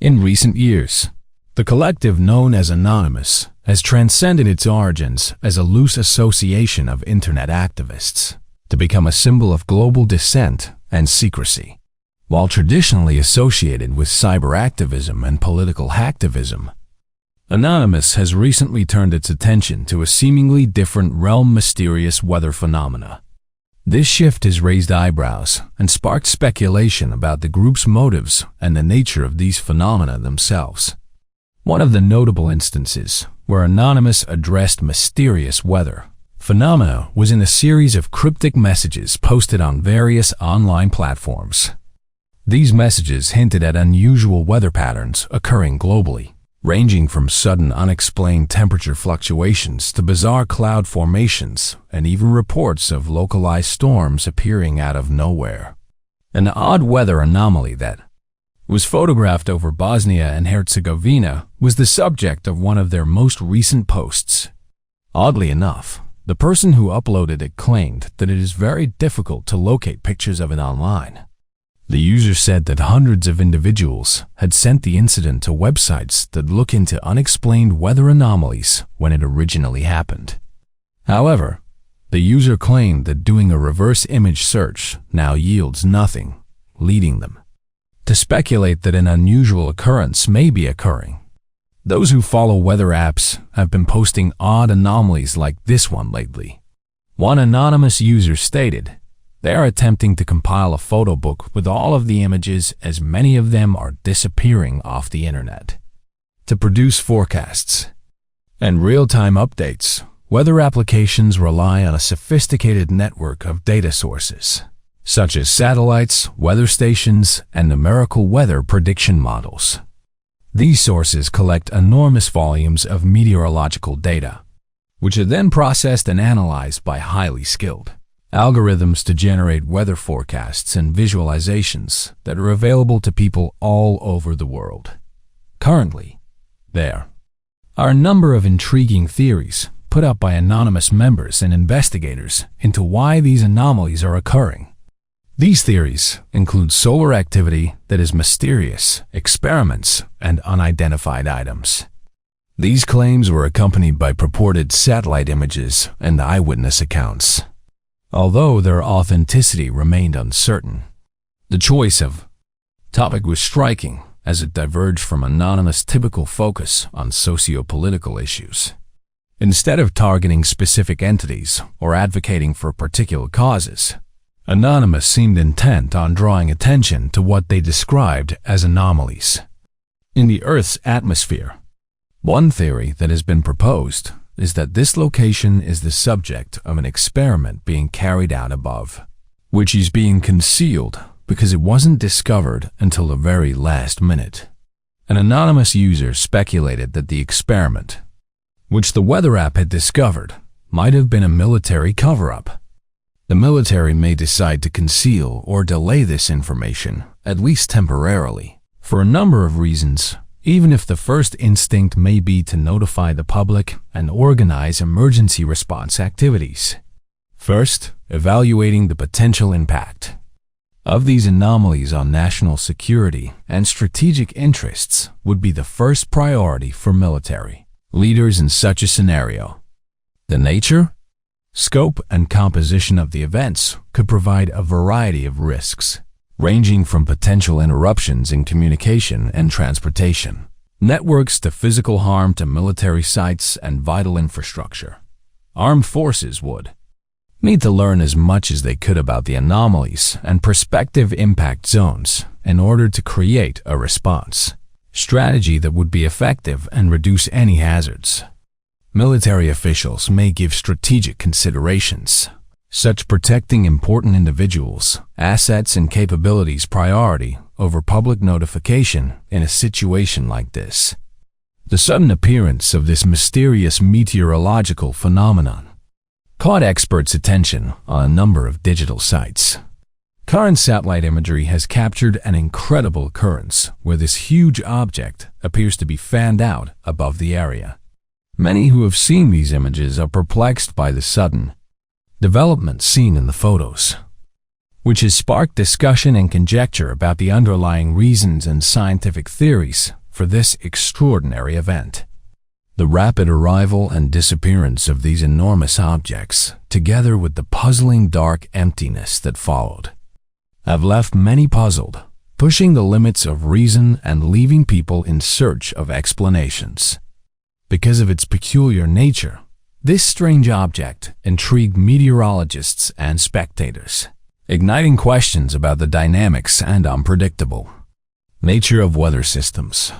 In recent years, the collective known as Anonymous has transcended its origins as a loose association of internet activists to become a symbol of global dissent and secrecy. While traditionally associated with cyber activism and political hacktivism, Anonymous has recently turned its attention to a seemingly different realm: mysterious weather phenomena. This shift has raised eyebrows and sparked speculation about the group's motives and the nature of these phenomena themselves. One of the notable instances where Anonymous addressed mysterious weather phenomena was in a series of cryptic messages posted on various online platforms. These messages hinted at unusual weather patterns occurring globally, ranging from sudden unexplained temperature fluctuations to bizarre cloud formations and even reports of localized storms appearing out of nowhere. An odd weather anomaly that was photographed over Bosnia and Herzegovina was the subject of one of their most recent posts. Oddly enough, the person who uploaded it claimed that it is very difficult to locate pictures of it online. The user said that hundreds of individuals had sent the incident to websites that look into unexplained weather anomalies when it originally happened. However, the user claimed that doing a reverse image search now yields nothing, leading them to speculate that an unusual occurrence may be occurring. Those who follow weather apps have been posting odd anomalies like this one lately. One anonymous user stated, "They are attempting to compile a photo book with all of the images, as many of them are disappearing off the internet." To produce forecasts and real-time updates, weather applications rely on a sophisticated network of data sources, such as satellites, weather stations, and numerical weather prediction models. These sources collect enormous volumes of meteorological data, which are then processed and analyzed by highly skilled algorithms to generate weather forecasts and visualizations that are available to people all over the world. Currently, there are a number of intriguing theories put up by anonymous members and investigators into why these anomalies are occurring. These theories include solar activity that is mysterious, experiments, and unidentified items. These claims were accompanied by purported satellite images and eyewitness accounts, although their authenticity remained uncertain. The choice of topic was striking, as it diverged from Anonymous' typical focus on socio-political issues. Instead of targeting specific entities or advocating for particular causes, Anonymous seemed intent on drawing attention to what they described as anomalies in the Earth's atmosphere. One theory that has been proposed is that this location is the subject of an experiment being carried out above, which is being concealed because it wasn't discovered until the very last minute. An anonymous user speculated that the experiment, which the weather app had discovered, might have been a military cover-up. The military may decide to conceal or delay this information, at least temporarily, for a number of reasons, even if the first instinct may be to notify the public and organize emergency response activities. First, evaluating the potential impact of these anomalies on national security and strategic interests would be the first priority for military leaders in such a scenario. The nature, scope, and composition of the events could provide a variety of risks, ranging from potential interruptions in communication and transportation networks to physical harm to military sites and vital infrastructure. Armed forces would need to learn as much as they could about the anomalies and prospective impact zones in order to create a response strategy that would be effective and reduce any hazards. Military officials may give strategic considerations, such protecting important individuals, assets, and capabilities priority over public notification in a situation like this. The sudden appearance of this mysterious meteorological phenomenon caught experts' attention on a number of digital sites. Current satellite imagery has captured an incredible occurrence where this huge object appears to be fanned out above the area. Many who have seen these images are perplexed by the sudden developments seen in the photos. which has sparked discussion and conjecture about the underlying reasons and scientific theories for this extraordinary event. The rapid arrival and disappearance of these enormous objects, together with the puzzling dark emptiness that followed, have left many puzzled, pushing the limits of reason and leaving people in search of explanations. Because of its peculiar nature, this strange object intrigued meteorologists and spectators, igniting questions about the dynamics and unpredictable nature of weather systems.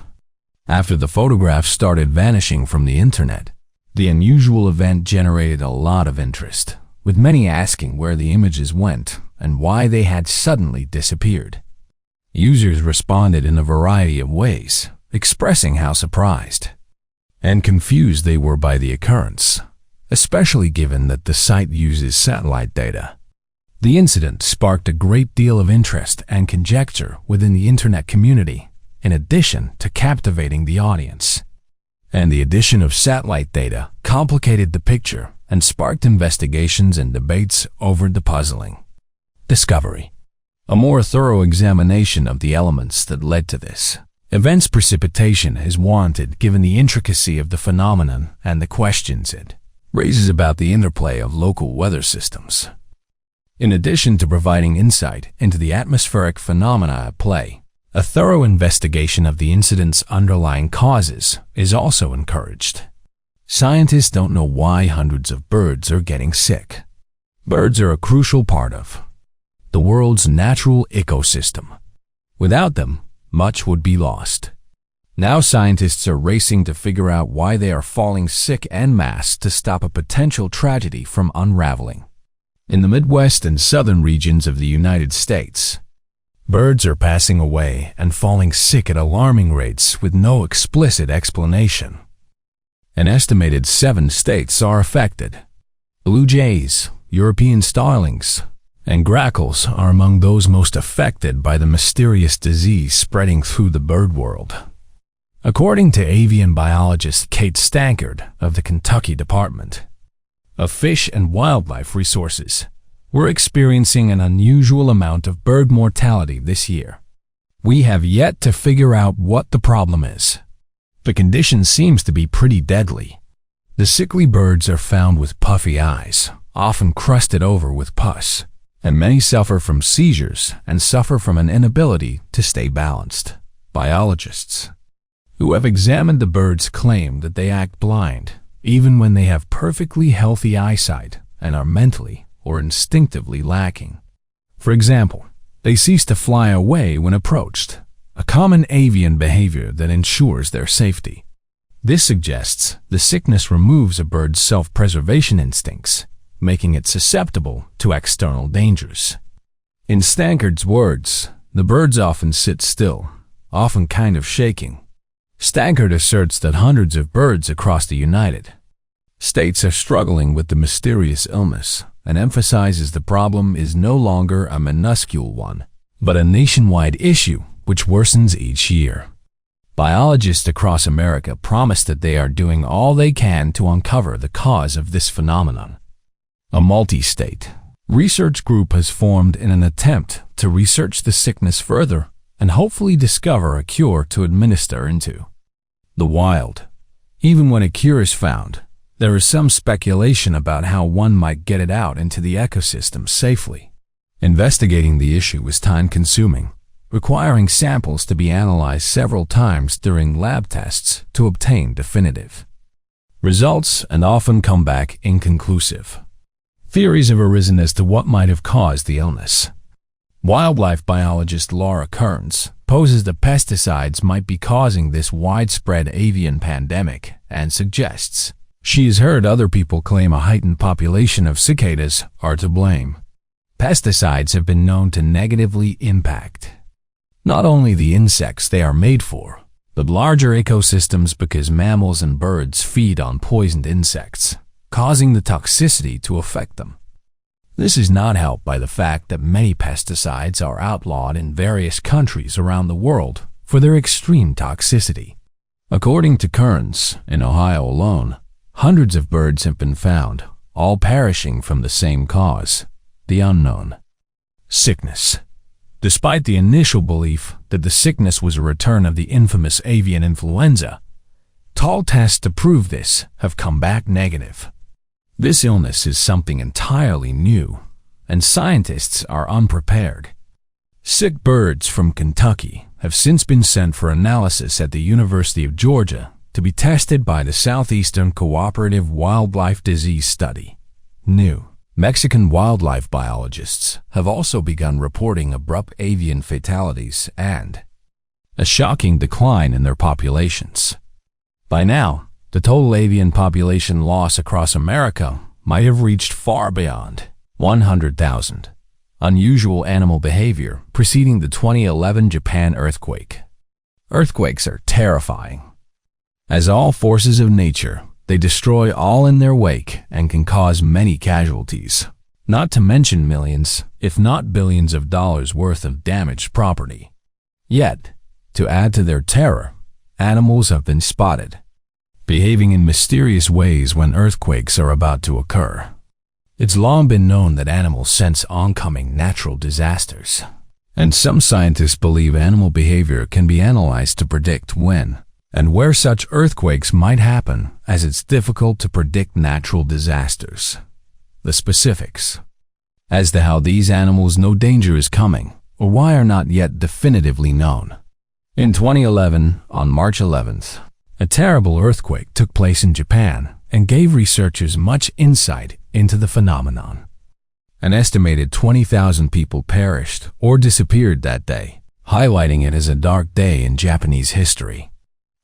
After the photographs started vanishing from the internet, the unusual event generated a lot of interest, with many asking where the images went and why they had suddenly disappeared. Users responded in a variety of ways, expressing how surprised and confused they were by the occurrence, especially given that the site uses satellite data. The incident sparked a great deal of interest and conjecture within the internet community, in addition to captivating the audience. And the addition of satellite data complicated the picture and sparked investigations and debates over the puzzling discovery. A more thorough examination of the elements that led to this event's precipitation is warranted given the intricacy of the phenomenon and the questions it raises about the interplay of local weather systems. In addition to providing insight into the atmospheric phenomena at play, a thorough investigation of the incident's underlying causes is also encouraged. Scientists don't know why hundreds of birds are getting sick. Birds are a crucial part of the world's natural ecosystem. Without them, much would be lost. Now scientists are racing to figure out why they are falling sick en masse to stop a potential tragedy from unraveling. In the Midwest and southern regions of the United States, birds are passing away and falling sick at alarming rates with no explicit explanation. An estimated 7 states are affected. Blue jays, European starlings, and grackles are among those most affected by the mysterious disease spreading through the bird world. According to avian biologist Kate Stankard of the Kentucky Department of Fish and Wildlife Resources, we're experiencing an unusual amount of bird mortality this year. We have yet to figure out what the problem is. The condition seems to be pretty deadly. The sickly birds are found with puffy eyes, often crusted over with pus, and many suffer from seizures and suffer from an inability to stay balanced. Biologists who have examined the birds claim that they act blind, even when they have perfectly healthy eyesight and are mentally or instinctively lacking. For example, they cease to fly away when approached, a common avian behavior that ensures their safety. This suggests the sickness removes a bird's self-preservation instincts, making it susceptible to external dangers. In Stankard's words, the birds often sit still, often kind of shaking. Stankard asserts that hundreds of birds across the United States are struggling with the mysterious illness, and emphasizes the problem is no longer a minuscule one, but a nationwide issue which worsens each year. Biologists across America promise that they are doing all they can to uncover the cause of this phenomenon. A multi-state research group has formed in an attempt to research the sickness further and hopefully discover a cure to administer into the wild. Even when a cure is found, there is some speculation about how one might get it out into the ecosystem safely. Investigating the issue is time-consuming, requiring samples to be analyzed several times during lab tests to obtain definitive results and often come back inconclusive. Theories have arisen as to what might have caused the illness. Wildlife biologist Laura Kearns poses that pesticides might be causing this widespread avian pandemic and suggests she has heard other people claim a heightened population of cicadas are to blame. Pesticides have been known to negatively impact not only the insects they are made for, but larger ecosystems because mammals and birds feed on poisoned insects, causing the toxicity to affect them. This is not helped by the fact that many pesticides are outlawed in various countries around the world for their extreme toxicity. According to Kearns, in Ohio alone, hundreds of birds have been found, all perishing from the same cause, the unknown. Sickness. Despite the initial belief that the sickness was a return of the infamous avian influenza, tall tests to prove this have come back negative. This illness is something entirely new, and scientists are unprepared. Sick birds from Kentucky have since been sent for analysis at the University of Georgia to be tested by the Southeastern Cooperative Wildlife Disease Study, NEW. Mexican wildlife biologists have also begun reporting abrupt avian fatalities and a shocking decline in their populations. By now, the total avian population loss across America might have reached far beyond 100,000. Unusual animal behavior preceding the 2011 Japan earthquake. Earthquakes are terrifying. As all forces of nature, they destroy all in their wake and can cause many casualties, not to mention millions, if not billions of dollars worth of damaged property. Yet, to add to their terror, animals have been spotted behaving in mysterious ways when earthquakes are about to occur. It's long been known that animals sense oncoming natural disasters, and some scientists believe animal behavior can be analyzed to predict when and where such earthquakes might happen, as it's difficult to predict natural disasters. The specifics as to how these animals know danger is coming or why are not yet definitively known. In 2011, on March 11th, a terrible earthquake took place in Japan and gave researchers much insight into the phenomenon. An estimated 20,000 people perished or disappeared that day, highlighting it as a dark day in Japanese history.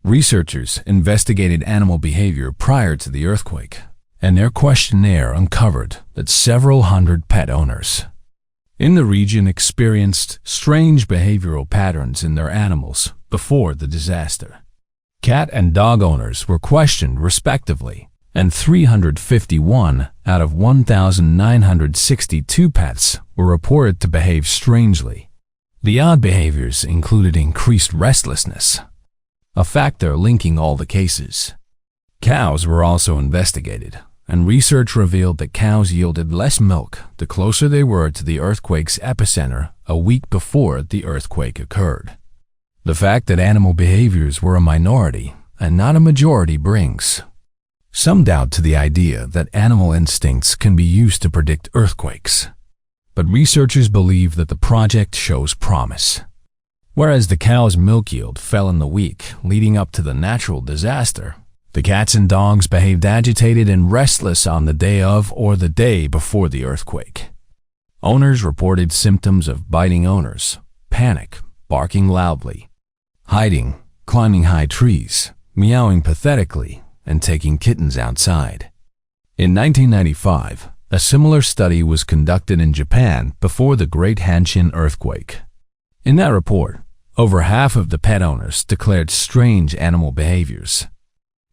Researchers investigated animal behavior prior to the earthquake, and their questionnaire uncovered that several hundred pet owners in the region experienced strange behavioral patterns in their animals before the disaster. Cat and dog owners were questioned respectively, and 351 out of 1,962 pets were reported to behave strangely. The odd behaviors included increased restlessness, a factor linking all the cases. Cows were also investigated, and research revealed that cows yielded less milk the closer they were to the earthquake's epicenter a week before the earthquake occurred. The fact that animal behaviors were a minority and not a majority brings some doubt to the idea that animal instincts can be used to predict earthquakes. But researchers believe that the project shows promise. Whereas the cow's milk yield fell in the week leading up to the natural disaster, the cats and dogs behaved agitated and restless on the day of or the day before the earthquake. Owners reported symptoms of biting owners, panic, barking loudly, hiding, climbing high trees, meowing pathetically, and taking kittens outside. In 1995, a similar study was conducted in Japan before the Great Hanshin earthquake. In that report, over half of the pet owners declared strange animal behaviors.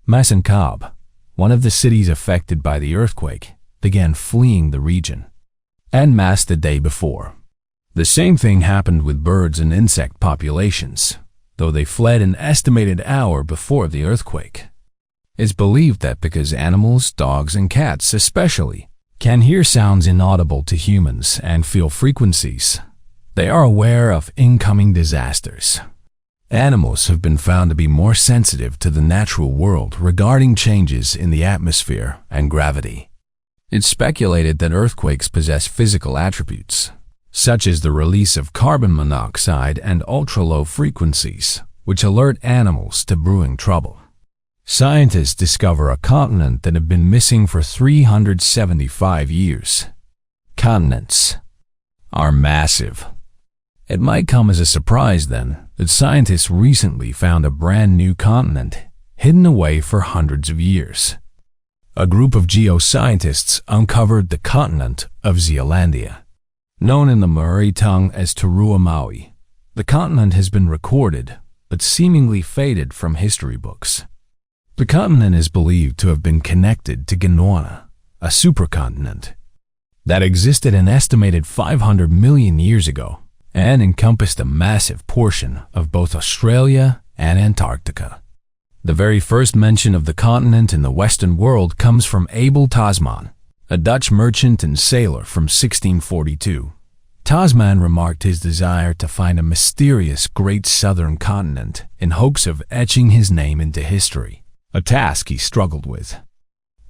Masankab, one of the cities affected by the earthquake, began fleeing the region. En masse the day before. The same thing happened with birds and insect populations, though they fled an estimated hour before the earthquake. It's believed that because animals, dogs, and cats especially, can hear sounds inaudible to humans and feel frequencies, they are aware of incoming disasters. Animals have been found to be more sensitive to the natural world regarding changes in the atmosphere and gravity. It's speculated that earthquakes possess physical attributes, such as the release of carbon monoxide and ultra-low frequencies, which alert animals to brewing trouble. Scientists discover a continent that had been missing for 375 years. Continents are massive. It might come as a surprise, then, that scientists recently found a brand new continent hidden away for hundreds of years. A group of geoscientists uncovered the continent of Zealandia. Known in the Maori tongue as Turua Maui, the continent has been recorded, but seemingly faded from history books. The continent is believed to have been connected to Gondwana, a supercontinent that existed an estimated 500 million years ago and encompassed a massive portion of both Australia and Antarctica. The very first mention of the continent in the Western world comes from Abel Tasman, a Dutch merchant and sailor from 1642. Tasman remarked his desire to find a mysterious great southern continent in hopes of etching his name into history, a task he struggled with.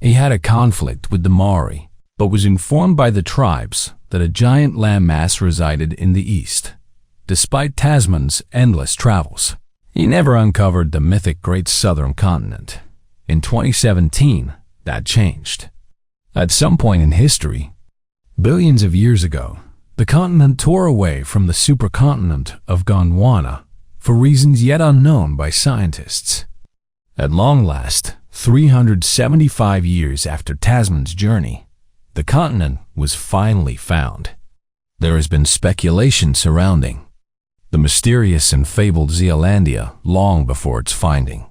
He had a conflict with the Maori, but was informed by the tribes that a giant landmass resided in the east. Despite Tasman's endless travels, he never uncovered the mythic Great Southern Continent. In 2017, that changed. At some point in history, billions of years ago, the continent tore away from the supercontinent of Gondwana for reasons yet unknown by scientists. At long last, 375 years after Tasman's journey, the continent was finally found. There has been speculation surrounding the mysterious and fabled Zealandia long before its finding.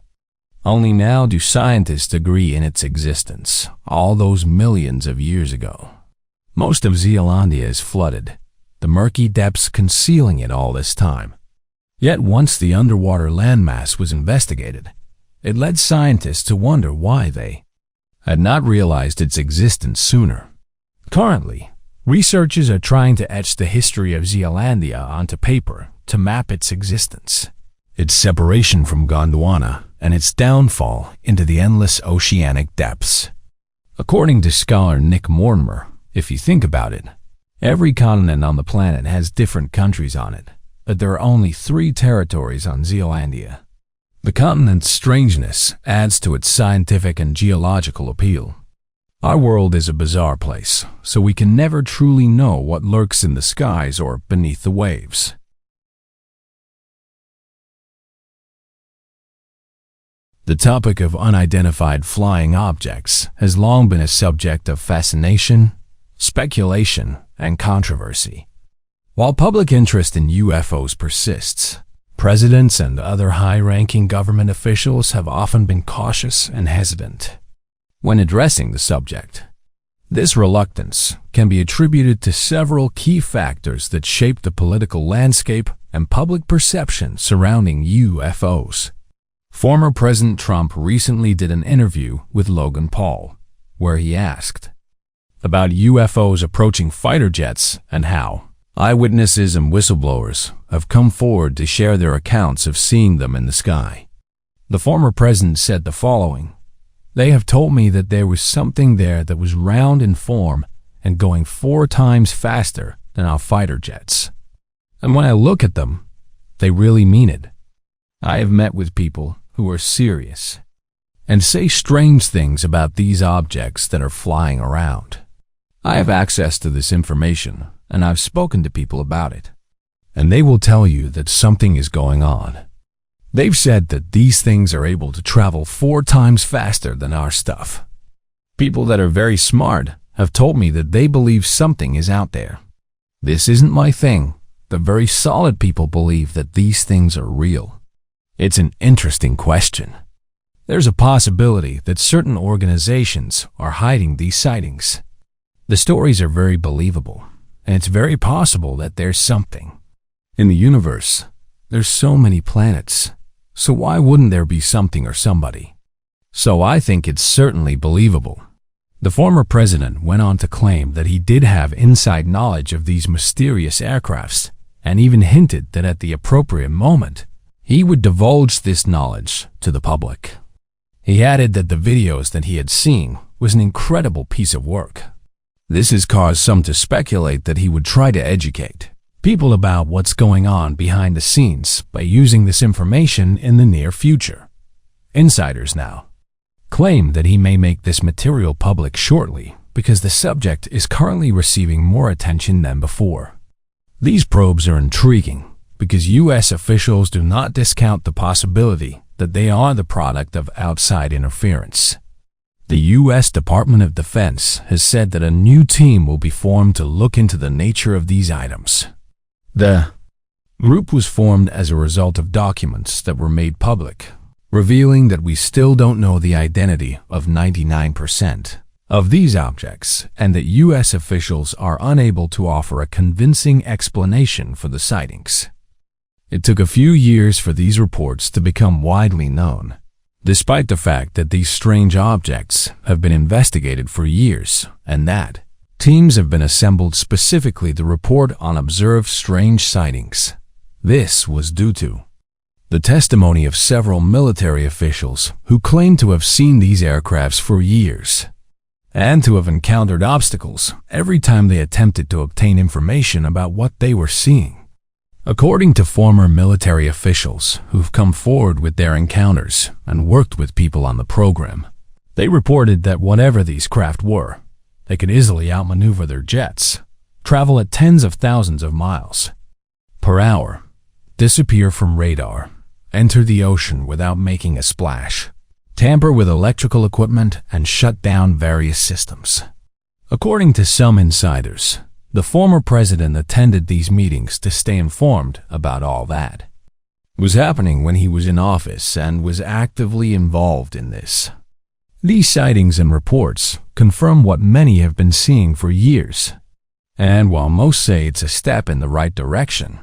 Only now do scientists agree in its existence, all those millions of years ago. Most of Zealandia is flooded, the murky depths concealing it all this time. Yet once the underwater landmass was investigated, it led scientists to wonder why they had not realized its existence sooner. Currently, researchers are trying to etch the history of Zealandia onto paper to map its existence, its separation from Gondwana, and its downfall into the endless oceanic depths. According to scholar Nick Mortimer, if you think about it, every continent on the planet has different countries on it, but there are only 3 territories on Zealandia. The continent's strangeness adds to its scientific and geological appeal. Our world is a bizarre place, so we can never truly know what lurks in the skies or beneath the waves. The topic of unidentified flying objects has long been a subject of fascination, speculation, and controversy. While public interest in UFOs persists, presidents and other high-ranking government officials have often been cautious and hesitant when addressing the subject. This reluctance can be attributed to several key factors that shape the political landscape and public perception surrounding UFOs. Former President Trump recently did an interview with Logan Paul, where he asked about UFOs approaching fighter jets and how eyewitnesses and whistleblowers have come forward to share their accounts of seeing them in the sky. The former president said the following: "They have told me that there was something there that was round in form and going 4 times faster than our fighter jets. And when I look at them, they really mean it. I have met with people who are serious and say strange things about these objects that are flying around. I have access to this information, and I've spoken to people about it, and they will tell you that something is going on. They've said that these things are able to travel 4 times faster than our stuff. People that are very smart have told me that they believe something is out there. This isn't my thing. The very solid people believe that these things are real." It's an interesting question. There's a possibility that certain organizations are hiding these sightings. The stories are very believable, and it's very possible that there's something. In the universe, there's so many planets, so why wouldn't there be something or somebody? So I think it's certainly believable. The former president went on to claim that he did have inside knowledge of these mysterious aircrafts, and even hinted that at the appropriate moment, he would divulge this knowledge to the public. He added that the videos that he had seen was an incredible piece of work. This has caused some to speculate that he would try to educate people about what's going on behind the scenes by using this information in the near future. Insiders now claim that he may make this material public shortly because the subject is currently receiving more attention than before. These probes are intriguing because U.S. officials do not discount the possibility that they are the product of outside interference. The U.S. Department of Defense has said that a new team will be formed to look into the nature of these items. The group was formed as a result of documents that were made public, revealing that we still don't know the identity of 99% of these objects and that U.S. officials are unable to offer a convincing explanation for the sightings. It took a few years for these reports to become widely known, despite the fact that these strange objects have been investigated for years and that Teams have been assembled specifically to report on observed strange sightings. This was due to the testimony of several military officials who claimed to have seen these aircrafts for years and to have encountered obstacles every time they attempted to obtain information about what they were seeing. According to former military officials who've come forward with their encounters and worked with people on the program, they reported that whatever these craft were, they could easily outmaneuver their jets, travel at tens of thousands of miles per hour, disappear from radar, enter the ocean without making a splash, tamper with electrical equipment, and shut down various systems. According to some insiders, the former president attended these meetings to stay informed about all that was happening when he was in office and was actively involved in this. These sightings and reports confirm what many have been seeing for years. And while most say it's a step in the right direction,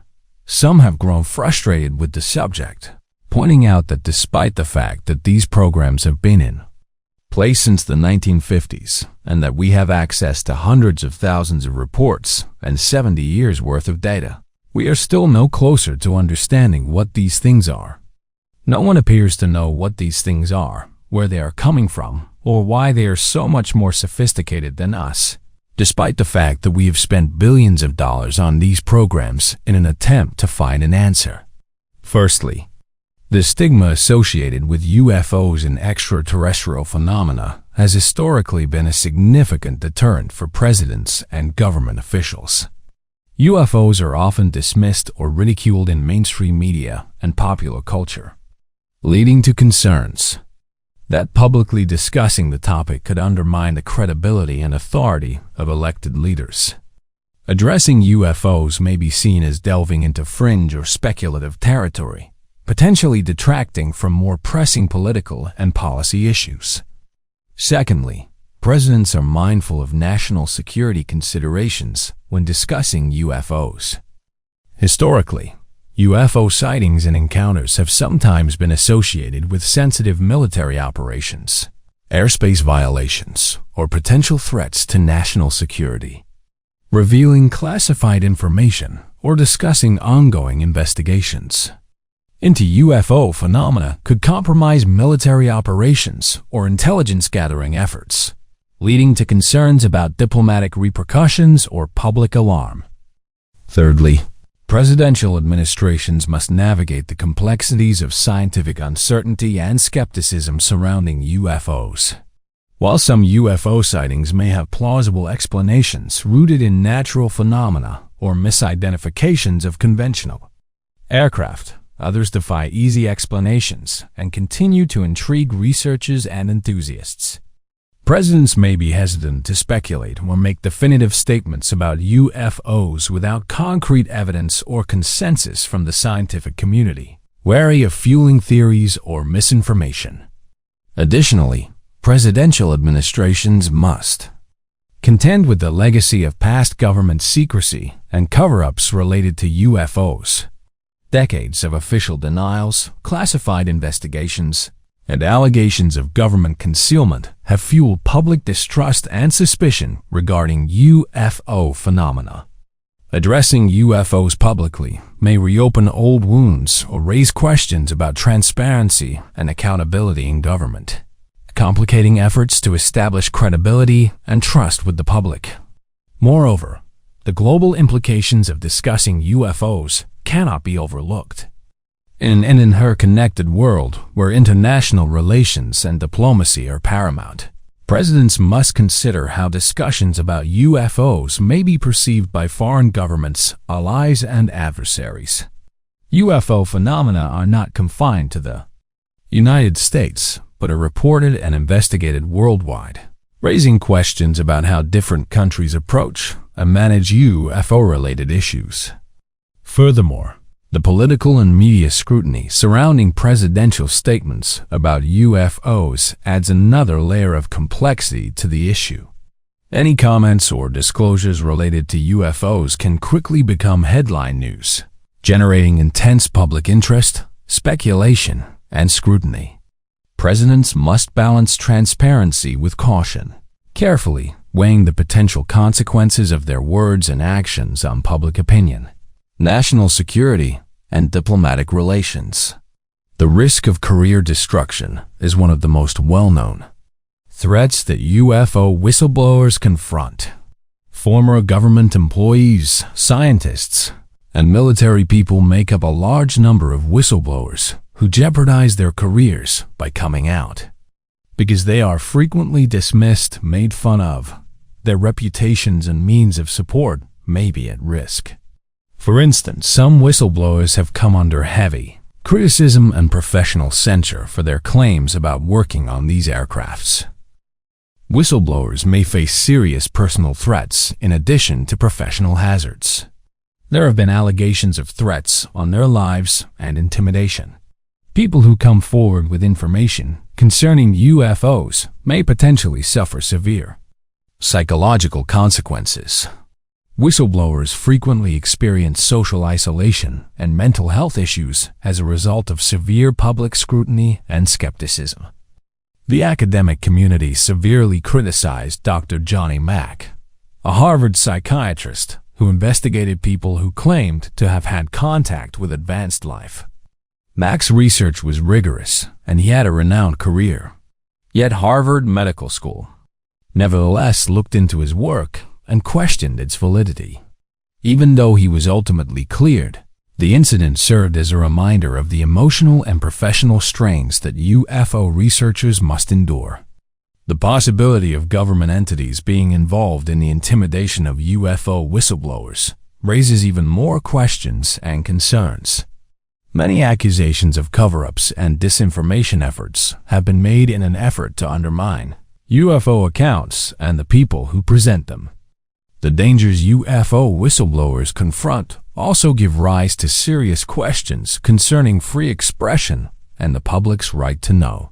some have grown frustrated with the subject, pointing out that despite the fact that these programs have been in place since the 1950s and that we have access to hundreds of thousands of reports and 70 years worth of data, we are still no closer to understanding what these things are. No one appears to know what these things are, where they are coming from, or why they are so much more sophisticated than us, despite the fact that we have spent billions of dollars on these programs in an attempt to find an answer. Firstly, the stigma associated with UFOs and extraterrestrial phenomena has historically been a significant deterrent for presidents and government officials. UFOs are often dismissed or ridiculed in mainstream media and popular culture, leading to concerns that publicly discussing the topic could undermine the credibility and authority of elected leaders. Addressing UFOs may be seen as delving into fringe or speculative territory, potentially detracting from more pressing political and policy issues. Secondly, presidents are mindful of national security considerations when discussing UFOs. Historically, UFO sightings and encounters have sometimes been associated with sensitive military operations, airspace violations, or potential threats to national security. Revealing classified information or discussing ongoing investigations into UFO phenomena could compromise military operations or intelligence-gathering efforts, leading to concerns about diplomatic repercussions or public alarm. Thirdly, presidential administrations must navigate the complexities of scientific uncertainty and skepticism surrounding UFOs. While some UFO sightings may have plausible explanations rooted in natural phenomena or misidentifications of conventional aircraft, others defy easy explanations and continue to intrigue researchers and enthusiasts. Presidents may be hesitant to speculate or make definitive statements about UFOs without concrete evidence or consensus from the scientific community, wary of fueling theories or misinformation. Additionally, presidential administrations must contend with the legacy of past government secrecy and cover-ups related to UFOs. Decades of official denials, classified investigations, and allegations of government concealment have fueled public distrust and suspicion regarding UFO phenomena. Addressing UFOs publicly may reopen old wounds or raise questions about transparency and accountability in government, complicating efforts to establish credibility and trust with the public. Moreover, the global implications of discussing UFOs cannot be overlooked. In an interconnected world where international relations and diplomacy are paramount, presidents must consider how discussions about UFOs may be perceived by foreign governments, allies, and adversaries. UFO phenomena are not confined to the United States, but are reported and investigated worldwide, raising questions about how different countries approach and manage UFO-related issues. Furthermore, the political and media scrutiny surrounding presidential statements about UFOs adds another layer of complexity to the issue. Any comments or disclosures related to UFOs can quickly become headline news, generating intense public interest, speculation, and scrutiny. Presidents must balance transparency with caution, carefully weighing the potential consequences of their words and actions on public opinion, national security, and diplomatic relations. The risk of career destruction is one of the most well-known threats that UFO whistleblowers confront. Former government employees, scientists, and military people make up a large number of whistleblowers who jeopardize their careers by coming out. Because they are frequently dismissed, made fun of, their reputations and means of support may be at risk. For instance, some whistleblowers have come under heavy criticism and professional censure for their claims about working on these aircrafts. Whistleblowers may face serious personal threats in addition to professional hazards. There have been allegations of threats on their lives and intimidation. People who come forward with information concerning UFOs may potentially suffer severe psychological consequences. Whistleblowers frequently experience social isolation and mental health issues as a result of severe public scrutiny and skepticism. The academic community severely criticized Dr. Johnny Mack, a Harvard psychiatrist who investigated people who claimed to have had contact with advanced life. Mack's research was rigorous, and he had a renowned career. Yet Harvard Medical School nevertheless looked into his work and questioned its validity. Even though he was ultimately cleared, the incident served as a reminder of the emotional and professional strains that UFO researchers must endure. The possibility of government entities being involved in the intimidation of UFO whistleblowers raises even more questions and concerns. Many accusations of cover-ups and disinformation efforts have been made in an effort to undermine UFO accounts and the people who present them. The dangers UFO whistleblowers confront also give rise to serious questions concerning free expression and the public's right to know.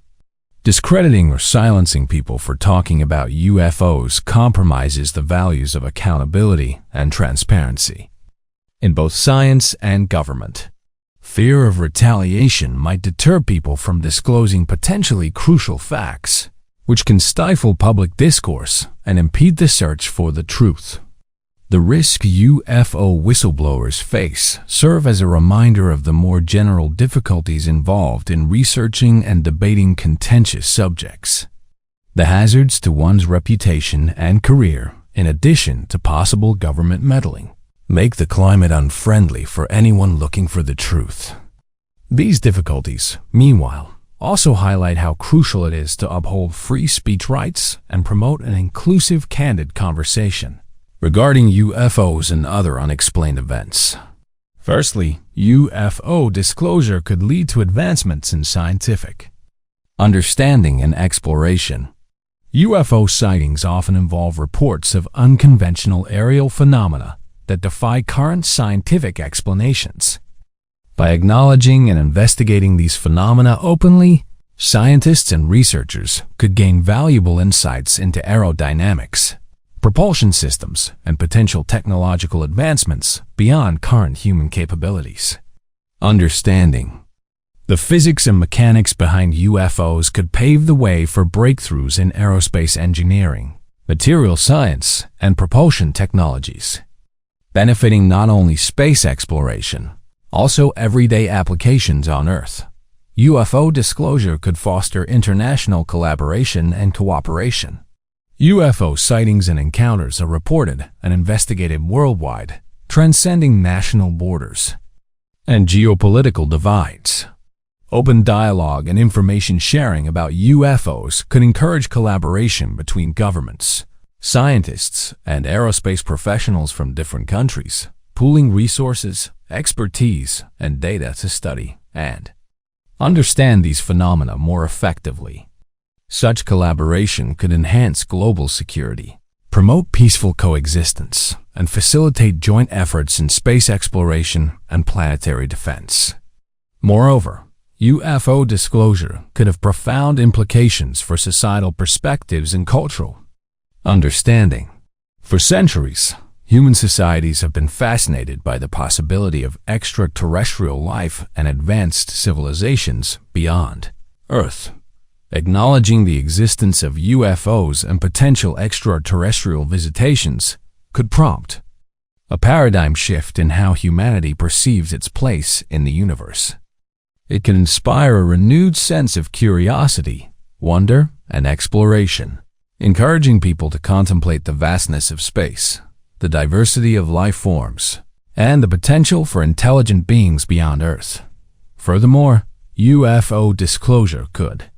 Discrediting or silencing people for talking about UFOs compromises the values of accountability and transparency. In both science and government, fear of retaliation might deter people from disclosing potentially crucial facts, which can stifle public discourse and impede the search for the truth. The risk UFO whistleblowers face serve as a reminder of the more general difficulties involved in researching and debating contentious subjects. The hazards to one's reputation and career, in addition to possible government meddling, make the climate unfriendly for anyone looking for the truth. These difficulties, meanwhile, also highlight how crucial it is to uphold free speech rights and promote an inclusive, candid conversation regarding UFOs and other unexplained events. Firstly, UFO disclosure could lead to advancements in scientific understanding and exploration. UFO sightings often involve reports of unconventional aerial phenomena that defy current scientific explanations. By acknowledging and investigating these phenomena openly, scientists and researchers could gain valuable insights into aerodynamics, propulsion systems, and potential technological advancements beyond current human capabilities. Understanding the physics and mechanics behind UFOs could pave the way for breakthroughs in aerospace engineering, material science, and propulsion technologies, benefiting not only space exploration, also everyday applications on Earth. UFO disclosure could foster international collaboration and cooperation. UFO sightings and encounters are reported and investigated worldwide, transcending national borders and geopolitical divides. Open dialogue and information sharing about UFOs could encourage collaboration between governments, scientists, and aerospace professionals from different countries, pooling resources, expertise, and data to study and understand these phenomena more effectively. Such collaboration could enhance global security, promote peaceful coexistence, and facilitate joint efforts in space exploration and planetary defense. Moreover, UFO disclosure could have profound implications for societal perspectives and cultural understanding. For centuries, human societies have been fascinated by the possibility of extraterrestrial life and advanced civilizations beyond Earth. Acknowledging the existence of UFOs and potential extraterrestrial visitations could prompt a paradigm shift in how humanity perceives its place in the universe. It can inspire a renewed sense of curiosity, wonder, and exploration, encouraging people to contemplate the vastness of space, the diversity of life forms, and the potential for intelligent beings beyond Earth. Furthermore, UFO disclosure could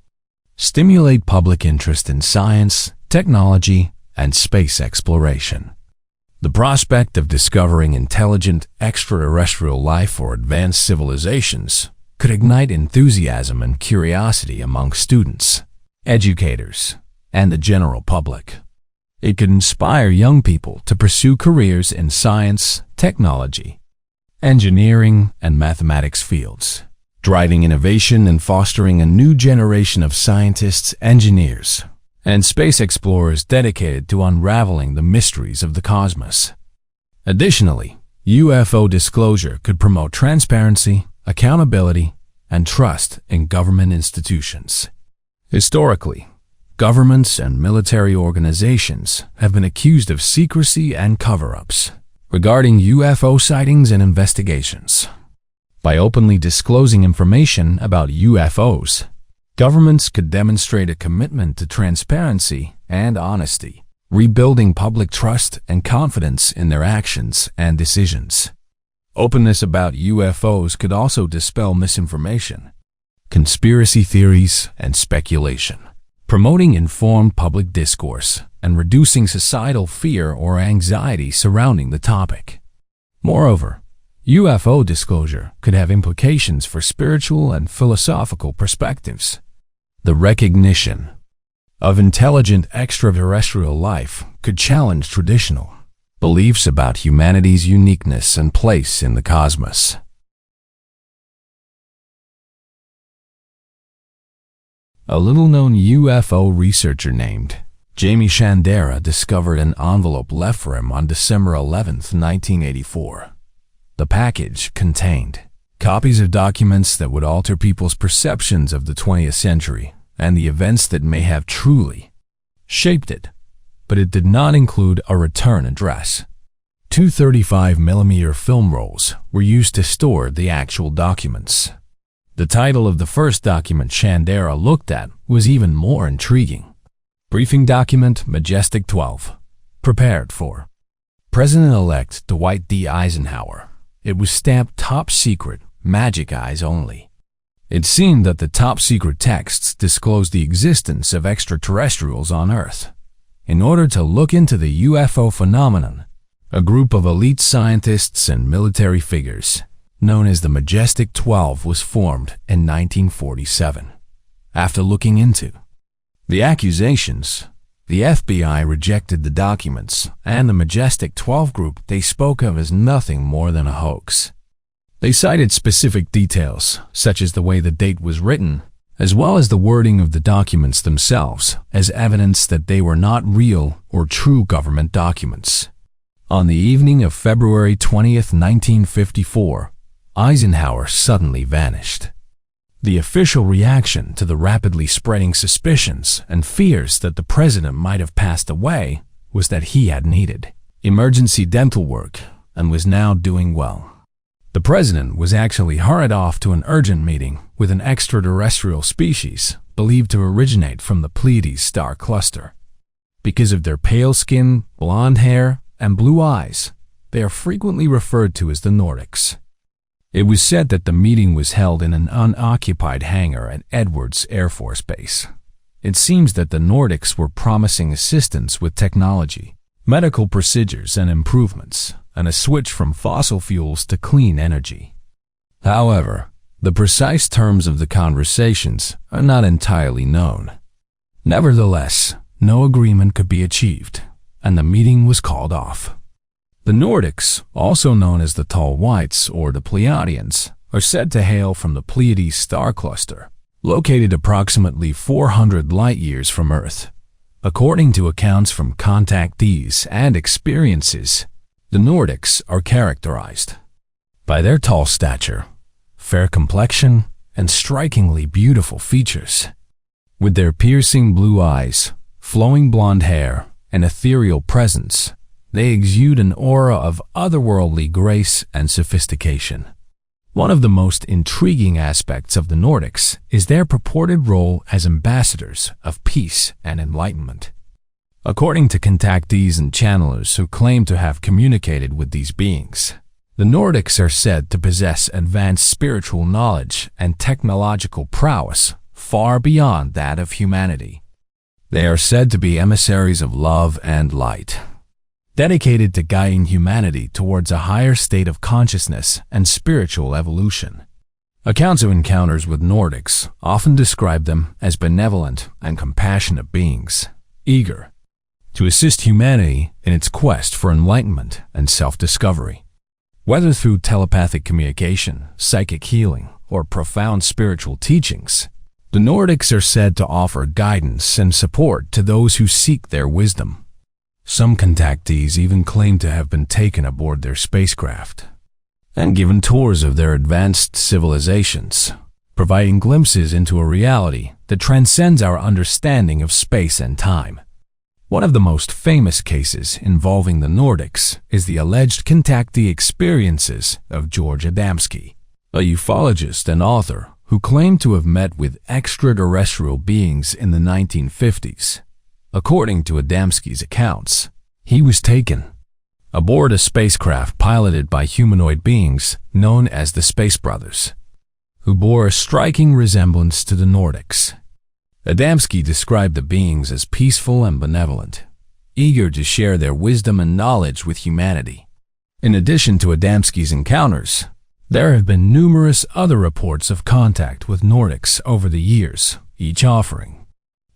stimulate public interest in science, technology, and space exploration. The prospect of discovering intelligent extraterrestrial life or advanced civilizations could ignite enthusiasm and curiosity among students, educators, and the general public. It could inspire young people to pursue careers in science, technology, engineering, and mathematics fields, driving innovation and fostering a new generation of scientists, engineers, and space explorers dedicated to unraveling the mysteries of the cosmos. Additionally, UFO disclosure could promote transparency, accountability, and trust in government institutions. Historically, governments and military organizations have been accused of secrecy and cover-ups regarding UFO sightings and investigations. By openly disclosing information about UFOs, governments could demonstrate a commitment to transparency and honesty, rebuilding public trust and confidence in their actions and decisions. Openness about UFOs could also dispel misinformation, conspiracy theories, and speculation, promoting informed public discourse and reducing societal fear or anxiety surrounding the topic. Moreover, UFO disclosure could have implications for spiritual and philosophical perspectives. The recognition of intelligent extraterrestrial life could challenge traditional beliefs about humanity's uniqueness and place in the cosmos. A little-known UFO researcher named Jamie Shandera discovered an envelope left for him on December 11, 1984. The package contained copies of documents that would alter people's perceptions of the 20th century and the events that may have truly shaped it, but it did not include a return address. Two 35mm film rolls were used to store the actual documents. The title of the first document Shandera looked at was even more intriguing. Briefing Document Majestic 12, prepared for President-elect Dwight D. Eisenhower. It was stamped Top Secret, Magic Eyes Only. It seemed that the top-secret texts disclosed the existence of extraterrestrials on Earth. In order to look into the UFO phenomenon, a group of elite scientists and military figures, known as the Majestic 12, was formed in 1947. After looking into the accusations, the FBI rejected the documents, and the Majestic 12 group they spoke of as nothing more than a hoax. They cited specific details, such as the way the date was written, as well as the wording of the documents themselves, as evidence that they were not real or true government documents. On the evening of February 20, 1954, Eisenhower suddenly vanished. The official reaction to the rapidly spreading suspicions and fears that the president might have passed away was that he had needed emergency dental work and was now doing well. The president was actually hurried off to an urgent meeting with an extraterrestrial species believed to originate from the Pleiades star cluster. Because of their pale skin, blonde hair, and blue eyes, they are frequently referred to as the Nordics. It was said that the meeting was held in an unoccupied hangar at Edwards Air Force Base. It seems that the Nordics were promising assistance with technology, medical procedures and improvements, and a switch from fossil fuels to clean energy. However, the precise terms of the conversations are not entirely known. Nevertheless, no agreement could be achieved, and the meeting was called off. The Nordics, also known as the Tall Whites or the Pleiadians, are said to hail from the Pleiades star cluster, located approximately 400 light-years from Earth. According to accounts from contactees and experiences, the Nordics are characterized by their tall stature, fair complexion, and strikingly beautiful features. With their piercing blue eyes, flowing blonde hair, and ethereal presence, they exude an aura of otherworldly grace and sophistication. One of the most intriguing aspects of the Nordics is their purported role as ambassadors of peace and enlightenment. According to contactees and channelers who claim to have communicated with these beings, the Nordics are said to possess advanced spiritual knowledge and technological prowess far beyond that of humanity. They are said to be emissaries of love and light, dedicated to guiding humanity towards a higher state of consciousness and spiritual evolution. Accounts of encounters with Nordics often describe them as benevolent and compassionate beings, eager to assist humanity in its quest for enlightenment and self-discovery. Whether through telepathic communication, psychic healing, or profound spiritual teachings, the Nordics are said to offer guidance and support to those who seek their wisdom. Some contactees even claim to have been taken aboard their spacecraft and given tours of their advanced civilizations, providing glimpses into a reality that transcends our understanding of space and time. One of the most famous cases involving the Nordics is the alleged contactee experiences of George Adamski, a ufologist and author who claimed to have met with extraterrestrial beings in the 1950s. According to Adamski's accounts, he was taken aboard a spacecraft piloted by humanoid beings known as the Space Brothers, who bore a striking resemblance to the Nordics. Adamski described the beings as peaceful and benevolent, eager to share their wisdom and knowledge with humanity. In addition to Adamski's encounters, there have been numerous other reports of contact with Nordics over the years, each offering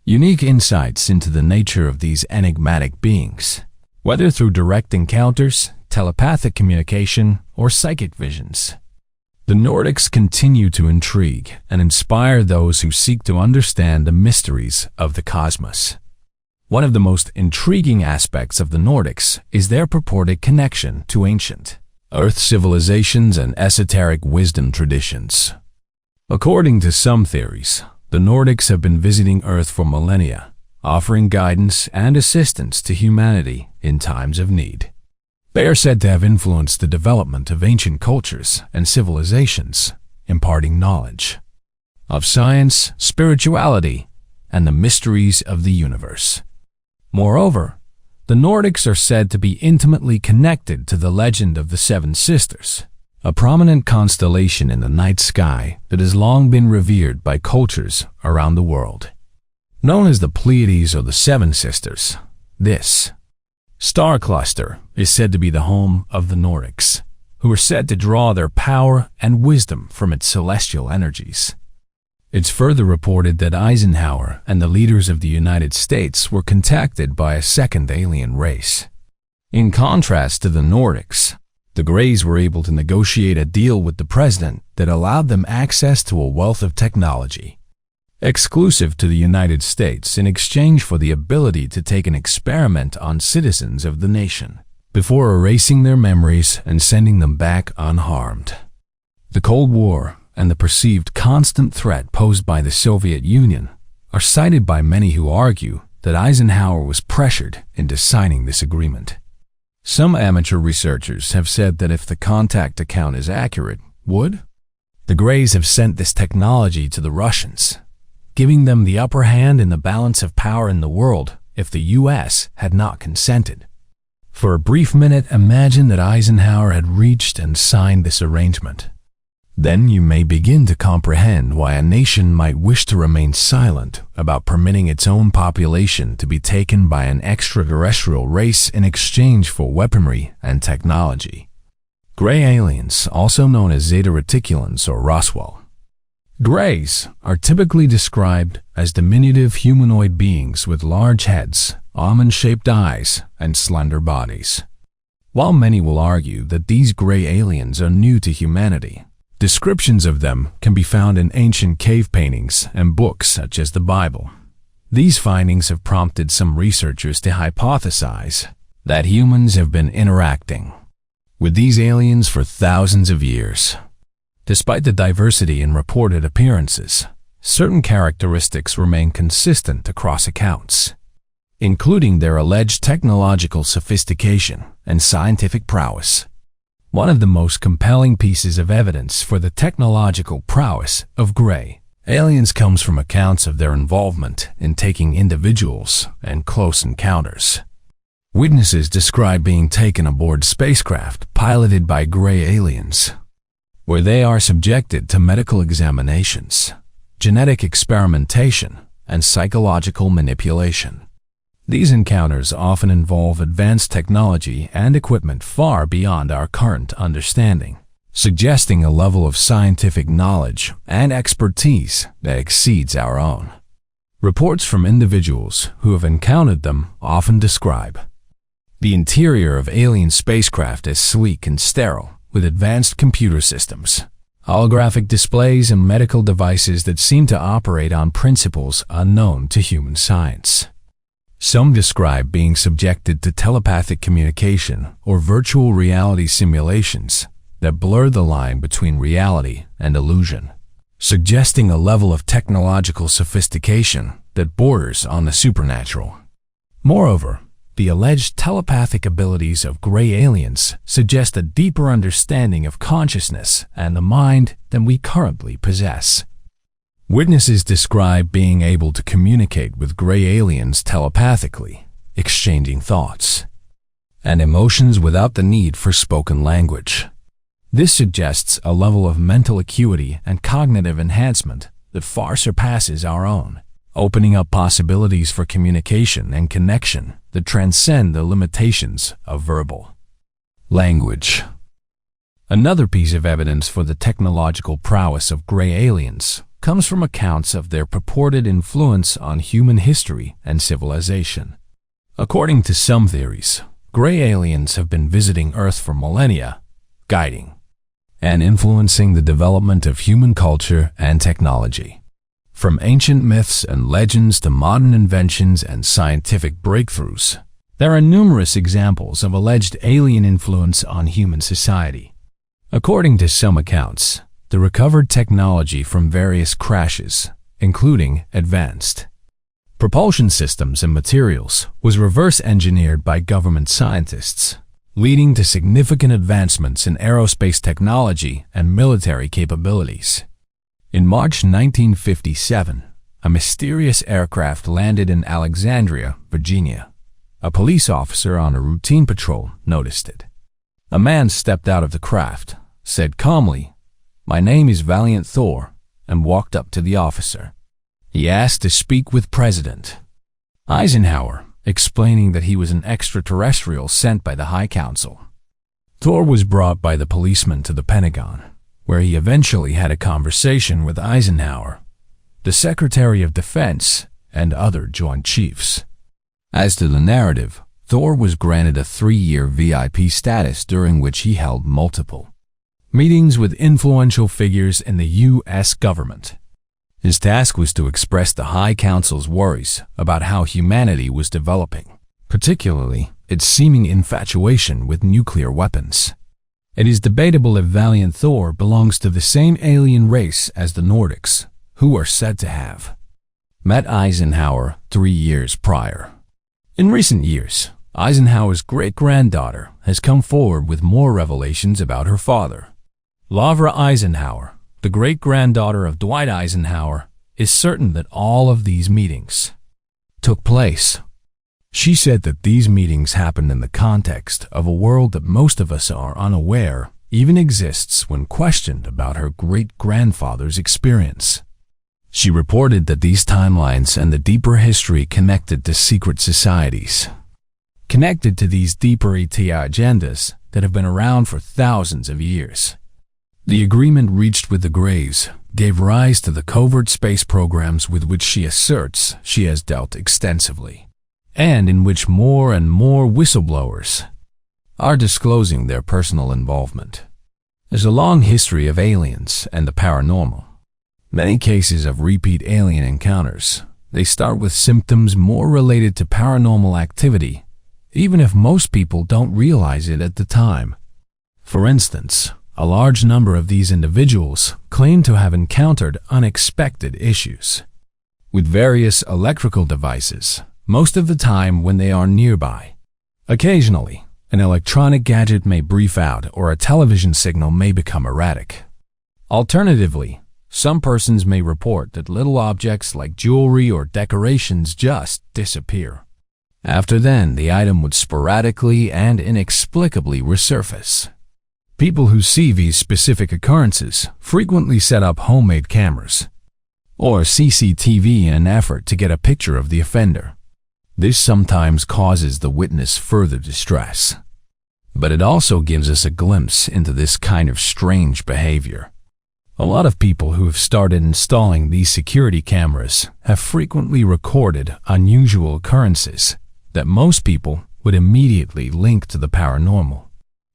unique insights into the nature of these enigmatic beings, whether through direct encounters, telepathic communication, or psychic visions. The Nordics continue to intrigue and inspire those who seek to understand the mysteries of the cosmos. One of the most intriguing aspects of the Nordics is their purported connection to ancient Earth civilizations and esoteric wisdom traditions. According to some theories, the Nordics have been visiting Earth for millennia, offering guidance and assistance to humanity in times of need. They are said to have influenced the development of ancient cultures and civilizations, imparting knowledge of science, spirituality, and the mysteries of the universe. Moreover, the Nordics are said to be intimately connected to the legend of the Seven Sisters, a prominent constellation in the night sky that has long been revered by cultures around the world. Known as the Pleiades or the Seven Sisters, this star cluster is said to be the home of the Nordics, who are said to draw their power and wisdom from its celestial energies. It's further reported that Eisenhower and the leaders of the United States were contacted by a second alien race. In contrast to the Nordics, the Greys were able to negotiate a deal with the president that allowed them access to a wealth of technology, exclusive to the United States, in exchange for the ability to take an experiment on citizens of the nation, before erasing their memories and sending them back unharmed. The Cold War and the perceived constant threat posed by the Soviet Union are cited by many who argue that Eisenhower was pressured into signing this agreement. Some amateur researchers have said that if the contact account is accurate, the Greys have sent this technology to the Russians, giving them the upper hand in the balance of power in the world if the U.S. had not consented. For a brief minute, imagine that Eisenhower had reached and signed this arrangement. Then you may begin to comprehend why a nation might wish to remain silent about permitting its own population to be taken by an extraterrestrial race in exchange for weaponry and technology. Gray aliens, also known as Zeta Reticulans or Roswell. Greys are typically described as diminutive humanoid beings with large heads, almond-shaped eyes, and slender bodies. While many will argue that these gray aliens are new to humanity, descriptions of them can be found in ancient cave paintings and books such as the Bible. These findings have prompted some researchers to hypothesize that humans have been interacting with these aliens for thousands of years. Despite the diversity in reported appearances, certain characteristics remain consistent across accounts, including their alleged technological sophistication and scientific prowess. One of the most compelling pieces of evidence for the technological prowess of gray aliens comes from accounts of their involvement in taking individuals and close encounters. Witnesses describe being taken aboard spacecraft piloted by gray aliens, where they are subjected to medical examinations, genetic experimentation, and psychological manipulation. These encounters often involve advanced technology and equipment far beyond our current understanding, suggesting a level of scientific knowledge and expertise that exceeds our own. Reports from individuals who have encountered them often describe the interior of alien spacecraft as sleek and sterile, with advanced computer systems, holographic displays, and medical devices that seem to operate on principles unknown to human science. Some describe being subjected to telepathic communication or virtual reality simulations that blur the line between reality and illusion, suggesting a level of technological sophistication that borders on the supernatural. Moreover, the alleged telepathic abilities of gray aliens suggest a deeper understanding of consciousness and the mind than we currently possess. Witnesses describe being able to communicate with gray aliens telepathically, exchanging thoughts and emotions without the need for spoken language. This suggests a level of mental acuity and cognitive enhancement that far surpasses our own, opening up possibilities for communication and connection that transcend the limitations of verbal language. Another piece of evidence for the technological prowess of gray aliens comes from accounts of their purported influence on human history and civilization. According to some theories, gray aliens have been visiting Earth for millennia, guiding and influencing the development of human culture and technology. From ancient myths and legends to modern inventions and scientific breakthroughs, there are numerous examples of alleged alien influence on human society. According to some accounts, the recovered technology from various crashes, including advanced propulsion systems and materials, was reverse engineered by government scientists, leading to significant advancements in aerospace technology and military capabilities. In March 1957, a mysterious aircraft landed in Alexandria, Virginia. A police officer on a routine patrol noticed it. A man stepped out of the craft, said calmly, "My name is Valiant Thor," and walked up to the officer. He asked to speak with President Eisenhower, explaining that he was an extraterrestrial sent by the High Council. Thor was brought by the policeman to the Pentagon, where he eventually had a conversation with Eisenhower, the Secretary of Defense, and other Joint Chiefs. As to the narrative, Thor was granted a 3-year VIP status during which he held multiple meetings with influential figures in the U.S. government. His task was to express the High Council's worries about how humanity was developing, particularly its seeming infatuation with nuclear weapons. It is debatable if Valiant Thor belongs to the same alien race as the Nordics, who are said to have met Eisenhower 3 years prior. In recent years, Eisenhower's great-granddaughter has come forward with more revelations about her father. Lavra Eisenhower, the great-granddaughter of Dwight Eisenhower, is certain that all of these meetings took place. She said that these meetings happened in the context of a world that most of us are unaware even exists when questioned about her great-grandfather's experience. She reported that these timelines and the deeper history connected to secret societies, connected to these deeper ET agendas that have been around for thousands of years. The agreement reached with the Greys gave rise to the covert space programs with which she asserts she has dealt extensively, and in which more and more whistleblowers are disclosing their personal involvement. There's a long history of aliens and the paranormal. Many cases of repeat alien encounters. They start with symptoms more related to paranormal activity, even if most people don't realize it at the time. For instance, A large number of these individuals claim to have encountered unexpected issues with various electrical devices, most of the time when they are nearby. Occasionally, an electronic gadget may brief out or a television signal may become erratic. Alternatively, some persons may report that little objects like jewelry or decorations just disappear. After then, the item would sporadically and inexplicably resurface. People who see these specific occurrences frequently set up homemade cameras or CCTV in an effort to get a picture of the offender. This sometimes causes the witness further distress, but it also gives us a glimpse into this kind of strange behavior. A lot of people who have started installing these security cameras have frequently recorded unusual occurrences that most people would immediately link to the paranormal.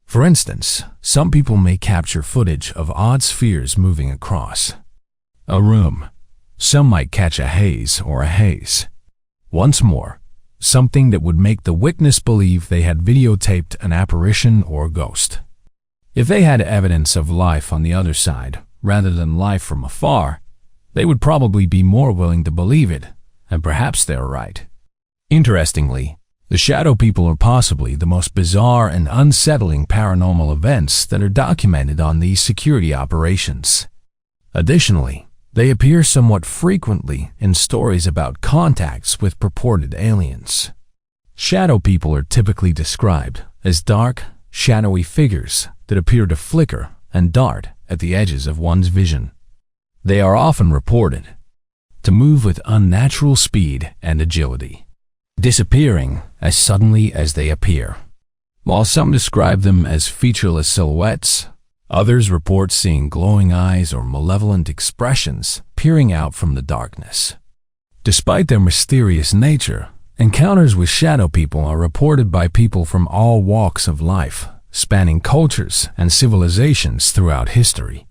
For instance, some people may capture footage of odd spheres moving across a room. Some might catch a haze or a haze. Once more, something that would make the witness believe they had videotaped an apparition or ghost. If they had evidence of life on the other side, rather than life from afar, they would probably be more willing to believe it, and perhaps they're right. Interestingly, the shadow people are possibly the most bizarre and unsettling paranormal events that are documented on these security operations. Additionally, they appear somewhat frequently in stories about contacts with purported aliens. Shadow people are typically described as dark, shadowy figures that appear to flicker and dart at the edges of one's vision. They are often reported to move with unnatural speed and agility, disappearing as suddenly as they appear. While some describe them as featureless silhouettes, others report seeing glowing eyes or malevolent expressions peering out from the darkness. Despite their mysterious nature, encounters with shadow people are reported by people from all walks of life, spanning cultures and civilizations throughout history.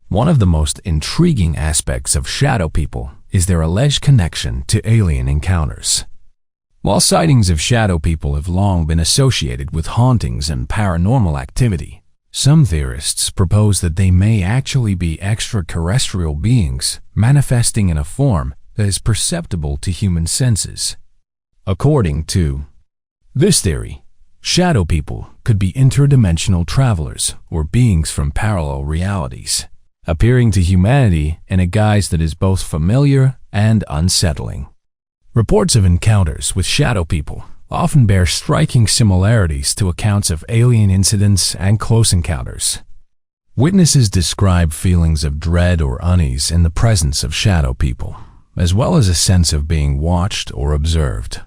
One of the most intriguing aspects of shadow people is their alleged connection to alien encounters. While sightings of shadow people have long been associated with hauntings and paranormal activity, some theorists propose that they may actually be extraterrestrial beings manifesting in a form that is perceptible to human senses. According to this theory, shadow people could be interdimensional travelers or beings from parallel realities, appearing to humanity in a guise that is both familiar and unsettling. Reports of encounters with shadow people often bear striking similarities to accounts of alien incidents and close encounters. Witnesses describe feelings of dread or unease in the presence of shadow people, as well as a sense of being watched or observed.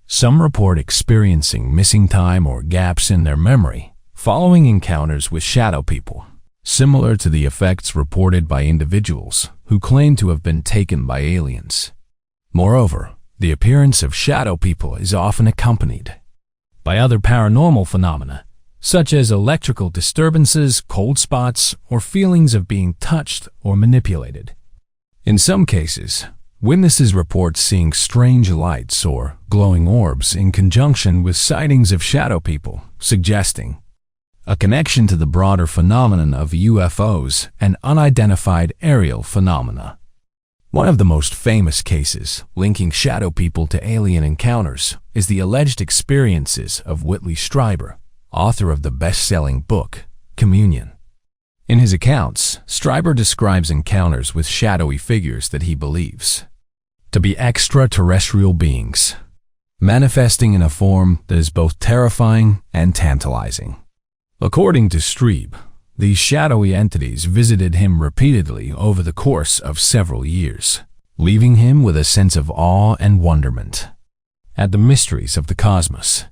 Some report experiencing missing time or gaps in their memory following encounters with shadow people, similar to the effects reported by individuals who claim to have been taken by aliens. Moreover, the appearance of shadow people is often accompanied by other paranormal phenomena, such as electrical disturbances, cold spots, or feelings of being touched or manipulated. In some cases, witnesses report seeing strange lights or glowing orbs in conjunction with sightings of shadow people, suggesting a connection to the broader phenomenon of UFOs and unidentified aerial phenomena. One of the most famous cases linking shadow people to alien encounters is the alleged experiences of Whitley Strieber, author of the best-selling book, Communion. In his accounts, Strieber describes encounters with shadowy figures that he believes to be extraterrestrial beings, manifesting in a form that is both terrifying and tantalizing. According to Strieber, these shadowy entities visited him repeatedly over the course of several years, leaving him with a sense of awe and wonderment at the mysteries of the cosmos.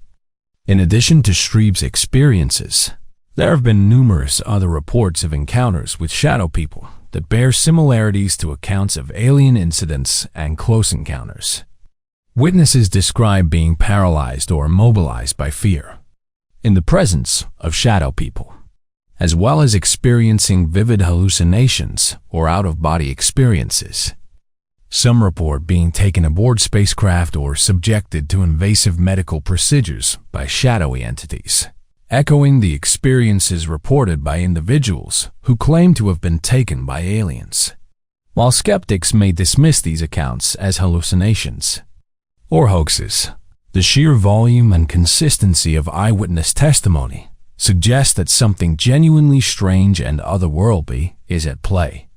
In addition to Strieber's experiences, there have been numerous other reports of encounters with shadow people that bear similarities to accounts of alien incidents and close encounters. Witnesses describe being paralyzed or immobilized by fear in the presence of shadow people, as well as experiencing vivid hallucinations or out-of-body experiences. Some report being taken aboard spacecraft or subjected to invasive medical procedures by shadowy entities. echoing the experiences reported by individuals who claim to have been taken by aliens. While skeptics may dismiss these accounts as hallucinations or hoaxes, the sheer volume and consistency of eyewitness testimony suggests that something genuinely strange and otherworldly is at play.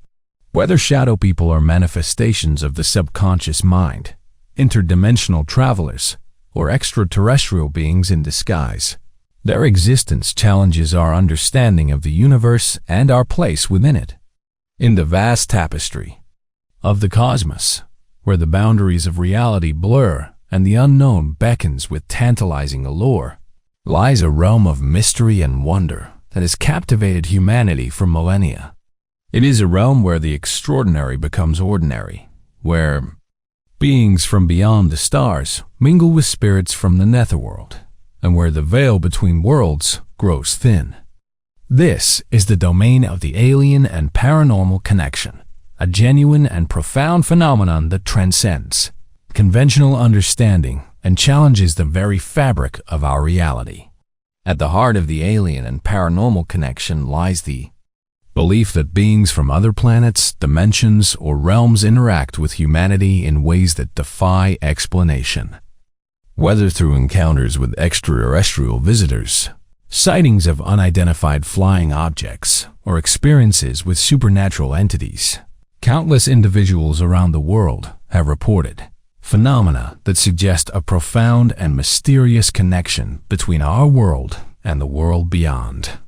Whether shadow people are manifestations of the subconscious mind, interdimensional travelers, or extraterrestrial beings in disguise, their existence challenges our understanding of the universe and our place within it. In the vast tapestry of the cosmos, where the boundaries of reality blur and the unknown beckons with tantalizing allure, lies a realm of mystery and wonder that has captivated humanity for millennia. It is a realm where the extraordinary becomes ordinary, where beings from beyond the stars mingle with spirits from the netherworld, and where the veil between worlds grows thin. This is the domain of the alien and paranormal connection, a genuine and profound phenomenon that transcends conventional understanding and challenges the very fabric of our reality. At the heart of the alien and paranormal connection lies the belief that beings from other planets, dimensions, or realms interact with humanity in ways that defy explanation. Whether through encounters with extraterrestrial visitors, sightings of unidentified flying objects, or experiences with supernatural entities, countless individuals around the world have reported phenomena that suggest a profound and mysterious connection between our world and the world beyond.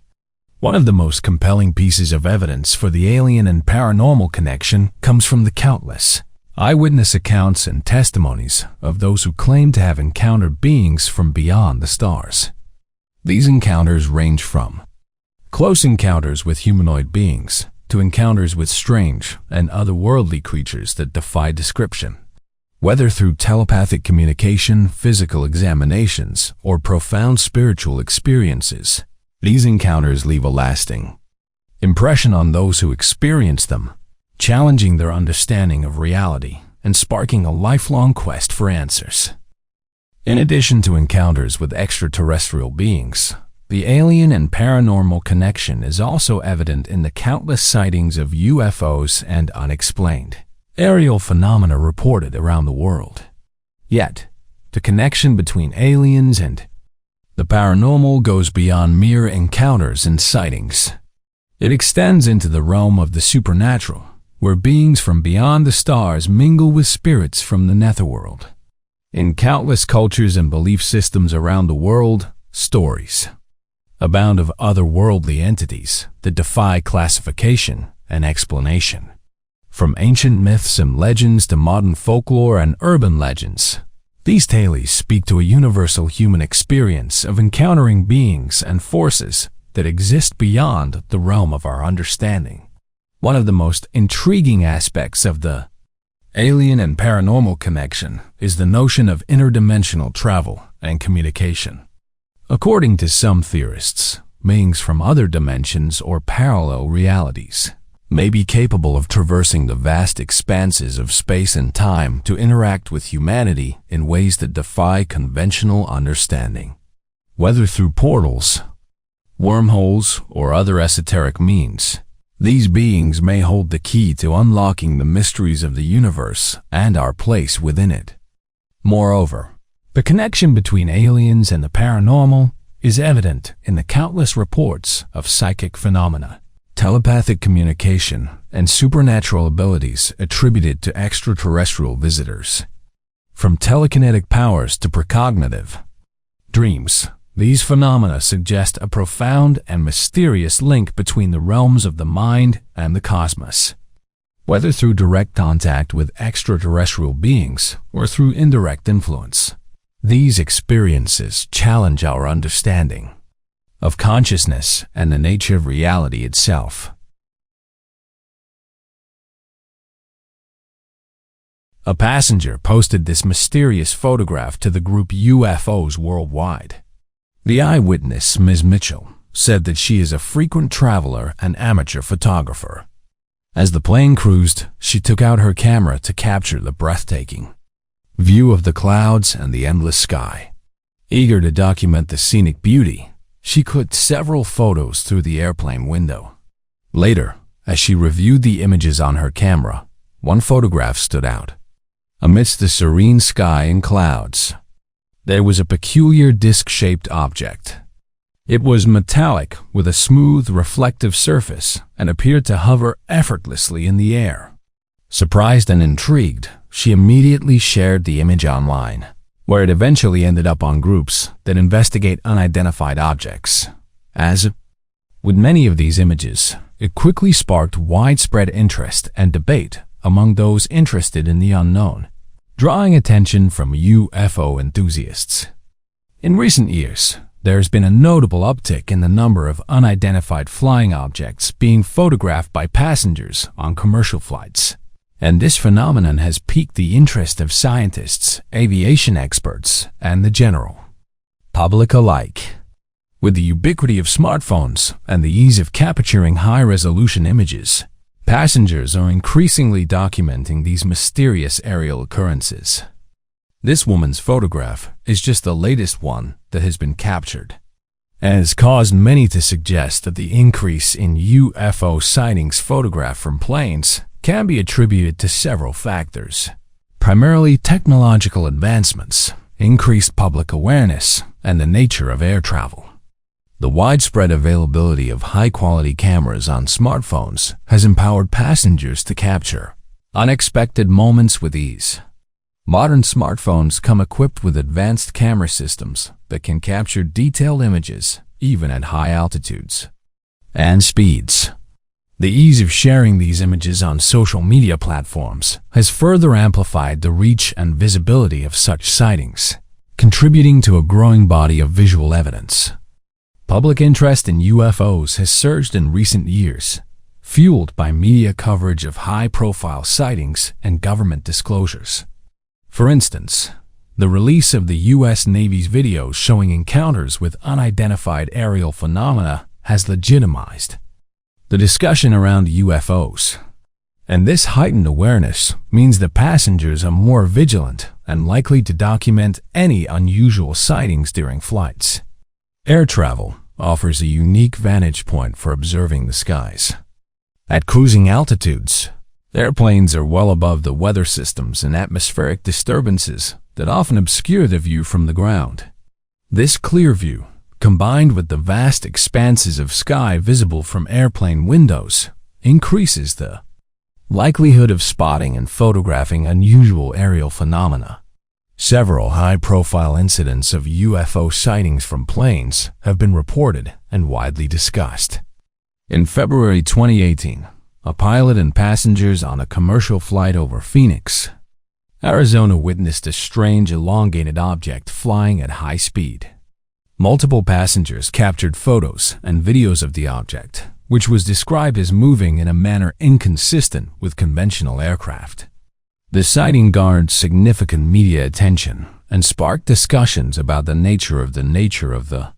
One of the most compelling pieces of evidence for the alien and paranormal connection comes from the countless eyewitness accounts and testimonies of those who claim to have encountered beings from beyond the stars. These encounters range from close encounters with humanoid beings to encounters with strange and otherworldly creatures that defy description. Whether through telepathic communication, physical examinations, or profound spiritual experiences, these encounters leave a lasting impression on those who experience them, challenging their understanding of reality and sparking a lifelong quest for answers. In addition to encounters with extraterrestrial beings, the alien and paranormal connection is also evident in the countless sightings of UFOs and unexplained aerial phenomena reported around the world. Yet, the connection between aliens and the paranormal goes beyond mere encounters and sightings. It extends into the realm of the supernatural, where beings from beyond the stars mingle with spirits from the netherworld. In countless cultures and belief systems around the world, stories abound of otherworldly entities that defy classification and explanation. From ancient myths and legends to modern folklore and urban legends, these tales speak to a universal human experience of encountering beings and forces that exist beyond the realm of our understanding. One of the most intriguing aspects of the alien and paranormal connection is the notion of interdimensional travel and communication. According to some theorists, beings from other dimensions or parallel realities may be capable of traversing the vast expanses of space and time to interact with humanity in ways that defy conventional understanding. Whether through portals, wormholes, or other esoteric means, these beings may hold the key to unlocking the mysteries of the universe and our place within it. Moreover, the connection between aliens and the paranormal is evident in the countless reports of psychic phenomena, telepathic communication, and supernatural abilities attributed to extraterrestrial visitors. From telekinetic powers to precognitive dreams, these phenomena suggest a profound and mysterious link between the realms of the mind and the cosmos. Whether through direct contact with extraterrestrial beings or through indirect influence, these experiences challenge our understanding of consciousness and the nature of reality itself. A passenger posted this mysterious photograph to the group UFOs Worldwide. The eyewitness, Ms. Mitchell, said that she is a frequent traveler and amateur photographer. As the plane cruised, she took out her camera to capture the breathtaking view of the clouds and the endless sky. Eager to document the scenic beauty, She clicked several photos through the airplane window. Later, as she reviewed the images on her camera, one photograph stood out. Amidst the serene sky and clouds, there was a peculiar disc-shaped object. It was metallic with a smooth, reflective surface and appeared to hover effortlessly in the air. Surprised and intrigued, she immediately shared the image online, where it eventually ended up on groups that investigate unidentified objects. As with many of these images, it quickly sparked widespread interest and debate among those interested in the unknown, drawing attention from UFO enthusiasts. In recent years, there has been a notable uptick in the number of unidentified flying objects being photographed by passengers on commercial flights, and this phenomenon has piqued the interest of scientists, aviation experts, and the general public alike. With the ubiquity of smartphones and the ease of capturing high-resolution images, passengers are increasingly documenting these mysterious aerial occurrences. This woman's photograph is just the latest one that has been captured, and has caused many to suggest that the increase in UFO sightings photographed from planes can be attributed to several factors, primarily technological advancements, increased public awareness, and the nature of air travel. The widespread availability of high-quality cameras on smartphones has empowered passengers to capture unexpected moments with ease. Modern smartphones come equipped with advanced camera systems that can capture detailed images even at high altitudes and speeds. The ease of sharing these images on social media platforms has further amplified the reach and visibility of such sightings, contributing to a growing body of visual evidence. Public interest in UFOs has surged in recent years, fueled by media coverage of high-profile sightings and government disclosures. For instance, the release of the U.S. Navy's videos showing encounters with unidentified aerial phenomena has legitimized the discussion around UFOs. And this heightened awareness means that passengers are more vigilant and likely to document any unusual sightings during flights. Air travel offers a unique vantage point for observing the skies. At cruising altitudes, airplanes are well above the weather systems and atmospheric disturbances that often obscure the view from the ground. This clear view, combined with the vast expanses of sky visible from airplane windows, increases the likelihood of spotting and photographing unusual aerial phenomena. Several high-profile incidents of UFO sightings from planes have been reported and widely discussed. In February 2018, a pilot and passengers on a commercial flight over Phoenix, Arizona witnessed a strange elongated object flying at high speed. Multiple passengers captured photos and videos of the object, which was described as moving in a manner inconsistent with conventional aircraft. The sighting garnered significant media attention and sparked discussions about the nature of the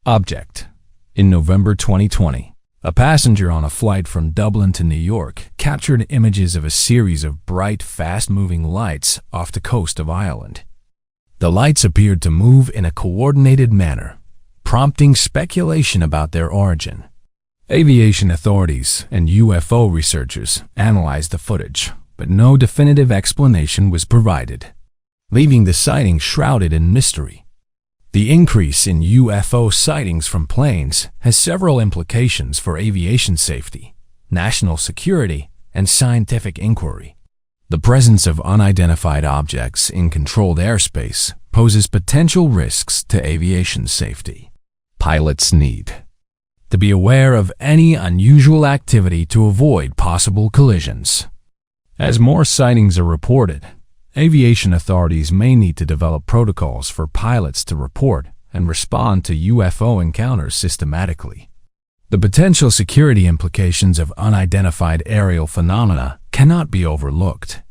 object. In November 2020, a passenger on a flight from Dublin to New York captured images of a series of bright, fast-moving lights off the coast of Ireland. The lights appeared to move in a coordinated manner, prompting speculation about their origin. Aviation authorities and UFO researchers analyzed the footage, but no definitive explanation was provided, leaving the sighting shrouded in mystery. The increase in UFO sightings from planes has several implications for aviation safety, national security, and scientific inquiry. The presence of unidentified objects in controlled airspace poses potential risks to aviation safety. Pilots need to be aware of any unusual activity to avoid possible collisions. As more sightings are reported, aviation authorities may need to develop protocols for pilots to report and respond to UFO encounters systematically. The potential security implications of unidentified aerial phenomena cannot be overlooked.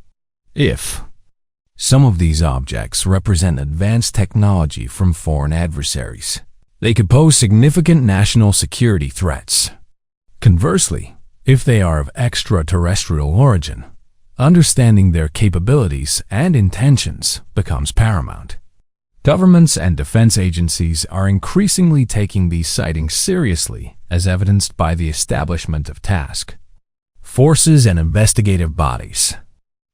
If some of these objects represent advanced technology from foreign adversaries, they could pose significant national security threats. Conversely, if they are of extraterrestrial origin, understanding their capabilities and intentions becomes paramount. Governments and defense agencies are increasingly taking these sightings seriously, as evidenced by the establishment of task forces and investigative bodies.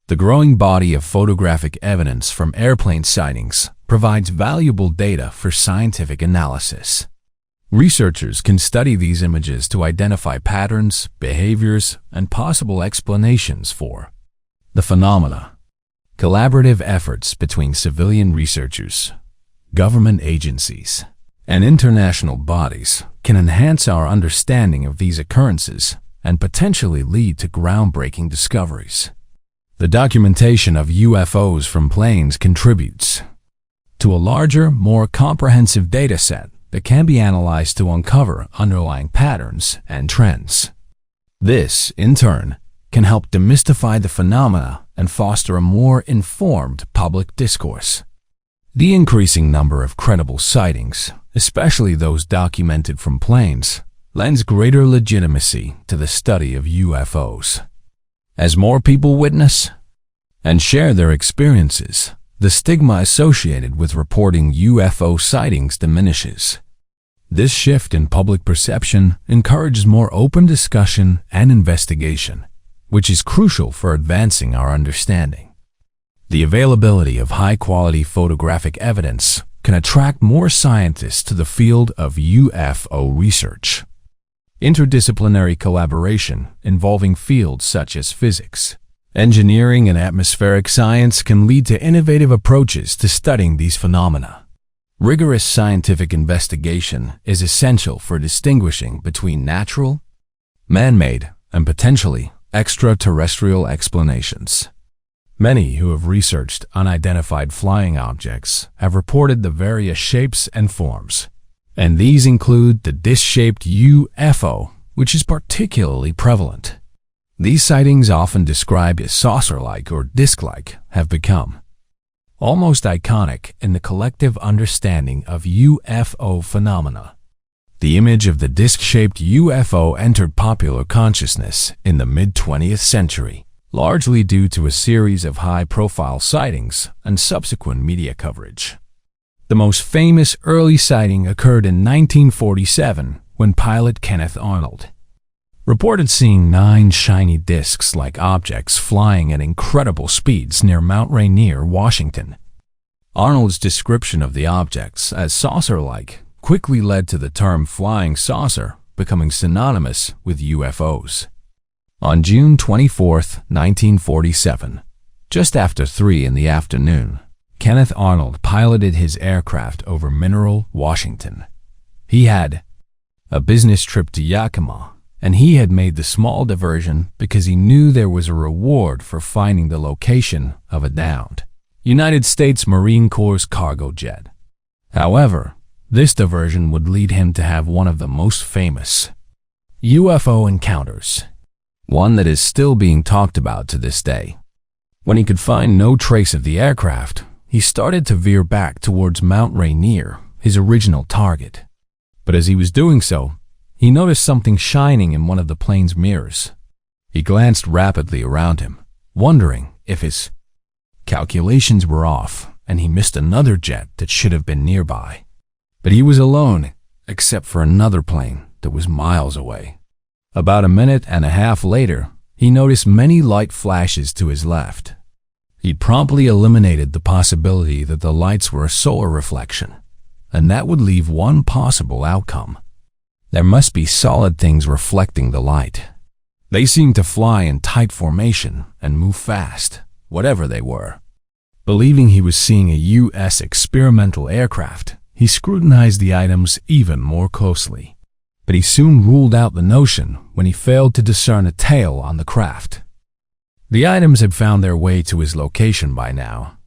The growing body of photographic evidence from airplane sightings provides valuable data for scientific analysis. Researchers can study these images to identify patterns, behaviors, and possible explanations for the phenomena. Collaborative efforts between civilian researchers, government agencies, and international bodies can enhance our understanding of these occurrences and potentially lead to groundbreaking discoveries. The documentation of UFOs from planes contributes to a larger, more comprehensive data set that can be analyzed to uncover underlying patterns and trends. This, in turn, can help demystify the phenomena and foster a more informed public discourse. The increasing number of credible sightings, especially those documented from planes, lends greater legitimacy to the study of UFOs. As more people witness and share their experiences, the stigma associated with reporting UFO sightings diminishes. This shift in public perception encourages more open discussion and investigation, which is crucial for advancing our understanding. The availability of high-quality photographic evidence can attract more scientists to the field of UFO research. Interdisciplinary collaboration involving fields such as physics, engineering, and atmospheric science can lead to innovative approaches to studying these phenomena. Rigorous scientific investigation is essential for distinguishing between natural, man-made, and potentially extraterrestrial explanations. Many who have researched unidentified flying objects have reported the various shapes and forms, and these include the disc-shaped UFO, which is particularly prevalent. These sightings, often described as saucer-like or disc-like, have become almost iconic in the collective understanding of UFO phenomena. The image of the disc-shaped UFO entered popular consciousness in the mid-20th century, largely due to a series of high-profile sightings and subsequent media coverage. The most famous early sighting occurred in 1947 when pilot Kenneth Arnold reported seeing 9 shiny discs-like objects flying at incredible speeds near Mount Rainier, Washington. Arnold's description of the objects as saucer-like quickly led to the term flying saucer becoming synonymous with UFOs. On June 24, 1947, just after 3 in the afternoon, Kenneth Arnold piloted his aircraft over Mineral, Washington. He had a business trip to Yakima, and he had made the small diversion because he knew there was a reward for finding the location of a downed United States Marine Corps cargo jet. However, this diversion would lead him to have one of the most famous UFO encounters, one that is still being talked about to this day. When he could find no trace of the aircraft, he started to veer back towards Mount Rainier, his original target. But as he was doing so, he noticed something shining in one of the plane's mirrors. He glanced rapidly around him, wondering if his calculations were off and he missed another jet that should have been nearby. But he was alone, except for another plane that was miles away. About a minute and a half later, he noticed many light flashes to his left. He promptly eliminated the possibility that the lights were a solar reflection, and that would leave one possible outcome. There must be solid things reflecting the light. They seemed to fly in tight formation and move fast, whatever they were. Believing he was seeing a U.S. experimental aircraft, he scrutinized the items even more closely. But he soon ruled out the notion when he failed to discern a tail on the craft. The items had found their way to his location by now.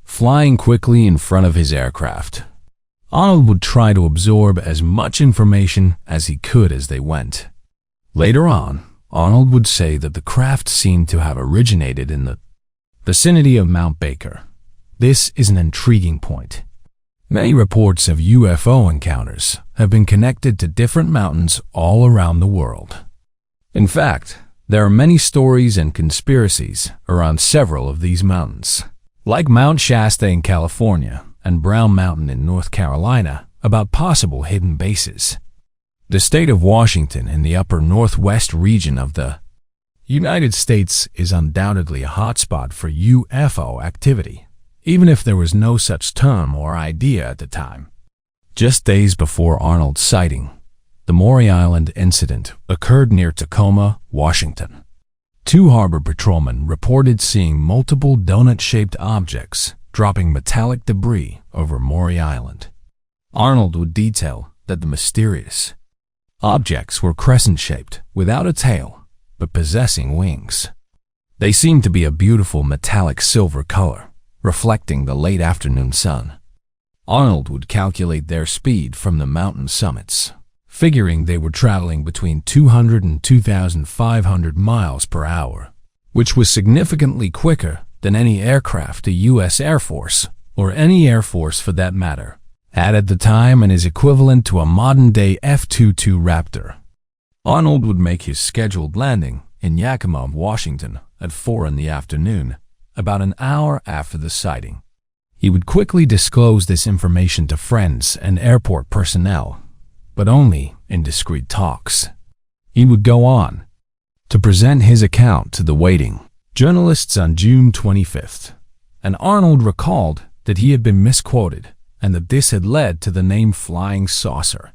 Flying quickly in front of his aircraft, Arnold would try to absorb as much information as he could as they went. Later on, Arnold would say that the craft seemed to have originated in the vicinity of Mount Baker. This is an intriguing point. Many reports of UFO encounters have been connected to different mountains all around the world. In fact, there are many stories and conspiracies around several of these mountains. Like Mount Shasta in California and Brown Mountain in North Carolina about possible hidden bases. The state of Washington in the upper northwest region of the United States is undoubtedly a hotspot for UFO activity, even if there was no such term or idea at the time. Just days before Arnold's sighting, the Maury Island incident occurred near Tacoma, Washington. 2 harbor patrolmen reported seeing multiple donut-shaped objects dropping metallic debris over Maury Island. Arnold would detail that the mysterious objects were crescent-shaped, without a tail, but possessing wings. They seemed to be a beautiful metallic silver color, reflecting the late afternoon sun. Arnold would calculate their speed from the mountain summits, figuring they were traveling between 200 and 2,500 miles per hour, which was significantly quicker than any aircraft the U.S. Air Force, or any Air Force for that matter, had at the time, and is equivalent to a modern-day F-22 Raptor. Arnold would make his scheduled landing in Yakima, Washington at 4 in the afternoon, about an hour after the sighting. He would quickly disclose this information to friends and airport personnel, but only in discreet talks. He would go on to present his account to the waiting journalists on June 25th, and Arnold recalled that he had been misquoted and that this had led to the name Flying Saucer.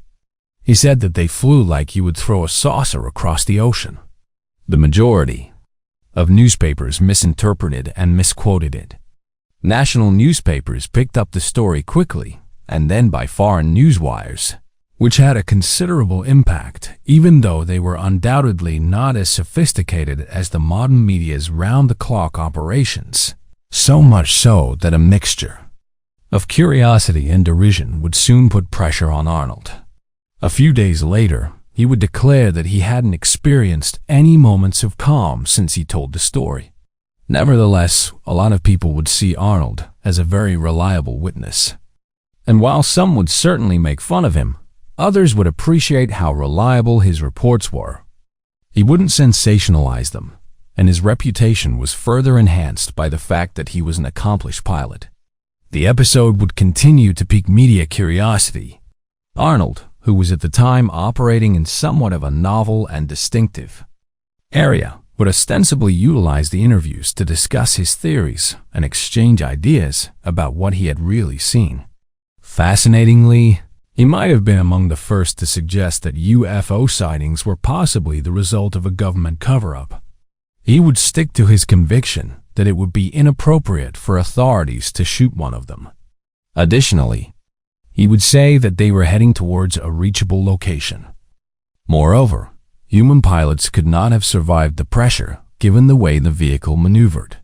He said that they flew like you would throw a saucer across the ocean. The majority of newspapers misinterpreted and misquoted it. National newspapers picked up the story quickly, and then by foreign newswires, which had a considerable impact, even though they were undoubtedly not as sophisticated as the modern media's round-the-clock operations, so much so that a mixture of curiosity and derision would soon put pressure on Arnold. A few days later, he would declare that he hadn't experienced any moments of calm since he told the story. Nevertheless, a lot of people would see Arnold as a very reliable witness. And while some would certainly make fun of him, others would appreciate how reliable his reports were. He wouldn't sensationalize them, and his reputation was further enhanced by the fact that he was an accomplished pilot. The episode would continue to pique media curiosity. Arnold, who was at the time operating in somewhat of a novel and distinctive area, would ostensibly utilize the interviews to discuss his theories and exchange ideas about what he had really seen. Fascinatingly, he might have been among the first to suggest that UFO sightings were possibly the result of a government cover-up. He would stick to his conviction that it would be inappropriate for authorities to shoot one of them. Additionally, he would say that they were heading towards a reachable location. Moreover, human pilots could not have survived the pressure given the way the vehicle maneuvered.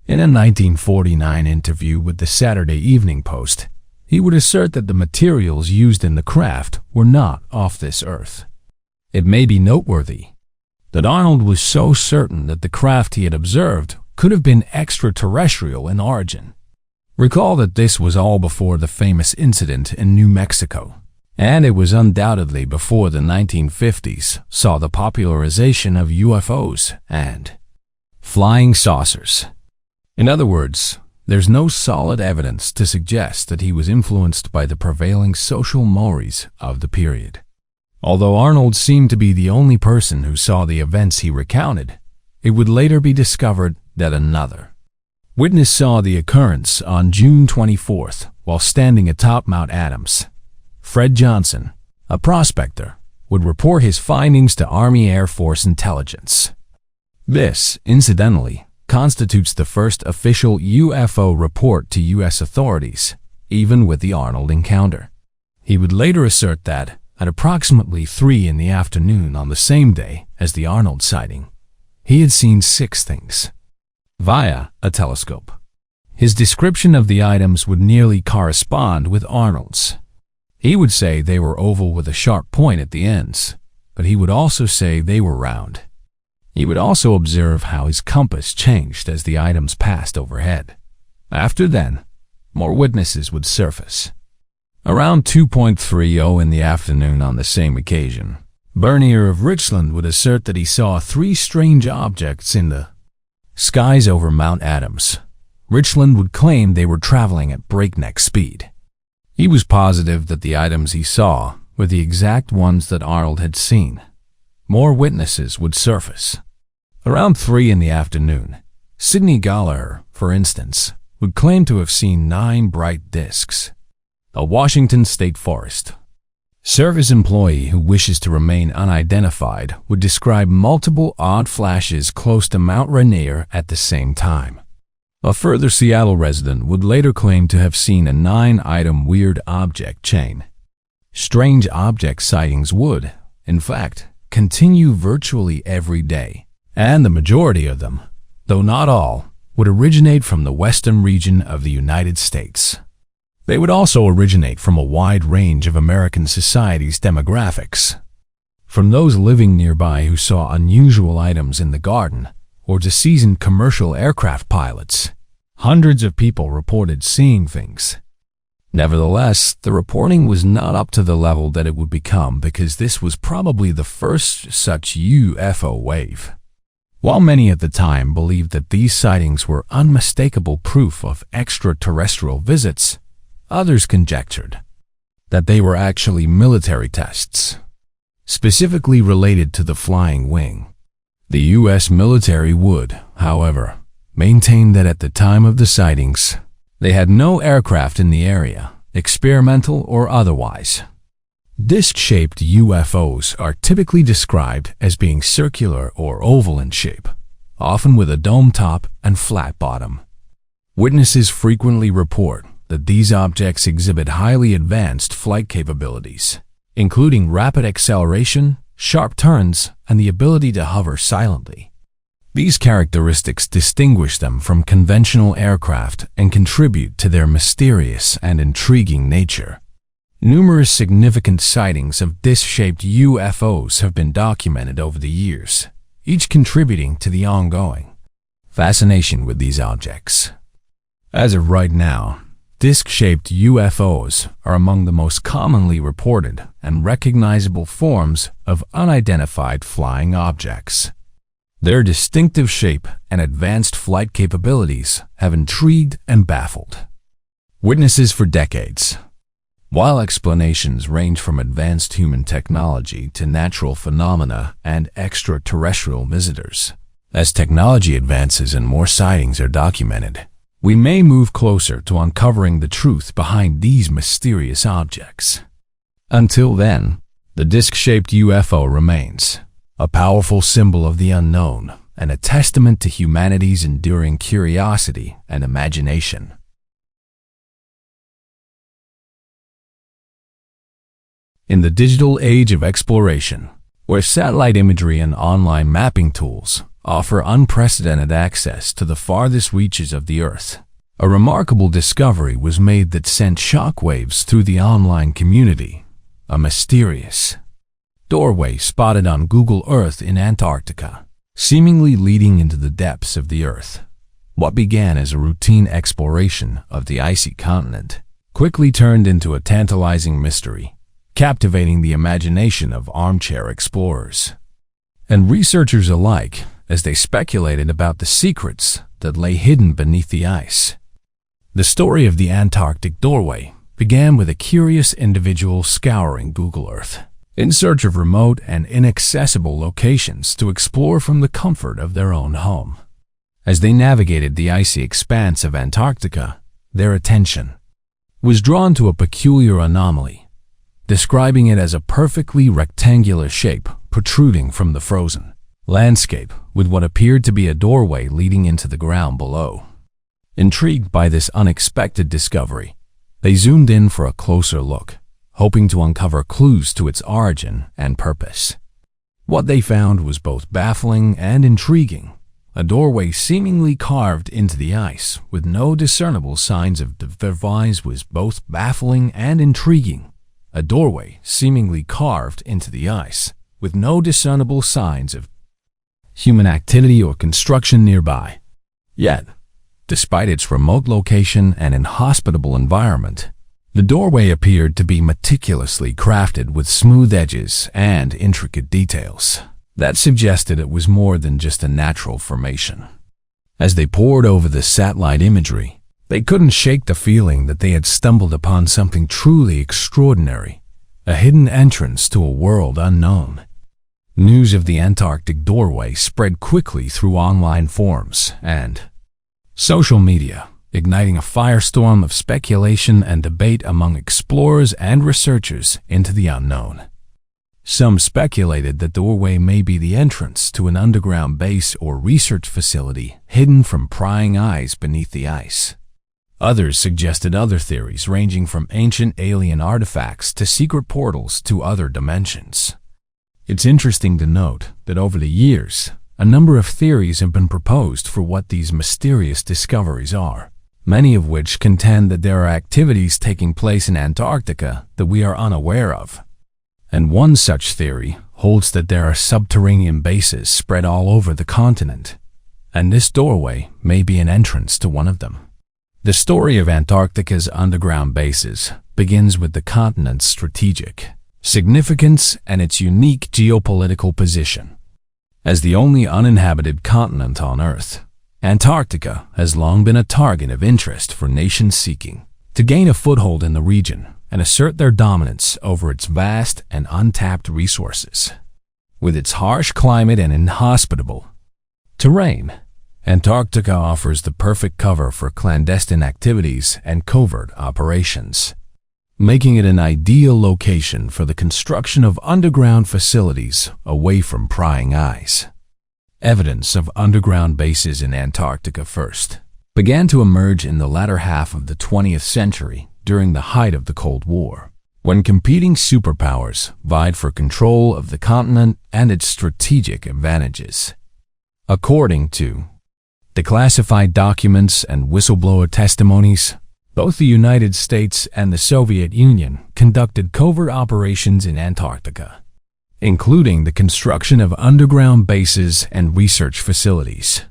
In a 1949 interview with the Saturday Evening Post, he would assert that the materials used in the craft were not off this earth. It may be noteworthy that Arnold was so certain that the craft he had observed could have been extraterrestrial in origin. Recall that this was all before the famous incident in New Mexico, and it was undoubtedly before the 1950s saw the popularization of UFOs and flying saucers. In other words, there's no solid evidence to suggest that he was influenced by the prevailing social mores of the period. Although Arnold seemed to be the only person who saw the events he recounted, it would later be discovered that another witness saw the occurrence on June 24th while standing atop Mount Adams. Fred Johnson, a prospector, would report his findings to Army Air Force intelligence. This, incidentally, constitutes the first official UFO report to U.S. authorities, even with the Arnold encounter. He would later assert that, at approximately 3 in the afternoon on the same day as the Arnold sighting, he had seen 6 things via a telescope. His description of the items would nearly correspond with Arnold's. He would say they were oval with a sharp point at the ends, but he would also say they were round. He would also observe how his compass changed as the items passed overhead. After then, more witnesses would surface. Around 2:30 in the afternoon on the same occasion, Bernier of Richland would assert that he saw 3 strange objects in the skies over Mount Adams, Richland would claim they were traveling at breakneck speed. He was positive that the items he saw were the exact ones that Arnold had seen. More witnesses would surface. Around 3 in the afternoon, Sidney Gallagher, for instance, would claim to have seen 9 bright discs. A Washington State Forest Service employee who wishes to remain unidentified would describe multiple odd flashes close to Mount Rainier at the same time. A further Seattle resident would later claim to have seen a 9-item weird object chain. Strange object sightings would, in fact, continue virtually every day, and the majority of them, though not all, would originate from the western region of the United States. They would also originate from a wide range of American society's demographics, from those living nearby who saw unusual items in the garden, or to seasoned commercial aircraft pilots. Hundreds of people reported seeing things. Nevertheless, the reporting was not up to the level that it would become because this was probably the first such UFO wave. While many at the time believed that these sightings were unmistakable proof of extraterrestrial visits, others conjectured that they were actually military tests, specifically related to the flying wing. The U.S. military would, however, maintain that at the time of the sightings, they had no aircraft in the area, experimental or otherwise. Disc-shaped UFOs are typically described as being circular or oval in shape, often with a dome top and flat bottom. Witnesses frequently report that these objects exhibit highly advanced flight capabilities, including rapid acceleration, sharp turns, and the ability to hover silently. These characteristics distinguish them from conventional aircraft and contribute to their mysterious and intriguing nature. Numerous significant sightings of disc-shaped UFOs have been documented over the years, each contributing to the ongoing fascination with these objects. As of right now, disc-shaped UFOs are among the most commonly reported and recognizable forms of unidentified flying objects. Their distinctive shape and advanced flight capabilities have intrigued and baffled witnesses for decades. While explanations range from advanced human technology to natural phenomena and extraterrestrial visitors, as technology advances and more sightings are documented, we may move closer to uncovering the truth behind these mysterious objects. Until then, the disc-shaped UFO remains a powerful symbol of the unknown and a testament to humanity's enduring curiosity and imagination. In the digital age of exploration, where satellite imagery and online mapping tools offer unprecedented access to the farthest reaches of the Earth, a remarkable discovery was made that sent shockwaves through the online community. A mysterious doorway spotted on Google Earth in Antarctica, seemingly leading into the depths of the Earth. What began as a routine exploration of the icy continent quickly turned into a tantalizing mystery, captivating the imagination of armchair explorers and researchers alike as they speculated about the secrets that lay hidden beneath the ice. The story of the Antarctic doorway began with a curious individual scouring Google Earth in search of remote and inaccessible locations to explore from the comfort of their own home. As they navigated the icy expanse of Antarctica, their attention was drawn to a peculiar anomaly, describing it as a perfectly rectangular shape protruding from the frozen landscape with what appeared to be a doorway leading into the ground below. Intrigued by this unexpected discovery, they zoomed in for a closer look, hoping to uncover clues to its origin and purpose. What they found was both baffling and intriguing, a doorway seemingly carved into the ice with no discernible signs of device was both baffling and intriguing. A doorway seemingly carved into the ice with no discernible signs of human activity or construction nearby. Yet, despite its remote location and inhospitable environment, the doorway appeared to be meticulously crafted with smooth edges and intricate details that suggested it was more than just a natural formation. As they pored over the satellite imagery, they couldn't shake the feeling that they had stumbled upon something truly extraordinary, a hidden entrance to a world unknown. News of the Antarctic doorway spread quickly through online forums and social media, igniting a firestorm of speculation and debate among explorers and researchers into the unknown. Some speculated that the doorway may be the entrance to an underground base or research facility hidden from prying eyes beneath the ice. Others suggested other theories ranging from ancient alien artifacts to secret portals to other dimensions. It's interesting to note that over the years, a number of theories have been proposed for what these mysterious discoveries are, many of which contend that there are activities taking place in Antarctica that we are unaware of. And one such theory holds that there are subterranean bases spread all over the continent, and this doorway may be an entrance to one of them. The story of Antarctica's underground bases begins with the continent's strategic significance and its unique geopolitical position. As the only uninhabited continent on Earth, Antarctica has long been a target of interest for nations seeking to gain a foothold in the region and assert their dominance over its vast and untapped resources. With its harsh climate and inhospitable terrain, Antarctica offers the perfect cover for clandestine activities and covert operations, making it an ideal location for the construction of underground facilities away from prying eyes. Evidence of underground bases in Antarctica first began to emerge in the latter half of the 20th century during the height of the Cold War, when competing superpowers vied for control of the continent and its strategic advantages. According to declassified documents and whistleblower testimonies, both the United States and the Soviet Union conducted covert operations in Antarctica, including the construction of underground bases and research facilities.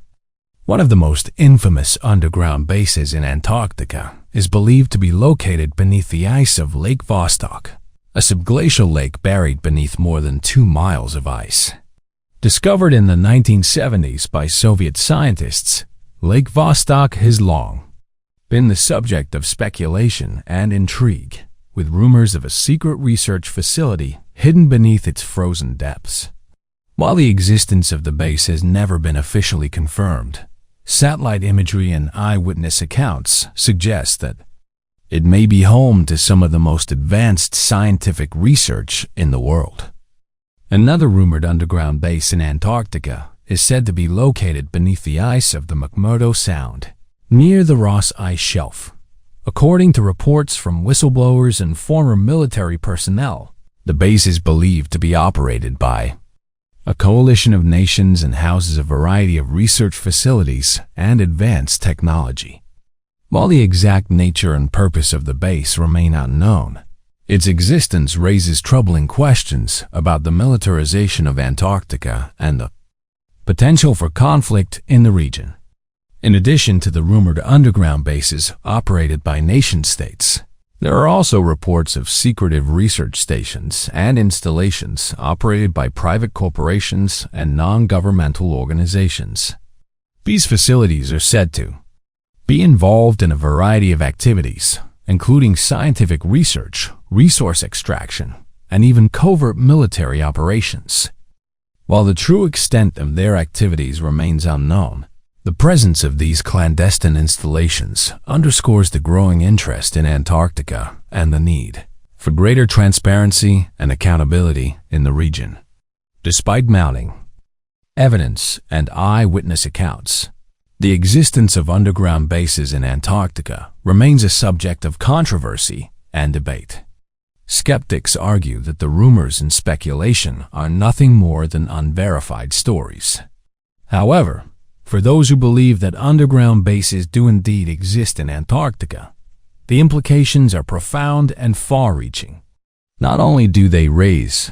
One of the most infamous underground bases in Antarctica is believed to be located beneath the ice of Lake Vostok, a subglacial lake buried beneath more than 2 miles of ice. Discovered in the 1970s by Soviet scientists, Lake Vostok has long been the subject of speculation and intrigue, with rumors of a secret research facility hidden beneath its frozen depths. While the existence of the base has never been officially confirmed, satellite imagery and eyewitness accounts suggest that it may be home to some of the most advanced scientific research in the world. Another rumored underground base in Antarctica is said to be located beneath the ice of the McMurdo Sound, near the Ross Ice Shelf. According to reports from whistleblowers and former military personnel, the base is believed to be operated by a coalition of nations and houses a variety of research facilities and advanced technology. While the exact nature and purpose of the base remain unknown, its existence raises troubling questions about the militarization of Antarctica and the potential for conflict in the region. In addition to the rumored underground bases operated by nation-states, there are also reports of secretive research stations and installations operated by private corporations and non-governmental organizations. These facilities are said to be involved in a variety of activities, including scientific research, resource extraction, and even covert military operations. While the true extent of their activities remains unknown, the presence of these clandestine installations underscores the growing interest in Antarctica and the need for greater transparency and accountability in the region. Despite mounting evidence and eyewitness accounts, the existence of underground bases in Antarctica remains a subject of controversy and debate. Skeptics argue that the rumors and speculation are nothing more than unverified stories. However, for those who believe that underground bases do indeed exist in Antarctica, the implications are profound and far-reaching. Not only do they raise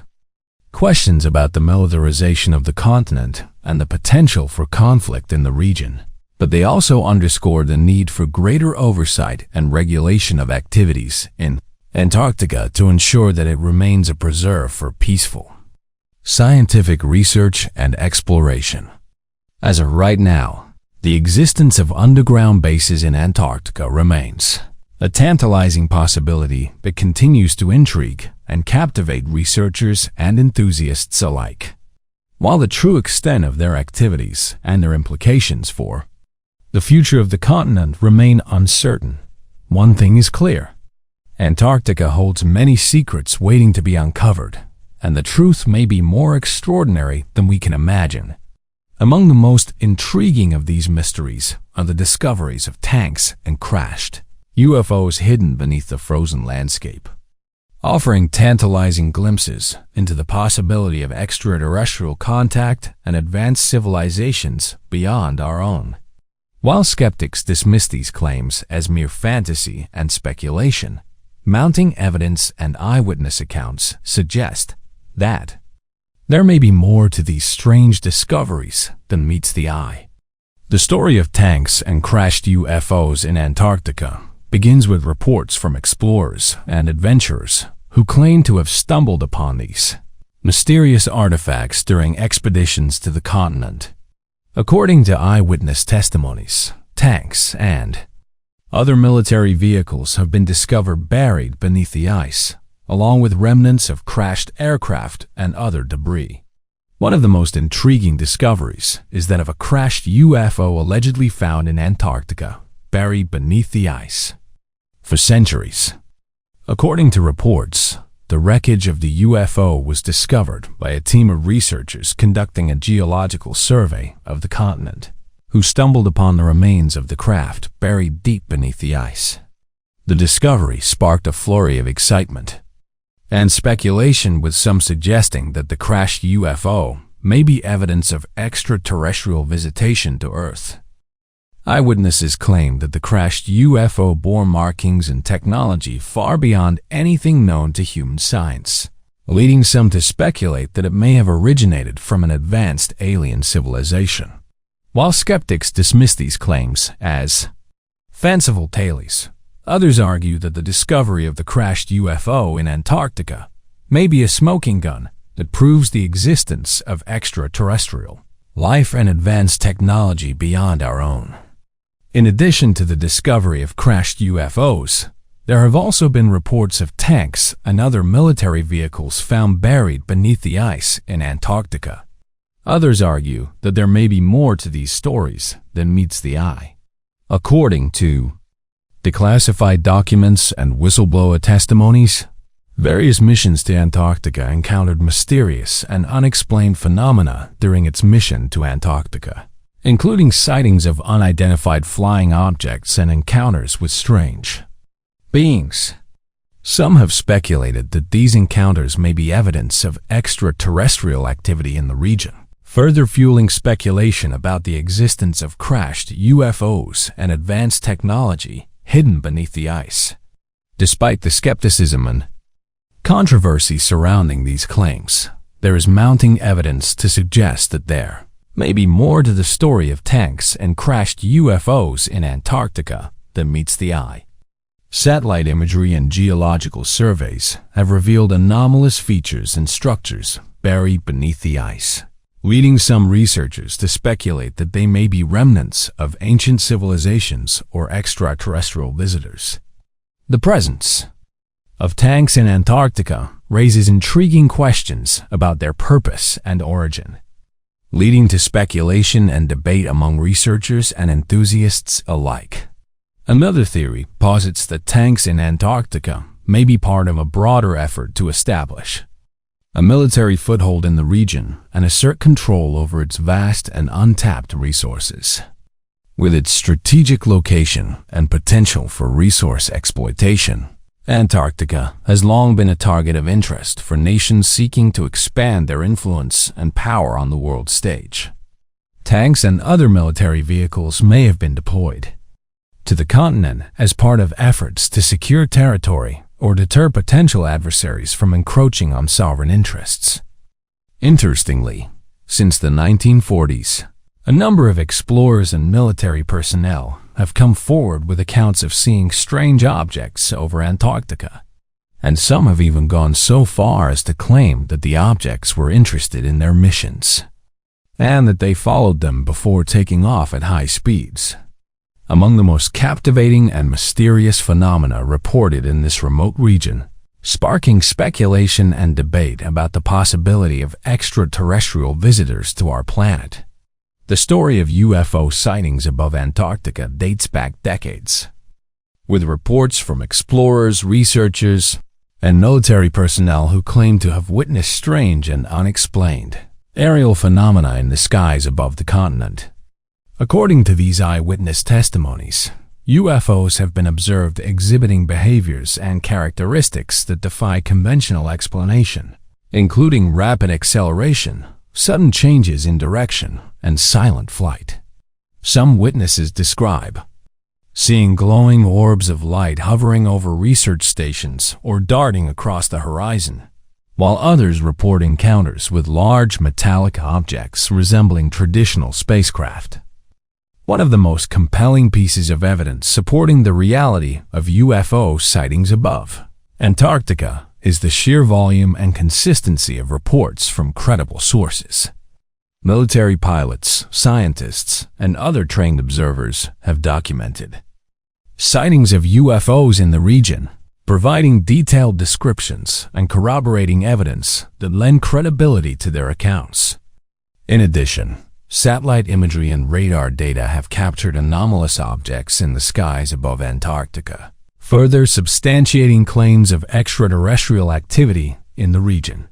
questions about the militarization of the continent and the potential for conflict in the region, but they also underscore the need for greater oversight and regulation of activities in Antarctica to ensure that it remains a preserve for peaceful scientific research and exploration. As of right now, The existence of underground bases in Antarctica remains a tantalizing possibility that continues to intrigue and captivate researchers and enthusiasts alike. While the true extent of their activities and their implications for the future of the continent remain uncertain, one thing is clear. Antarctica holds many secrets waiting to be uncovered, and the truth may be more extraordinary than we can imagine. Among the most intriguing of these mysteries are the discoveries of tanks and crashed UFOs hidden beneath the frozen landscape, offering tantalizing glimpses into the possibility of extraterrestrial contact and advanced civilizations beyond our own. While skeptics dismiss these claims as mere fantasy and speculation, mounting evidence and eyewitness accounts suggest that there may be more to these strange discoveries than meets the eye. The story of tanks and crashed UFOs in Antarctica begins with reports from explorers and adventurers who claim to have stumbled upon these mysterious artifacts during expeditions to the continent. According to eyewitness testimonies, tanks and other military vehicles have been discovered buried beneath the ice, along with remnants of crashed aircraft and other debris. One of the most intriguing discoveries is that of a crashed UFO allegedly found in Antarctica, buried beneath the ice for centuries. According to reports, the wreckage of the UFO was discovered by a team of researchers conducting a geological survey of the continent, who stumbled upon the remains of the craft buried deep beneath the ice. The discovery sparked a flurry of excitement and speculation, with some suggesting that the crashed UFO may be evidence of extraterrestrial visitation to Earth. Eyewitnesses claimed that the crashed UFO bore markings and technology far beyond anything known to human science, leading some to speculate that it may have originated from an advanced alien civilization. While skeptics dismiss these claims as fanciful tales, others argue that the discovery of the crashed UFO in Antarctica may be a smoking gun that proves the existence of extraterrestrial life and advanced technology beyond our own. In addition to the discovery of crashed UFOs, there have also been reports of tanks and other military vehicles found buried beneath the ice in Antarctica. Others argue that there may be more to these stories than meets the eye. According to declassified documents and whistleblower testimonies, various missions to Antarctica encountered mysterious and unexplained phenomena during its mission to Antarctica, including sightings of unidentified flying objects and encounters with strange beings. Some have speculated that these encounters may be evidence of extraterrestrial activity in the region, further fueling speculation about the existence of crashed UFOs and advanced technology hidden beneath the ice. Despite the skepticism and controversy surrounding these claims, there is mounting evidence to suggest that there may be more to the story of tanks and crashed UFOs in Antarctica than meets the eye. Satellite imagery and geological surveys have revealed anomalous features and structures buried beneath the ice, leading some researchers to speculate that they may be remnants of ancient civilizations or extraterrestrial visitors. The presence of tanks in Antarctica raises intriguing questions about their purpose and origin, leading to speculation and debate among researchers and enthusiasts alike. Another theory posits that tanks in Antarctica may be part of a broader effort to establish a military foothold in the region and assert control over its vast and untapped resources. With its strategic location and potential for resource exploitation, Antarctica has long been a target of interest for nations seeking to expand their influence and power on the world stage. Tanks and other military vehicles may have been deployed to the continent as part of efforts to secure territory or deter potential adversaries from encroaching on sovereign interests. Interestingly, since the 1940s, a number of explorers and military personnel have come forward with accounts of seeing strange objects over Antarctica, and some have even gone so far as to claim that the objects were interested in their missions. and that they followed them before taking off at high speeds. Among the most captivating and mysterious phenomena reported in this remote region, sparking speculation and debate about the possibility of extraterrestrial visitors to our planet. The story of UFO sightings above Antarctica dates back decades, with reports from explorers, researchers, and military personnel who claim to have witnessed strange and unexplained aerial phenomena in the skies above the continent. According to these eyewitness testimonies, UFOs have been observed exhibiting behaviors and characteristics that defy conventional explanation, including rapid acceleration, sudden changes in direction, and silent flight. Some witnesses describe seeing glowing orbs of light hovering over research stations or darting across the horizon, while others report encounters with large metallic objects resembling traditional spacecraft. One of the most compelling pieces of evidence supporting the reality of UFO sightings above Antarctica is the sheer volume and consistency of reports from credible sources. Military pilots, scientists, and other trained observers have documented sightings of UFOs in the region, providing detailed descriptions and corroborating evidence that lend credibility to their accounts. In addition, satellite imagery and radar data have captured anomalous objects in the skies above Antarctica, further substantiating claims of extraterrestrial activity in the region.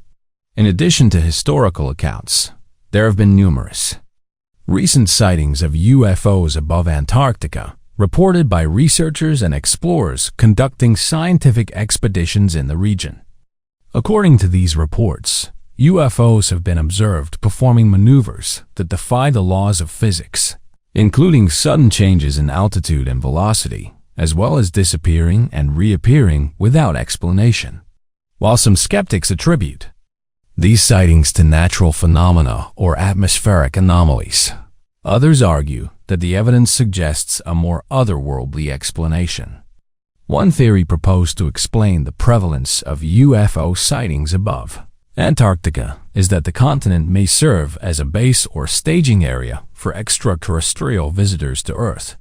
In addition to historical accounts, there have been numerous recent sightings of UFOs above Antarctica, reported by researchers and explorers conducting scientific expeditions in the region. According to these reports, UFOs have been observed performing maneuvers that defy the laws of physics, including sudden changes in altitude and velocity, as well as disappearing and reappearing without explanation. While some skeptics attribute these sightings to natural phenomena or atmospheric anomalies, others argue that the evidence suggests a more otherworldly explanation. One theory proposed to explain the prevalence of UFO sightings above Antarctica is that the continent may serve as a base or staging area for extraterrestrial visitors to Earth.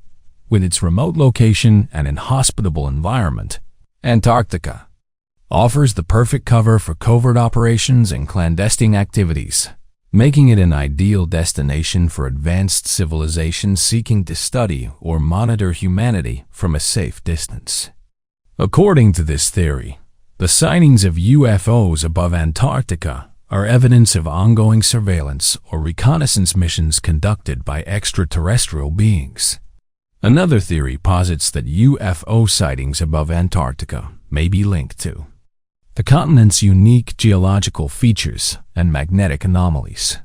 With its remote location and inhospitable environment, Antarctica offers the perfect cover for covert operations and clandestine activities, making it an ideal destination for advanced civilizations seeking to study or monitor humanity from a safe distance. According to this theory, the sightings of UFOs above Antarctica are evidence of ongoing surveillance or reconnaissance missions conducted by extraterrestrial beings. Another theory posits that UFO sightings above Antarctica may be linked to the continent's unique geological features and magnetic anomalies.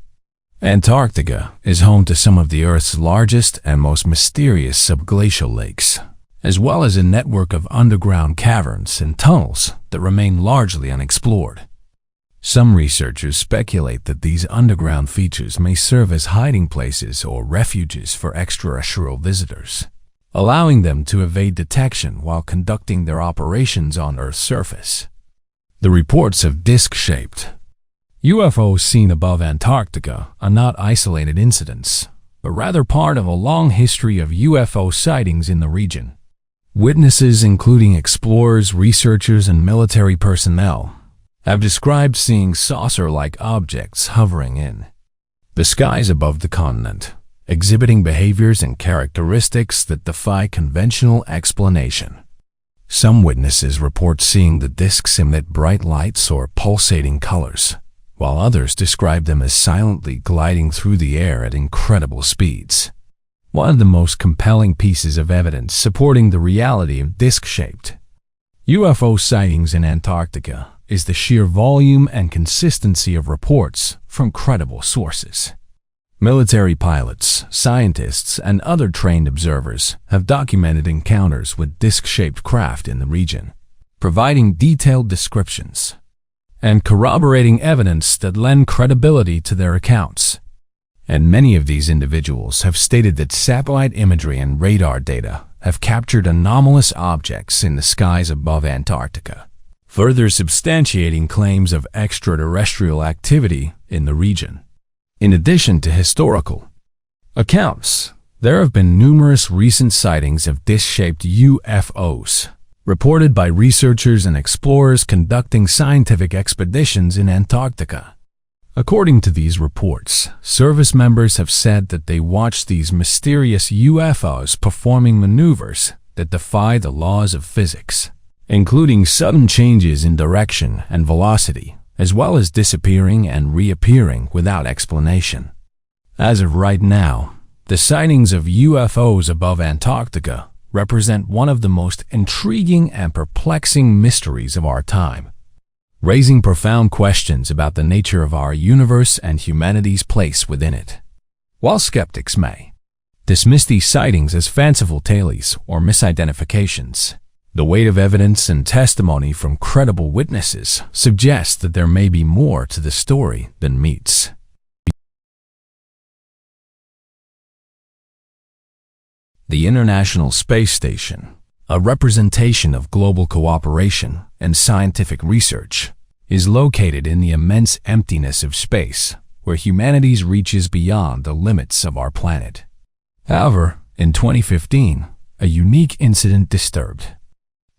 Antarctica is home to some of the Earth's largest and most mysterious subglacial lakes, as well as a network of underground caverns and tunnels that remain largely unexplored. Some researchers speculate that these underground features may serve as hiding places or refuges for extraterrestrial visitors, allowing them to evade detection while conducting their operations on Earth's surface. The reports of disc-shaped UFOs seen above Antarctica are not isolated incidents, but rather part of a long history of UFO sightings in the region. Witnesses, including explorers, researchers, and military personnel, have described seeing saucer-like objects hovering in the skies above the continent, exhibiting behaviors and characteristics that defy conventional explanation. Some witnesses report seeing the discs emit bright lights or pulsating colors, while others describe them as silently gliding through the air at incredible speeds. One of the most compelling pieces of evidence supporting the reality of disc-shaped UFO sightings in Antarctica is the sheer volume and consistency of reports from credible sources. Military pilots, scientists, and other trained observers have documented encounters with disc-shaped craft in the region, providing detailed descriptions and corroborating evidence that lend credibility to their accounts. And many of these individuals have stated that satellite imagery and radar data have captured anomalous objects in the skies above Antarctica, further substantiating claims of extraterrestrial activity in the region. In addition to historical accounts, there have been numerous recent sightings of disc-shaped UFOs, reported by researchers and explorers conducting scientific expeditions in Antarctica. According to these reports, service members have said that they watched these mysterious UFOs performing maneuvers that defy the laws of physics, including sudden changes in direction and velocity, as well as disappearing and reappearing without explanation. As of right now, the sightings of UFOs above Antarctica represent one of the most intriguing and perplexing mysteries of our time, raising profound questions about the nature of our universe and humanity's place within it. While skeptics may dismiss these sightings as fanciful tales or misidentifications, the weight of evidence and testimony from credible witnesses suggests that there may be more to the story than meets. The International Space Station, a representation of global cooperation and scientific research, is located in the immense emptiness of space, where humanity reaches beyond the limits of our planet. However, in 2015, a unique incident disturbed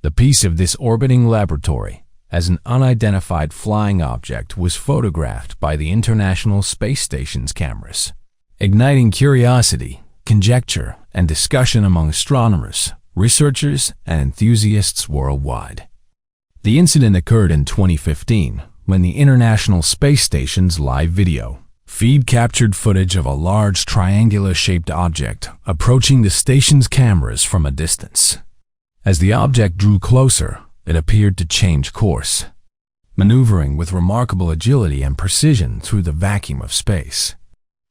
the peace of this orbiting laboratory, as an unidentified flying object was photographed by the International Space Station's cameras, igniting curiosity, conjecture, and discussion among astronomers, researchers, and enthusiasts worldwide. The incident occurred in 2015 when the International Space Station's live video feed captured footage of a large triangular-shaped object approaching the station's cameras from a distance. As the object drew closer, it appeared to change course, maneuvering with remarkable agility and precision through the vacuum of space.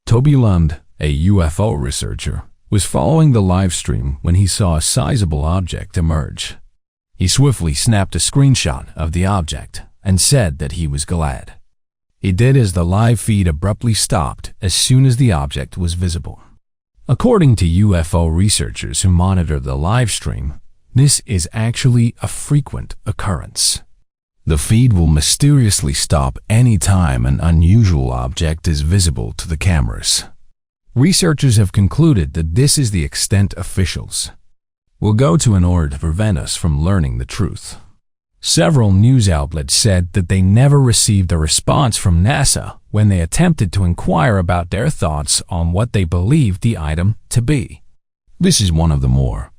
Toby Lund, a UFO researcher, was following the live stream when he saw a sizable object emerge. He swiftly snapped a screenshot of the object and said that he was glad. He did as the live feed abruptly stopped as soon as the object was visible. According to UFO researchers who monitor the live stream, this is actually a frequent occurrence. The feed will mysteriously stop any time an unusual object is visible to the cameras. Researchers have concluded that this is the extent officials will go to in order to prevent us from learning the truth. Several news outlets said that they never received a response from NASA when they attempted to inquire about their thoughts on what they believed the item to be. This is one of the more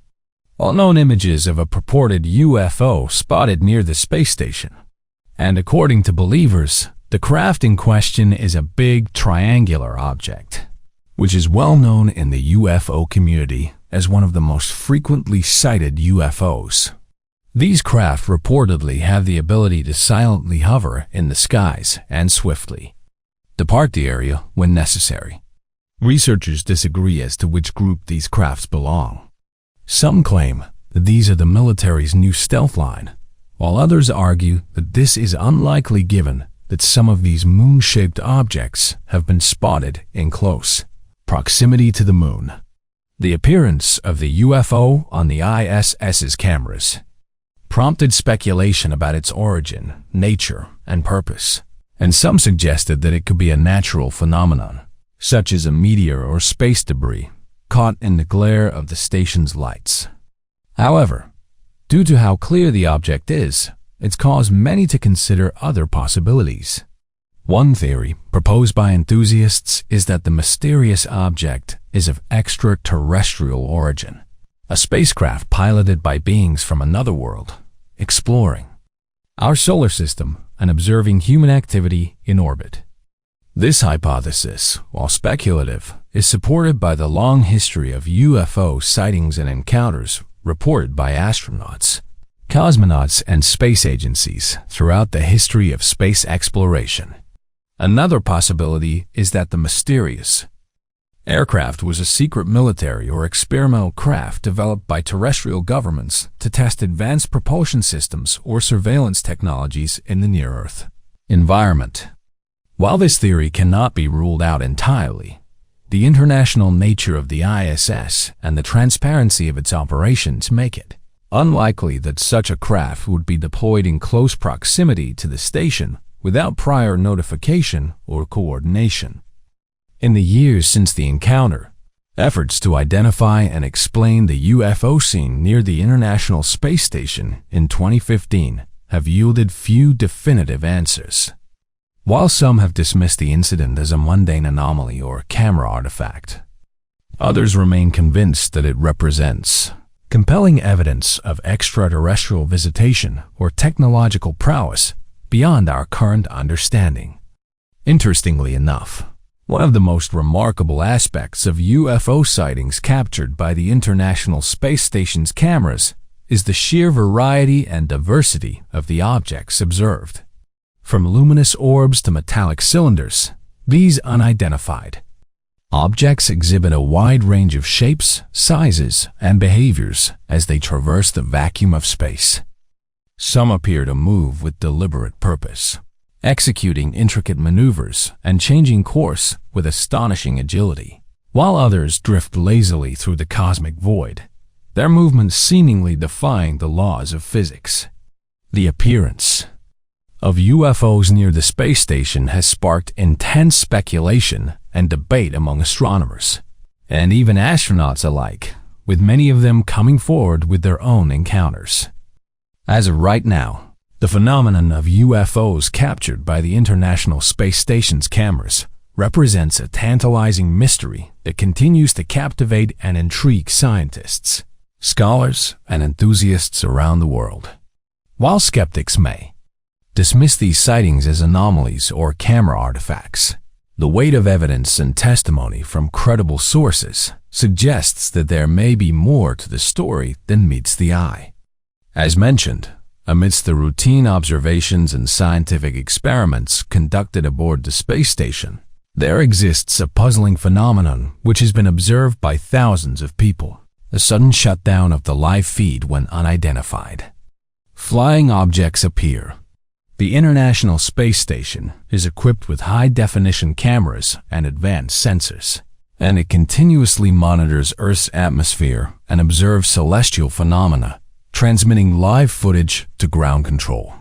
well-known images of a purported UFO spotted near the space station. And according to believers, the craft in question is a big triangular object, which is well known in the UFO community as one of the most frequently cited UFOs. These craft reportedly have the ability to silently hover in the skies and swiftly depart the area when necessary. Researchers disagree as to which group these crafts belong. Some claim that these are the military's new stealth line, while others argue that this is unlikely given that some of these moon-shaped objects have been spotted in close proximity to the moon. The appearance of the UFO on the ISS's cameras prompted speculation about its origin, nature, and purpose, and some suggested that it could be a natural phenomenon, such as a meteor or space debris caught in the glare of the station's lights. However, due to how clear the object is, it's caused many to consider other possibilities. One theory, proposed by enthusiasts, is that the mysterious object is of extraterrestrial origin, a spacecraft piloted by beings from another world, exploring our solar system and observing human activity in orbit. This hypothesis, while speculative, is supported by the long history of UFO sightings and encounters reported by astronauts, cosmonauts, and space agencies throughout the history of space exploration. Another possibility is that the mysterious aircraft was a secret military or experimental craft developed by terrestrial governments to test advanced propulsion systems or surveillance technologies in the near-Earth environment. While this theory cannot be ruled out entirely, the international nature of the ISS and the transparency of its operations make it unlikely that such a craft would be deployed in close proximity to the station without prior notification or coordination. In the years since the encounter, efforts to identify and explain the UFO scene near the International Space Station in 2015 have yielded few definitive answers. While some have dismissed the incident as a mundane anomaly or camera artifact, others remain convinced that it represents compelling evidence of extraterrestrial visitation or technological prowess beyond our current understanding. Interestingly enough, one of the most remarkable aspects of UFO sightings captured by the International Space Station's cameras is the sheer variety and diversity of the objects observed. From luminous orbs to metallic cylinders, these unidentified objects exhibit a wide range of shapes, sizes, and behaviors as they traverse the vacuum of space. Some appear to move with deliberate purpose, executing intricate maneuvers and changing course with astonishing agility, while others drift lazily through the cosmic void, their movements seemingly defying the laws of physics. The appearance of UFOs near the space station has sparked intense speculation and debate among astronomers, and even astronauts alike, with many of them coming forward with their own encounters. As of right now, the phenomenon of UFOs captured by the International Space Station's cameras represents a tantalizing mystery that continues to captivate and intrigue scientists, scholars, and enthusiasts around the world. While skeptics may dismiss these sightings as anomalies or camera artifacts, the weight of evidence and testimony from credible sources suggests that there may be more to the story than meets the eye. As mentioned, amidst the routine observations and scientific experiments conducted aboard the space station, there exists a puzzling phenomenon which has been observed by thousands of people: the sudden shutdown of the live feed when unidentified flying objects appear. The International Space Station is equipped with high-definition cameras and advanced sensors, and it continuously monitors Earth's atmosphere and observes celestial phenomena, transmitting live footage to ground control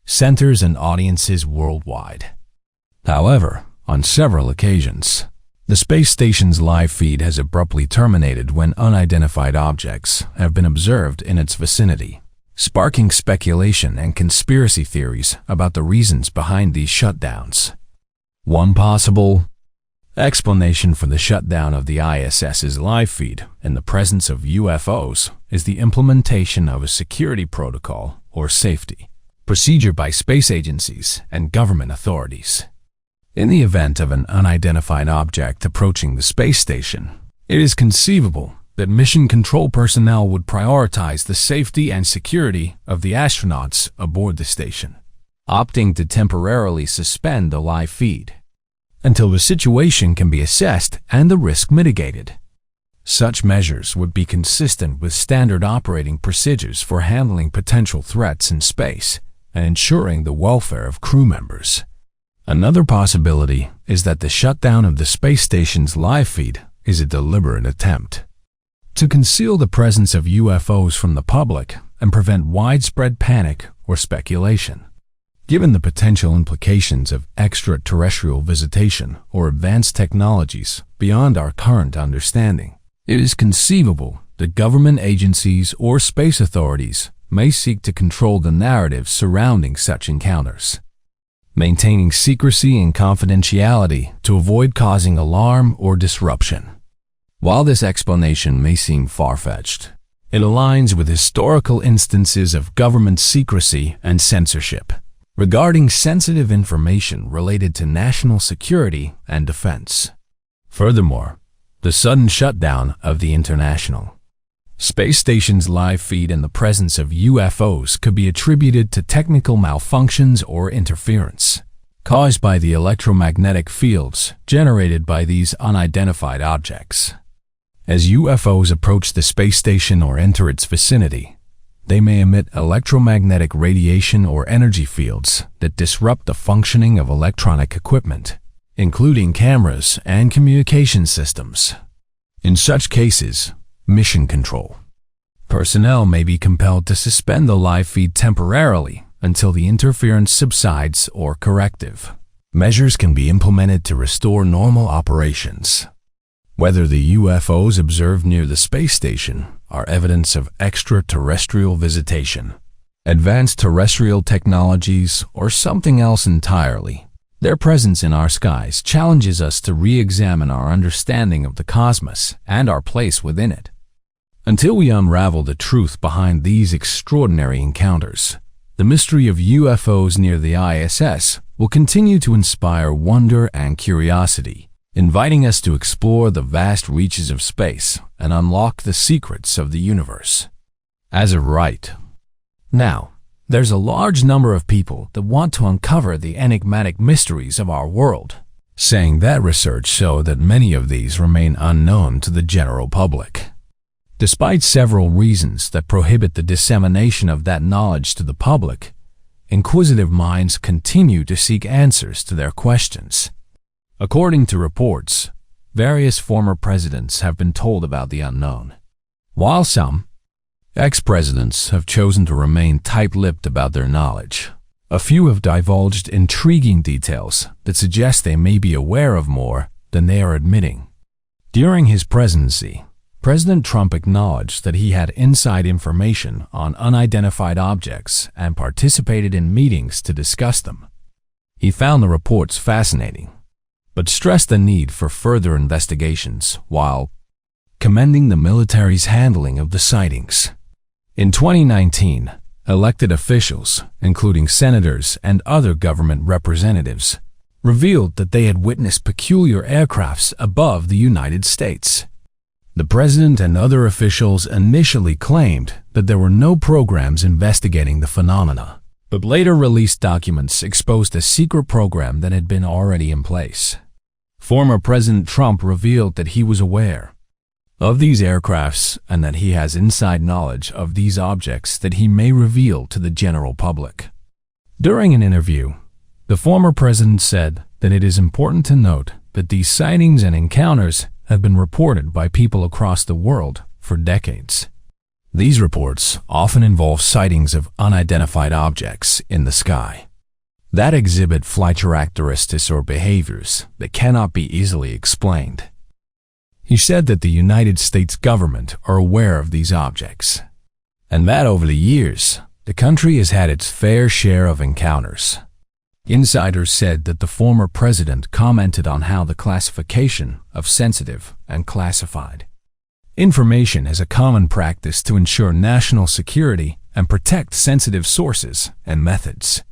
centers and audiences worldwide. However, on several occasions, the space station's live feed has abruptly terminated when unidentified objects have been observed in its vicinity, sparking speculation and conspiracy theories about the reasons behind these shutdowns. One possible explanation for the shutdown of the ISS's live feed in the presence of UFOs is the implementation of a security protocol or safety procedure by space agencies and government authorities. In the event of an unidentified object approaching the space station, it is conceivable that mission control personnel would prioritize the safety and security of the astronauts aboard the station, opting to temporarily suspend the live feed until the situation can be assessed and the risk mitigated. Such measures would be consistent with standard operating procedures for handling potential threats in space and ensuring the welfare of crew members. Another possibility is that the shutdown of the space station's live feed is a deliberate attempt to conceal the presence of UFOs from the public and prevent widespread panic or speculation. Given the potential implications of extraterrestrial visitation or advanced technologies beyond our current understanding, it is conceivable that government agencies or space authorities may seek to control the narrative surrounding such encounters, maintaining secrecy and confidentiality to avoid causing alarm or disruption. While this explanation may seem far-fetched, it aligns with historical instances of government secrecy and censorship regarding sensitive information related to national security and defense. Furthermore, the sudden shutdown of the International Space Station's live feed in the presence of UFOs could be attributed to technical malfunctions or interference caused by the electromagnetic fields generated by these unidentified objects. As UFOs approach the space station or enter its vicinity, they may emit electromagnetic radiation or energy fields that disrupt the functioning of electronic equipment, including cameras and communication systems. In such cases, mission control personnel may be compelled to suspend the live feed temporarily until the interference subsides or corrective measures can be implemented to restore normal operations. Whether the UFOs observed near the space station are evidence of extraterrestrial visitation, advanced terrestrial technologies, or something else entirely, their presence in our skies challenges us to re-examine our understanding of the cosmos and our place within it. Until we unravel the truth behind these extraordinary encounters, the mystery of UFOs near the ISS will continue to inspire wonder and curiosity, inviting us to explore the vast reaches of space and unlock the secrets of the universe. As of right now, there's a large number of people that want to uncover the enigmatic mysteries of our world, saying that research shows that many of these remain unknown to the general public. Despite several reasons that prohibit the dissemination of that knowledge to the public, inquisitive minds continue to seek answers to their questions. According to reports, various former presidents have been told about the unknown, while some ex-presidents have chosen to remain tight-lipped about their knowledge. A few have divulged intriguing details that suggest they may be aware of more than they are admitting. During his presidency, President Trump acknowledged that he had inside information on unidentified objects and participated in meetings to discuss them. He found the reports fascinating, but stressed the need for further investigations while commending the military's handling of the sightings. In 2019, elected officials, including senators and other government representatives, revealed that they had witnessed peculiar aircrafts above the United States. The president and other officials initially claimed that there were no programs investigating the phenomena, but later released documents exposed a secret program that had been already in place. Former President Trump revealed that he was aware of these aircrafts and that he has inside knowledge of these objects that he may reveal to the general public. During an interview, the former president said that it is important to note that these sightings and encounters have been reported by people across the world for decades. These reports often involve sightings of unidentified objects in the sky that exhibit flight characteristics or behaviors that cannot be easily explained. He said that the United States government are aware of these objects, and that over the years, the country has had its fair share of encounters. Insiders said that the former president commented on how the classification of sensitive and classified information is a common practice to ensure national security and protect sensitive sources and methods.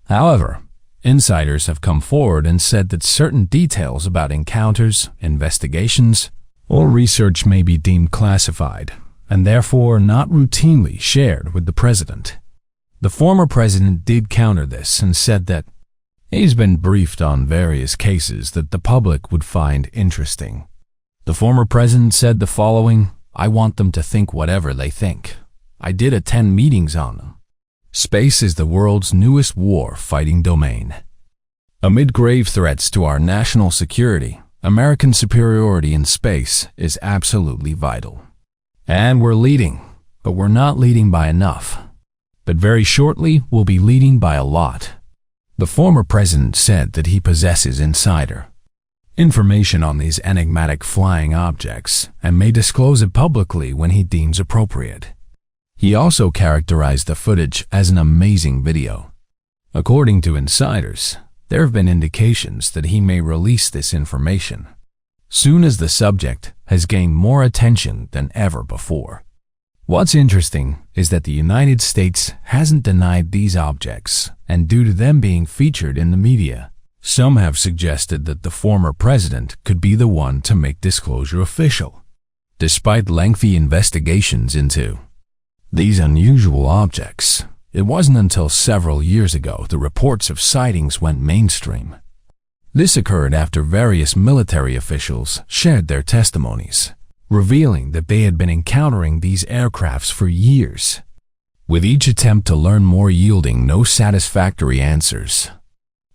However, insiders have come forward and said that certain details about encounters, investigations, or research may be deemed classified and therefore not routinely shared with the president. The former president did counter this and said that he's been briefed on various cases that the public would find interesting. The former president said the following: "I want them to think whatever they think. I did attend meetings on them. Space is the world's newest war-fighting domain. Amid grave threats to our national security, American superiority in space is absolutely vital. And we're leading, but we're not leading by enough. But very shortly, we'll be leading by a lot." The former president said that he possesses insider information on these enigmatic flying objects and may disclose it publicly when he deems appropriate. He also characterized the footage as an amazing video. According to insiders, there have been indications that he may release this information soon as the subject has gained more attention than ever before. What's interesting is that the United States hasn't denied these objects, and due to them being featured in the media, some have suggested that the former president could be the one to make disclosure official. Despite lengthy investigations into these unusual objects, it wasn't until several years ago the reports of sightings went mainstream. This occurred after various military officials shared their testimonies, revealing that they had been encountering these aircrafts for years, with each attempt to learn more yielding no satisfactory answers.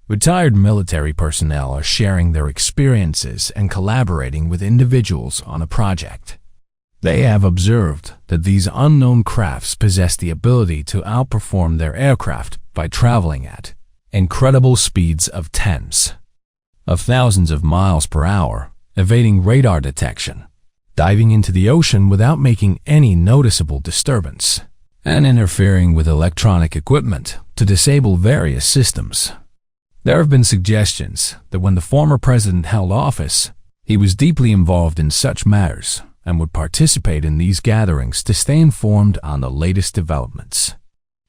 Retired military personnel are sharing their experiences and collaborating with individuals on a project. They have observed that these unknown crafts possess the ability to outperform their aircraft by traveling at incredible speeds of tens of thousands of miles per hour, evading radar detection, diving into the ocean without making any noticeable disturbance, and interfering with electronic equipment to disable various systems. There have been suggestions that when the former president held office, he was deeply involved in such matters and would participate in these gatherings to stay informed on the latest developments.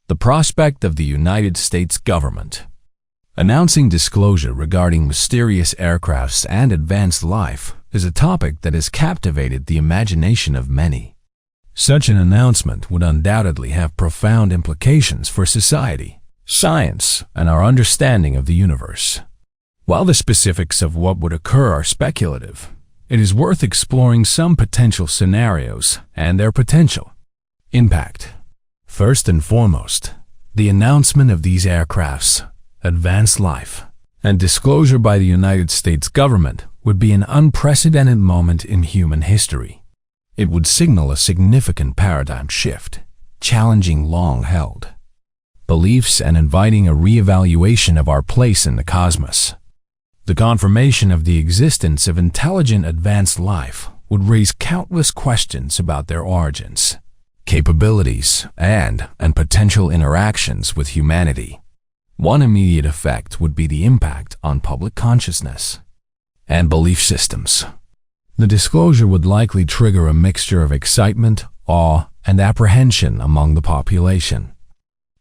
The prospect of the United States government announcing disclosure regarding mysterious aircrafts and advanced life is a topic that has captivated the imagination of many. Such an announcement would undoubtedly have profound implications for society, science, and our understanding of the universe. While the specifics of what would occur are speculative, it is worth exploring some potential scenarios and their potential impact. First and foremost, the announcement of these aircrafts, advanced life, and disclosure by the United States government would be an unprecedented moment in human history. It would signal a significant paradigm shift, challenging long-held beliefs and inviting a re-evaluation of our place in the cosmos. The confirmation of the existence of intelligent advanced life would raise countless questions about their origins, capabilities, and potential interactions with humanity. One immediate effect would be the impact on public consciousness and belief systems. The disclosure would likely trigger a mixture of excitement, awe, and apprehension among the population.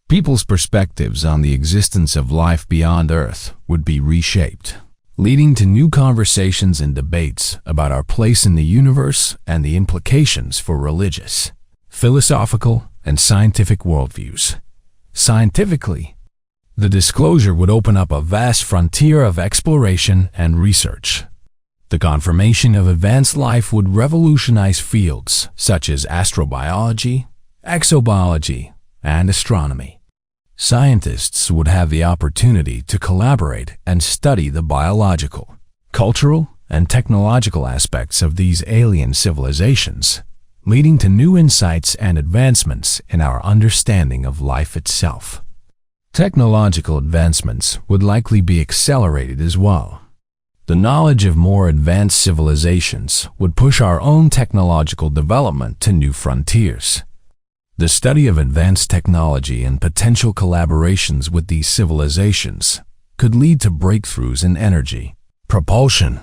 People's perspectives on the existence of life beyond Earth would be reshaped, leading to new conversations and debates about our place in the universe and the implications for religious, philosophical, and scientific worldviews. Scientifically, the disclosure would open up a vast frontier of exploration and research. The confirmation of advanced life would revolutionize fields such as astrobiology, exobiology, and astronomy. Scientists would have the opportunity to collaborate and study the biological, cultural, and technological aspects of these alien civilizations, leading to new insights and advancements in our understanding of life itself. Technological advancements would likely be accelerated as well. The knowledge of more advanced civilizations would push our own technological development to new frontiers. The study of advanced technology and potential collaborations with these civilizations could lead to breakthroughs in energy, propulsion,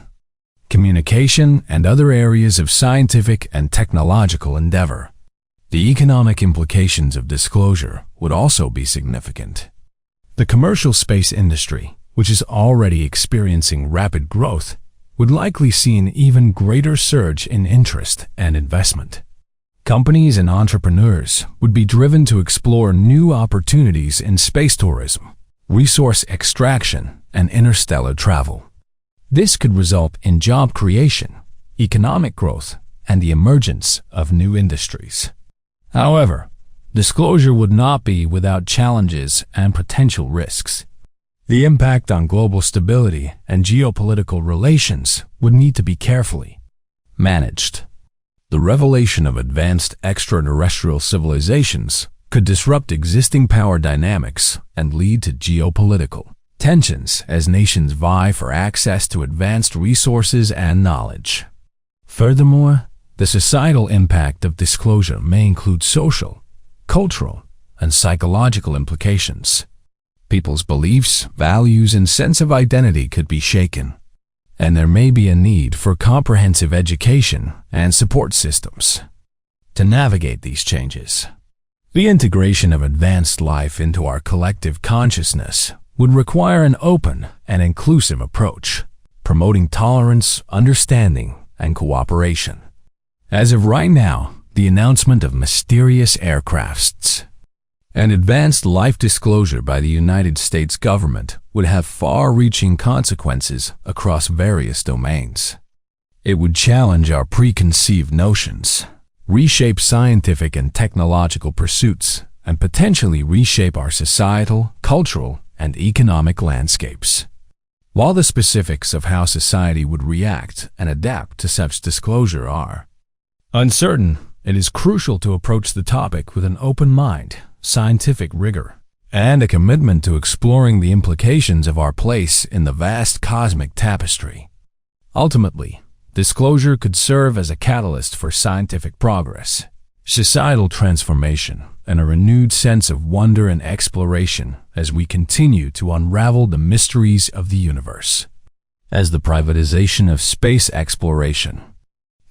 communication, and other areas of scientific and technological endeavor. The economic implications of disclosure would also be significant. The commercial space industry, which is already experiencing rapid growth, would likely see an even greater surge in interest and investment. Companies and entrepreneurs would be driven to explore new opportunities in space tourism, resource extraction, and interstellar travel. This could result in job creation, economic growth, and the emergence of new industries. However, disclosure would not be without challenges and potential risks. The impact on global stability and geopolitical relations would need to be carefully managed. The revelation of advanced extraterrestrial civilizations could disrupt existing power dynamics and lead to geopolitical tensions as nations vie for access to advanced resources and knowledge. Furthermore, the societal impact of disclosure may include social, cultural, and psychological implications. People's beliefs, values, and sense of identity could be shaken, and there may be a need for comprehensive education and support systems to navigate these changes. The integration of advanced life into our collective consciousness would require an open and inclusive approach, promoting tolerance, understanding, and cooperation. As of right now, the announcement of mysterious aircrafts and advanced life disclosure by the United States government would have far-reaching consequences across various domains. It would challenge our preconceived notions, reshape scientific and technological pursuits, and potentially reshape our societal, cultural, and economic landscapes. While the specifics of how society would react and adapt to such disclosure are uncertain, it is crucial to approach the topic with an open mind, scientific rigor, and a commitment to exploring the implications of our place in the vast cosmic tapestry. Ultimately, disclosure could serve as a catalyst for scientific progress, societal transformation, and a renewed sense of wonder and exploration as we continue to unravel the mysteries of the universe. As the privatization of space exploration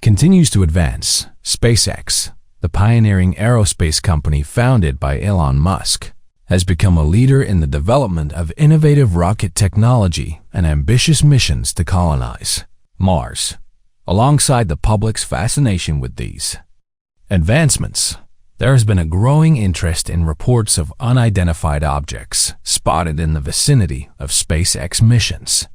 continues to advance, SpaceX, the pioneering aerospace company founded by Elon Musk, has become a leader in the development of innovative rocket technology and ambitious missions to colonize Mars. Alongside the public's fascination with these advancements, there has been a growing interest in reports of unidentified objects spotted in the vicinity of SpaceX missions.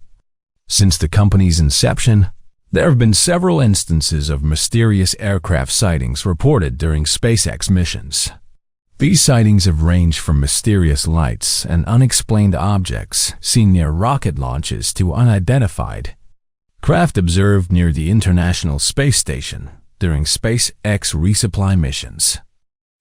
Since the company's inception, there have been several instances of mysterious aircraft sightings reported during SpaceX missions. These sightings have ranged from mysterious lights and unexplained objects seen near rocket launches to unidentified craft observed near the International Space Station during SpaceX resupply missions.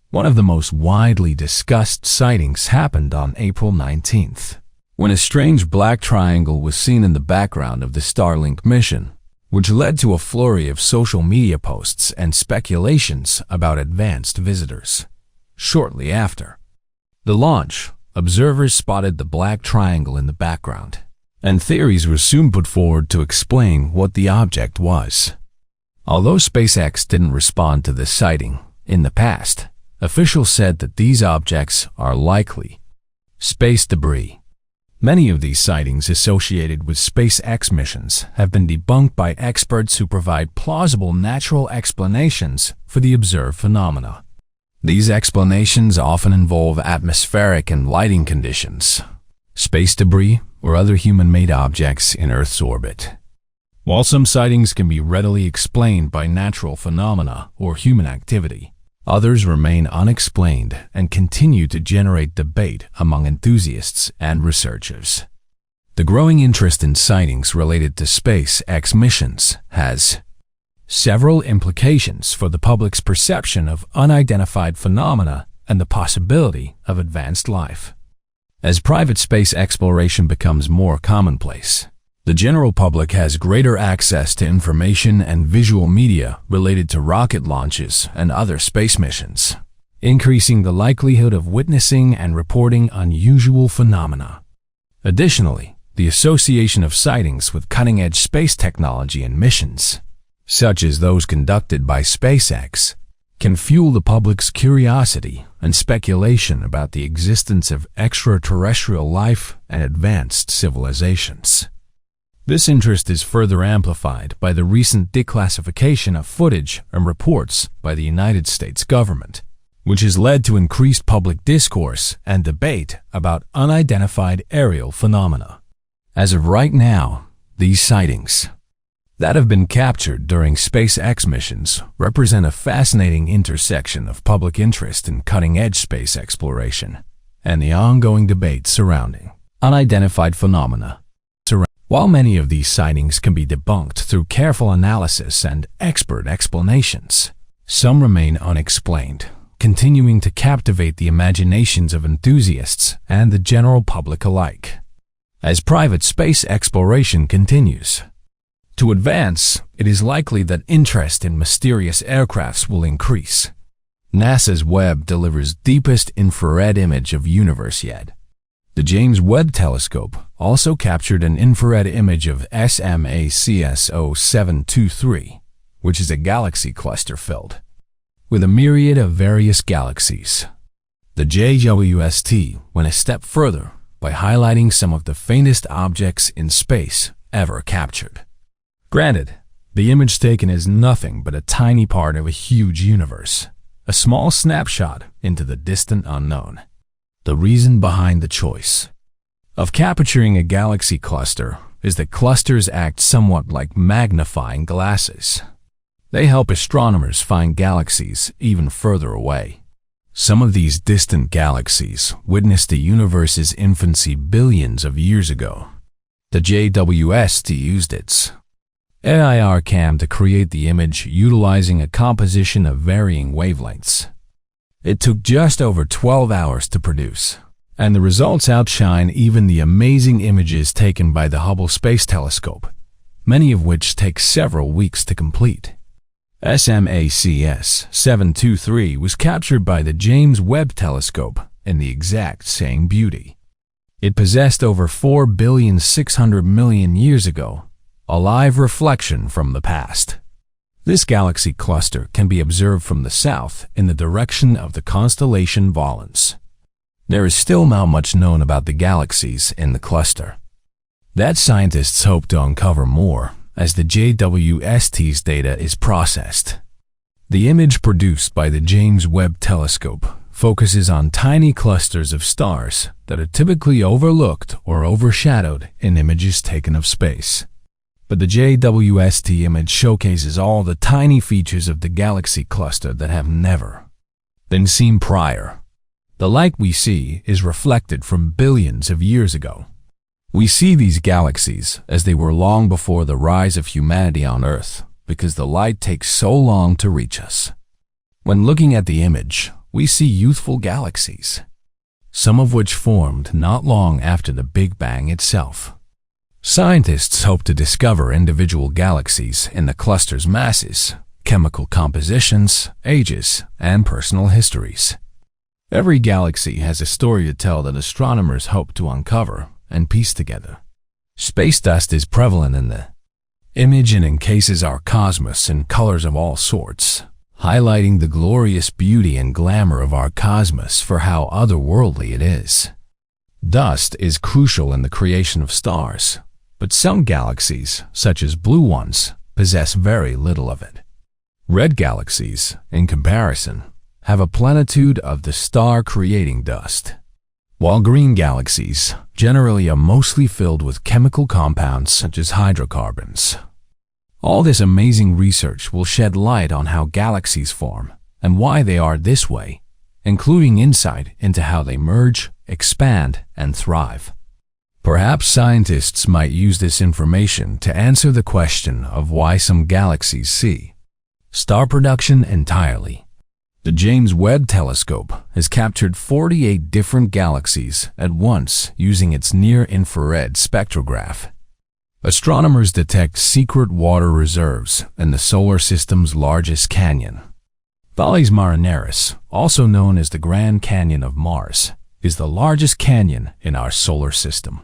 One of the most widely discussed sightings happened on April 19th, when a strange black triangle was seen in the background of the Starlink mission, which led to a flurry of social media posts and speculations about advanced visitors. Shortly after the launch, observers spotted the black triangle in the background, and theories were soon put forward to explain what the object was. Although SpaceX didn't respond to this sighting in the past, officials said that these objects are likely space debris. Many of these sightings associated with SpaceX missions have been debunked by experts who provide plausible natural explanations for the observed phenomena. These explanations often involve atmospheric and lighting conditions, space debris, or other human-made objects in Earth's orbit. While some sightings can be readily explained by natural phenomena or human activity, others remain unexplained and continue to generate debate among enthusiasts and researchers. The growing interest in sightings related to SpaceX missions has several implications for the public's perception of unidentified phenomena and the possibility of advanced life. As private space exploration becomes more commonplace, the general public has greater access to information and visual media related to rocket launches and other space missions, increasing the likelihood of witnessing and reporting unusual phenomena. Additionally, the association of sightings with cutting-edge space technology and missions, such as those conducted by SpaceX, can fuel the public's curiosity and speculation about the existence of extraterrestrial life and advanced civilizations. This interest is further amplified by the recent declassification of footage and reports by the United States government, which has led to increased public discourse and debate about unidentified aerial phenomena. As of right now, these sightings that have been captured during SpaceX missions represent a fascinating intersection of public interest in cutting-edge space exploration and the ongoing debate surrounding unidentified phenomena. While many of these sightings can be debunked through careful analysis and expert explanations, some remain unexplained, continuing to captivate the imaginations of enthusiasts and the general public alike. As private space exploration continues to advance, it is likely that interest in mysterious aircrafts will increase. NASA's Webb delivers deepest infrared image of universe yet. The James Webb Telescope also captured an infrared image of SMACS 0723, which is a galaxy cluster filled with a myriad of various galaxies. The JWST went a step further by highlighting some of the faintest objects in space ever captured. Granted, the image taken is nothing but a tiny part of a huge universe, a small snapshot into the distant unknown. The reason behind the choice of capturing a galaxy cluster is that clusters act somewhat like magnifying glasses. They help astronomers find galaxies even further away. Some of these distant galaxies witnessed the universe's infancy billions of years ago. The JWST used its AIR cam to create the image utilizing a composition of varying wavelengths. It took just over 12 hours to produce, And the results outshine even the amazing images taken by the Hubble Space Telescope, many of which take several weeks to complete. SMACS 723 was captured by the James Webb Telescope in the exact same beauty. It possessed over 4,600,000,000 years ago, a live reflection from the past. This galaxy cluster can be observed from the south in the direction of the constellation Valens. There is still not much known about the galaxies in the cluster. That scientists hope to uncover more as the JWST's data is processed. The image produced by the James Webb Telescope focuses on tiny clusters of stars that are typically overlooked or overshadowed in images taken of space. But the JWST image showcases all the tiny features of the galaxy cluster that have never been seen prior. The light we see is reflected from billions of years ago. We see these galaxies as they were long before the rise of humanity on Earth because the light takes so long to reach us. When looking at the image, we see youthful galaxies, some of which formed not long after the Big Bang itself. Scientists hope to discover individual galaxies in the cluster's masses, chemical compositions, ages, and personal histories. Every galaxy has a story to tell that astronomers hope to uncover and piece together. Space dust is prevalent in the image and encases our cosmos in colors of all sorts, highlighting the glorious beauty and glamour of our cosmos for how otherworldly it is. Dust is crucial in the creation of stars, but some galaxies, such as blue ones, possess very little of it. Red galaxies, in comparison, have a plenitude of the star-creating dust, while green galaxies generally are mostly filled with chemical compounds such as hydrocarbons. All this amazing research will shed light on how galaxies form and why they are this way, including insight into how they merge, expand, and thrive. Perhaps scientists might use this information to answer the question of why some galaxies see star production entirely. The James Webb Telescope has captured 48 different galaxies at once using its near-infrared spectrograph. Astronomers detect secret water reserves in the solar system's largest canyon. Valles Marineris, also known as the Grand Canyon of Mars, is the largest canyon in our solar system.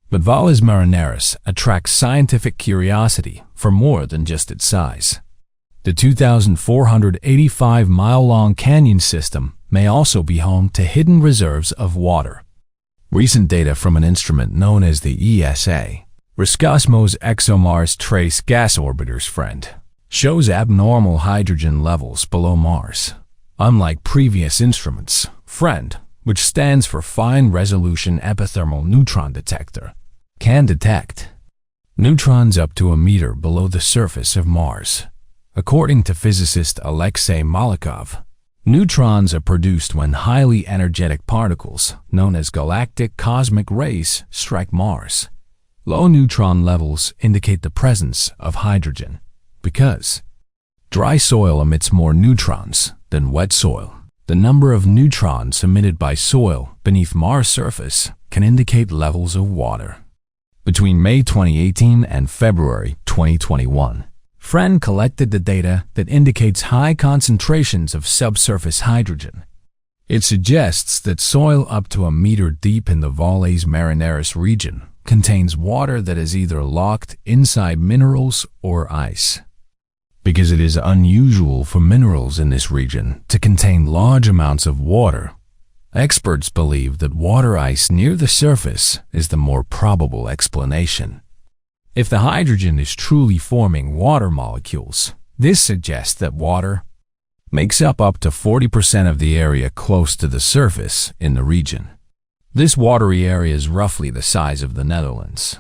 But Valles Marineris attracts scientific curiosity for more than just its size. The 2,485-mile-long canyon system may also be home to hidden reserves of water. Recent data from an instrument known as the ESA, Roscosmos ExoMars Trace Gas Orbiter's Friend, shows abnormal hydrogen levels below Mars. Unlike previous instruments, FRIEND, which stands for Fine Resolution Epithermal Neutron Detector, can detect neutrons up to a meter below the surface of Mars. According to physicist Alexei Malakov, neutrons are produced when highly energetic particles, known as galactic cosmic rays, strike Mars. Low neutron levels indicate the presence of hydrogen because dry soil emits more neutrons than wet soil. The number of neutrons emitted by soil beneath Mars' surface can indicate levels of water. Between May 2018 and February 2021, FRIEND collected the data that indicates high concentrations of subsurface hydrogen. It suggests that soil up to a meter deep in the Valles Marineris region contains water that is either locked inside minerals or ice. Because it is unusual for minerals in this region to contain large amounts of water, experts believe that water ice near the surface is the more probable explanation. If the hydrogen is truly forming water molecules, this suggests that water makes up to 40% of the area close to the surface in the region. This watery area is roughly the size of the Netherlands.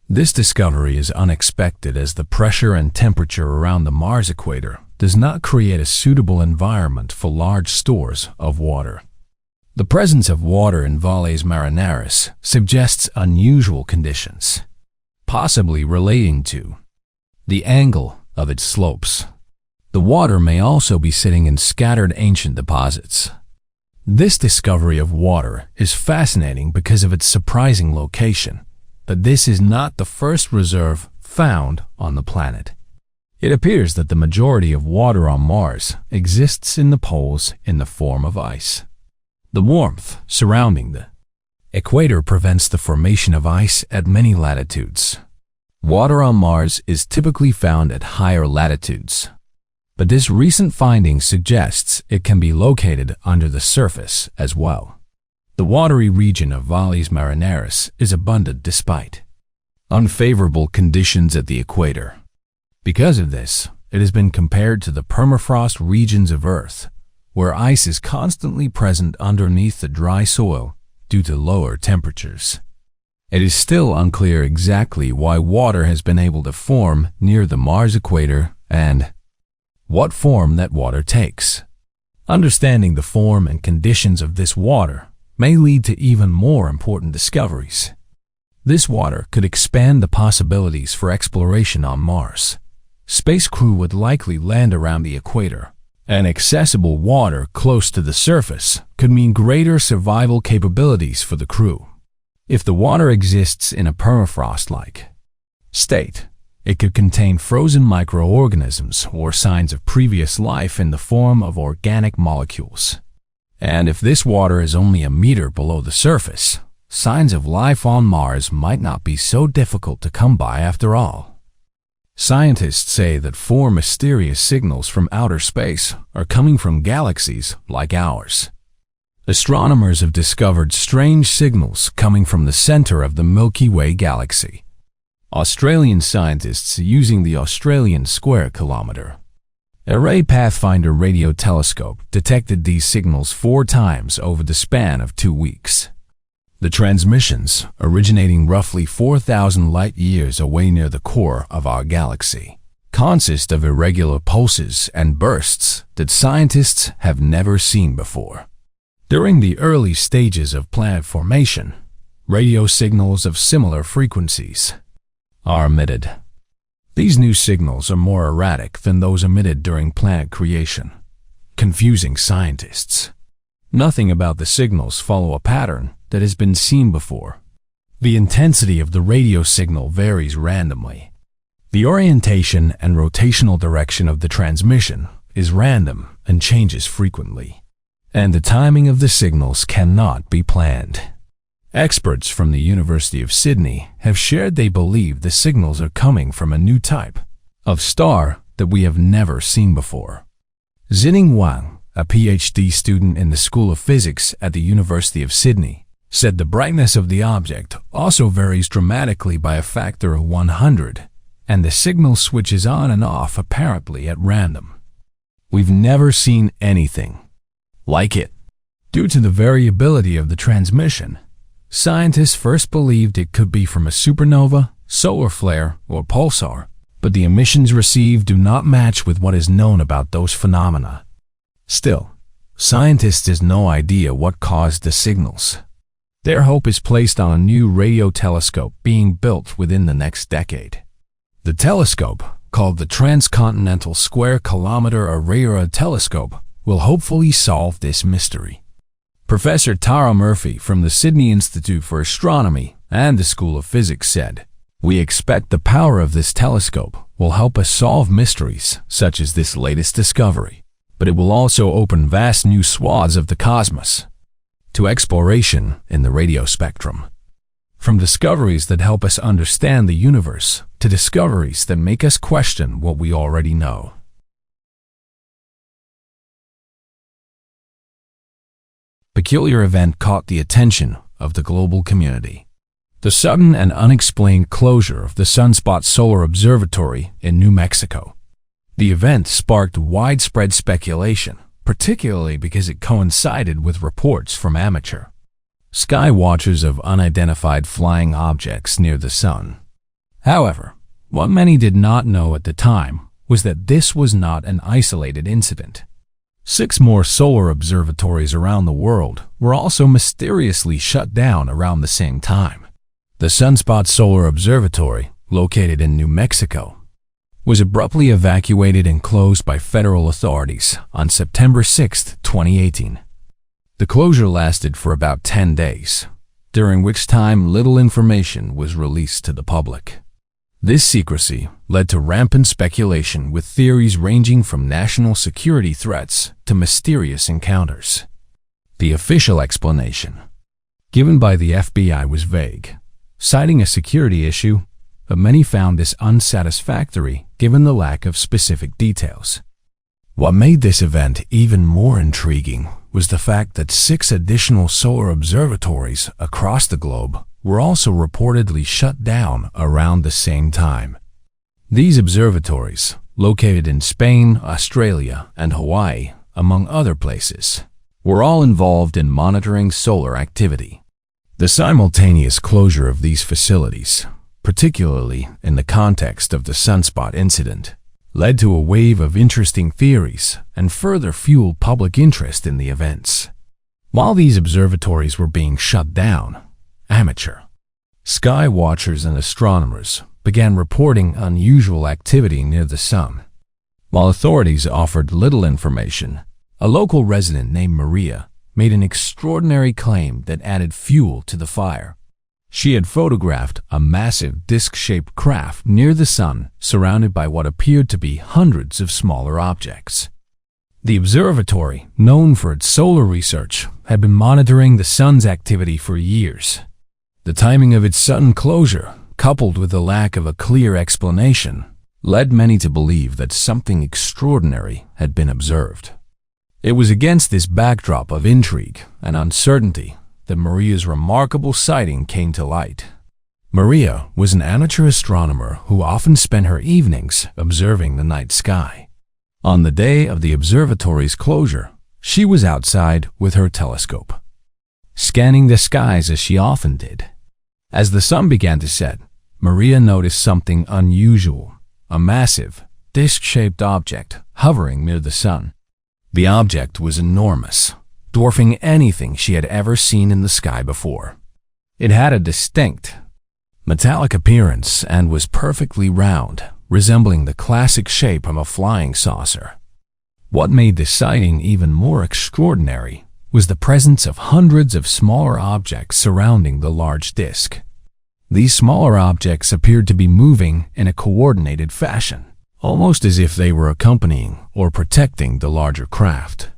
This discovery is unexpected as the pressure and temperature around the Mars equator does not create a suitable environment for large stores of water. The presence of water in Valles Marineris suggests unusual conditions, possibly relating to the angle of its slopes. The water may also be sitting in scattered ancient deposits. This discovery of water is fascinating because of its surprising location, but this is not the first reserve found on the planet. It appears that the majority of water on Mars exists in the poles in the form of ice. The warmth surrounding the equator prevents the formation of ice at many latitudes. Water on Mars is typically found at higher latitudes, but this recent finding suggests it can be located under the surface as well. The watery region of Valles Marineris is abundant despite unfavorable conditions at the equator. Because of this, it has been compared to the permafrost regions of Earth, where ice is constantly present underneath the dry soil due to lower temperatures. It is still unclear exactly why water has been able to form near the Mars equator and what form that water takes. Understanding the form and conditions of this water may lead to even more important discoveries. This water could expand the possibilities for exploration on Mars. Space crew would likely land around the equator, and accessible water close to the surface could mean greater survival capabilities for the crew. If the water exists in a permafrost-like state, it could contain frozen microorganisms or signs of previous life in the form of organic molecules. And if this water is only a meter below the surface, signs of life on Mars might not be so difficult to come by after all. Scientists say that 4 mysterious signals from outer space are coming from galaxies like ours. Astronomers have discovered strange signals coming from the center of the Milky Way galaxy. Australian scientists using the Australian Square Kilometre Array Pathfinder radio telescope detected these signals 4 times over the span of 2 weeks. The transmissions, originating roughly 4,000 light-years away near the core of our galaxy, consist of irregular pulses and bursts that scientists have never seen before. During the early stages of planet formation, radio signals of similar frequencies are emitted. These new signals are more erratic than those emitted during planet creation, confusing scientists. Nothing about the signals follow a pattern that has been seen before. The intensity of the radio signal varies randomly. The orientation and rotational direction of the transmission is random and changes frequently, and the timing of the signals cannot be planned. Experts from the University of Sydney have shared they believe the signals are coming from a new type of star that we have never seen before. Zining Wang, a PhD student in the School of Physics at the University of Sydney, said the brightness of the object also varies dramatically by a factor of 100, and the signal switches on and off apparently at random. We've never seen anything like it. Due to the variability of the transmission, scientists first believed it could be from a supernova, solar flare, or pulsar, but the emissions received do not match with what is known about those phenomena. Still, scientists have no idea what caused the signals. Their hope is placed on a new radio telescope being built within the next decade. The telescope, called the Transcontinental Square Kilometre Array Telescope, will hopefully solve this mystery. Professor Tara Murphy from the Sydney Institute for Astronomy and the School of Physics said, "We expect the power of this telescope will help us solve mysteries such as this latest discovery, but it will also open vast new swaths of the cosmos to exploration in the radio spectrum. From discoveries that help us understand the universe to discoveries that make us question what we already know." Peculiar event caught the attention of the global community. The sudden and unexplained closure of the Sunspot Solar Observatory in New Mexico. The event sparked widespread speculation, particularly because it coincided with reports from amateur sky watchers of unidentified flying objects near the sun. However, what many did not know at the time was that this was not an isolated incident. 6 more solar observatories around the world were also mysteriously shut down around the same time. The Sunspot Solar Observatory, located in New Mexico, was abruptly evacuated and closed by federal authorities on September 6, 2018. The closure lasted for about 10 days, during which time little information was released to the public. This secrecy led to rampant speculation, with theories ranging from national security threats to mysterious encounters. The official explanation given by the FBI was vague, citing a security issue, but many found this unsatisfactory given the lack of specific details. What made this event even more intriguing was the fact that 6 additional solar observatories across the globe were also reportedly shut down around the same time. These observatories, located in Spain, Australia, and Hawaii, among other places, were all involved in monitoring solar activity. The simultaneous closure of these facilities, particularly in the context of the sunspot incident, led to a wave of interesting theories and further fueled public interest in the events. While these observatories were being shut down, amateur sky watchers and astronomers began reporting unusual activity near the sun. While authorities offered little information, a local resident named Maria made an extraordinary claim that added fuel to the fire. She had photographed a massive disc-shaped craft near the sun, surrounded by what appeared to be hundreds of smaller objects. The observatory, known for its solar research, had been monitoring the sun's activity for years. The timing of its sudden closure, coupled with the lack of a clear explanation, led many to believe that something extraordinary had been observed. It was against this backdrop of intrigue and uncertainty that Maria's remarkable sighting came to light. Maria was an amateur astronomer who often spent her evenings observing the night sky. On the day of the observatory's closure, she was outside with her telescope, scanning the skies as she often did. As the sun began to set, Maria noticed something unusual, a massive, disc-shaped object hovering near the sun. The object was enormous, dwarfing anything she had ever seen in the sky before. It had a distinct, metallic appearance and was perfectly round, resembling the classic shape of a flying saucer. What made this sighting even more extraordinary was the presence of hundreds of smaller objects surrounding the large disk. These smaller objects appeared to be moving in a coordinated fashion, almost as if they were accompanying or protecting the larger craft.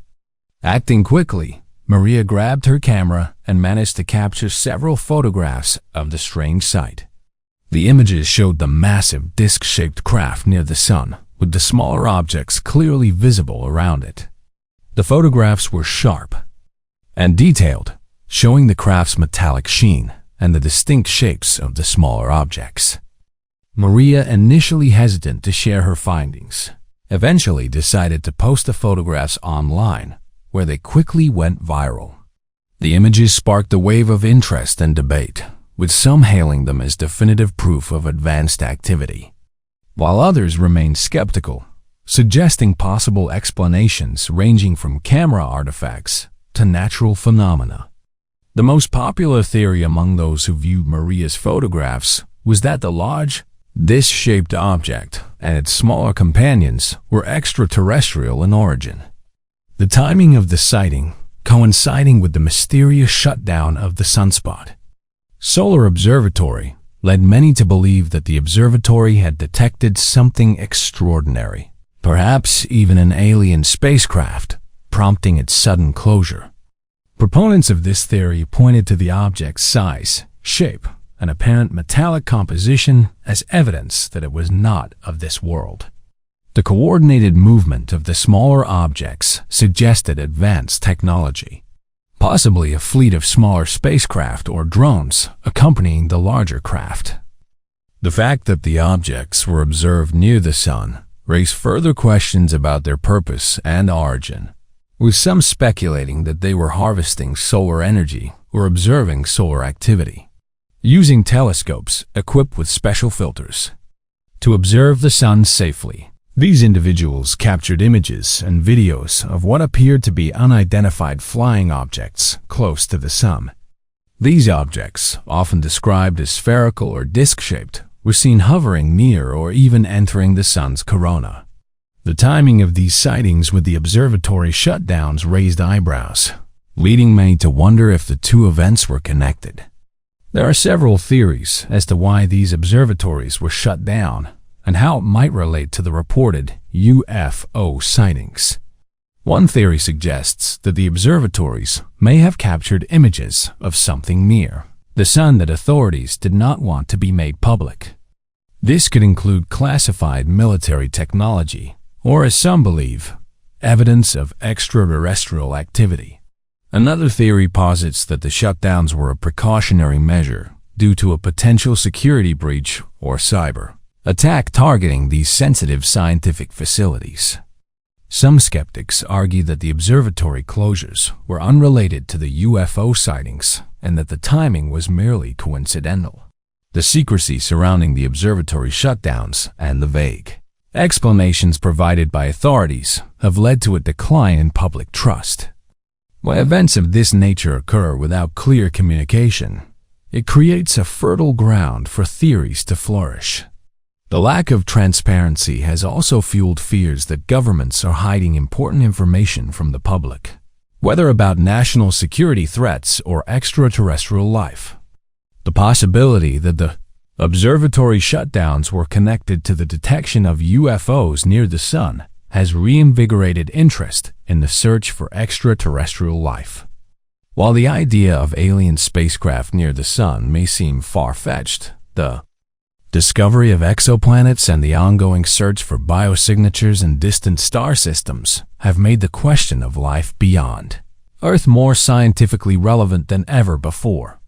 Acting quickly, Maria grabbed her camera and managed to capture several photographs of the strange sight. The images showed the massive disc-shaped craft near the sun, with the smaller objects clearly visible around it. The photographs were sharp and detailed, showing the craft's metallic sheen and the distinct shapes of the smaller objects. Maria, initially hesitant to share her findings, eventually decided to post the photographs online, where they quickly went viral. The images sparked a wave of interest and debate, with some hailing them as definitive proof of advanced activity, while others remained skeptical, suggesting possible explanations ranging from camera artifacts to natural phenomena. The most popular theory among those who viewed Maria's photographs was that the large, disc-shaped object and its smaller companions were extraterrestrial in origin. The timing of the sighting coinciding with the mysterious shutdown of the sunspot solar observatory led many to believe that the observatory had detected something extraordinary, perhaps even an alien spacecraft, prompting its sudden closure. Proponents of this theory pointed to the object's size, shape, and apparent metallic composition as evidence that it was not of this world. The coordinated movement of the smaller objects suggested advanced technology, possibly a fleet of smaller spacecraft or drones accompanying the larger craft. The fact that the objects were observed near the sun raised further questions about their purpose and origin, with some speculating that they were harvesting solar energy or observing solar activity, using telescopes equipped with special filters to observe the sun safely. These individuals captured images and videos of what appeared to be unidentified flying objects close to the sun. These objects, often described as spherical or disc-shaped, were seen hovering near or even entering the sun's corona. The timing of these sightings with the observatory shutdowns raised eyebrows, leading many to wonder if the two events were connected. There are several theories as to why these observatories were shut down and how it might relate to the reported UFO sightings. One theory suggests that the observatories may have captured images of something near the sun that authorities did not want to be made public. This could include classified military technology, or as some believe, evidence of extraterrestrial activity. Another theory posits that the shutdowns were a precautionary measure due to a potential security breach or cyber attack targeting these sensitive scientific facilities. Some skeptics argue that the observatory closures were unrelated to the UFO sightings and that the timing was merely coincidental. The secrecy surrounding the observatory shutdowns and the vague explanations provided by authorities have led to a decline in public trust. When events of this nature occur without clear communication, it creates a fertile ground for theories to flourish. The lack of transparency has also fueled fears that governments are hiding important information from the public, whether about national security threats or extraterrestrial life. The possibility that the observatory shutdowns were connected to the detection of UFOs near the sun has reinvigorated interest in the search for extraterrestrial life. While the idea of alien spacecraft near the sun may seem far-fetched, the discovery of exoplanets and the ongoing search for biosignatures in distant star systems have made the question of life beyond Earth more scientifically relevant than ever before.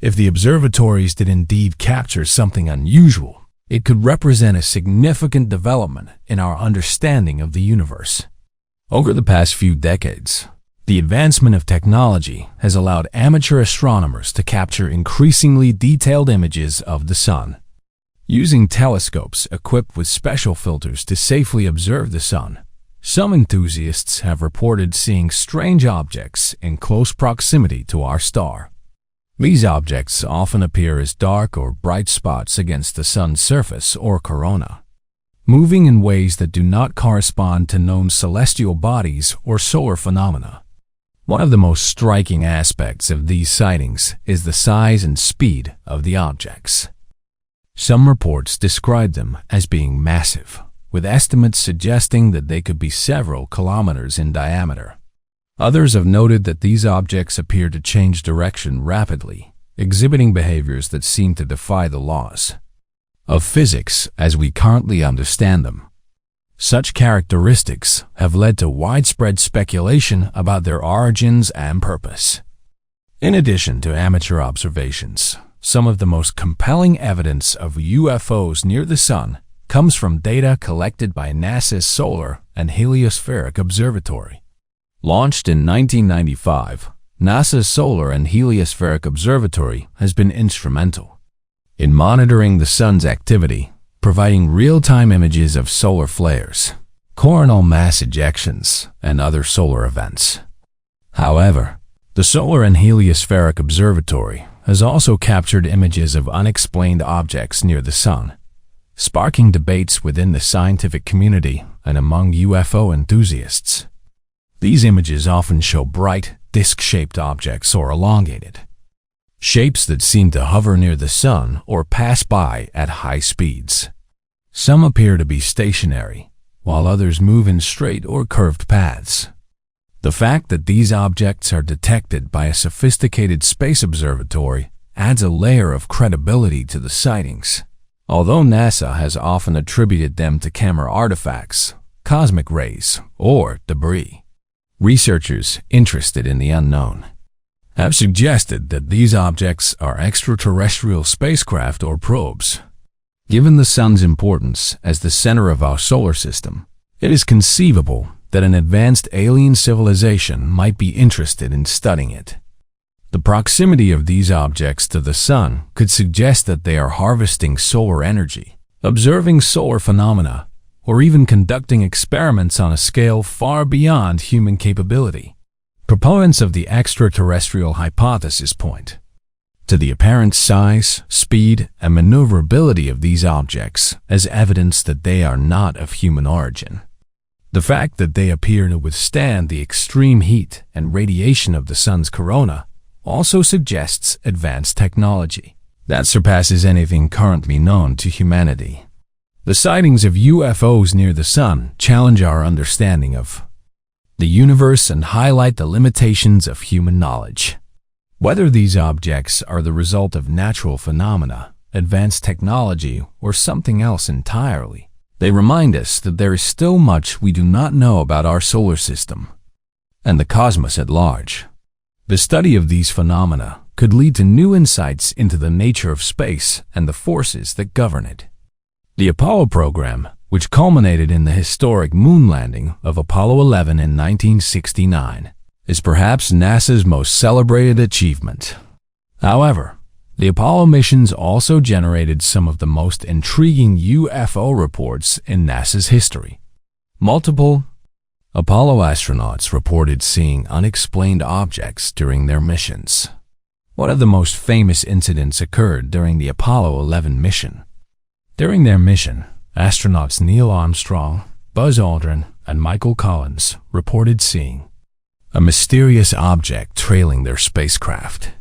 If the observatories did indeed capture something unusual, it could represent a significant development in our understanding of the universe. Over the past few decades, the advancement of technology has allowed amateur astronomers to capture increasingly detailed images of the sun. Using telescopes equipped with special filters to safely observe the sun, some enthusiasts have reported seeing strange objects in close proximity to our star. These objects often appear as dark or bright spots against the sun's surface or corona, moving in ways that do not correspond to known celestial bodies or solar phenomena. One of the most striking aspects of these sightings is the size and speed of the objects. Some reports describe them as being massive, with estimates suggesting that they could be several kilometers in diameter. Others have noted that these objects appear to change direction rapidly, exhibiting behaviors that seem to defy the laws of physics as we currently understand them. Such characteristics have led to widespread speculation about their origins and purpose. In addition to amateur observations, some of the most compelling evidence of UFOs near the sun comes from data collected by NASA's Solar and Heliospheric Observatory. Launched in 1995, NASA's Solar and Heliospheric Observatory has been instrumental in monitoring the sun's activity, providing real-time images of solar flares, coronal mass ejections, and other solar events. However, the Solar and Heliospheric Observatory has also captured images of unexplained objects near the sun, sparking debates within the scientific community and among UFO enthusiasts. These images often show bright, disc-shaped objects or elongated shapes that seem to hover near the sun or pass by at high speeds. Some appear to be stationary, while others move in straight or curved paths. The fact that these objects are detected by a sophisticated space observatory adds a layer of credibility to the sightings. Although NASA has often attributed them to camera artifacts, cosmic rays, or debris, researchers interested in the unknown have suggested that these objects are extraterrestrial spacecraft or probes. Given the sun's importance as the center of our solar system, it is conceivable that an advanced alien civilization might be interested in studying it. The proximity of these objects to the sun could suggest that they are harvesting solar energy, observing solar phenomena, or even conducting experiments on a scale far beyond human capability. Proponents of the extraterrestrial hypothesis point to the apparent size, speed, and maneuverability of these objects as evidence that they are not of human origin. The fact that they appear to withstand the extreme heat and radiation of the sun's corona also suggests advanced technology that surpasses anything currently known to humanity. The sightings of UFOs near the sun challenge our understanding of the universe and highlight the limitations of human knowledge. Whether these objects are the result of natural phenomena, advanced technology, or something else entirely, they remind us that there is still much we do not know about our solar system and the cosmos at large. The study of these phenomena could lead to new insights into the nature of space and the forces that govern it. The Apollo program, which culminated in the historic moon landing of Apollo 11 in 1969, is perhaps NASA's most celebrated achievement. However, the Apollo missions also generated some of the most intriguing UFO reports in NASA's history. Multiple Apollo astronauts reported seeing unexplained objects during their missions. One of the most famous incidents occurred during the Apollo 11 mission. During their mission, astronauts Neil Armstrong, Buzz Aldrin, and Michael Collins reported seeing a mysterious object trailing their spacecraft.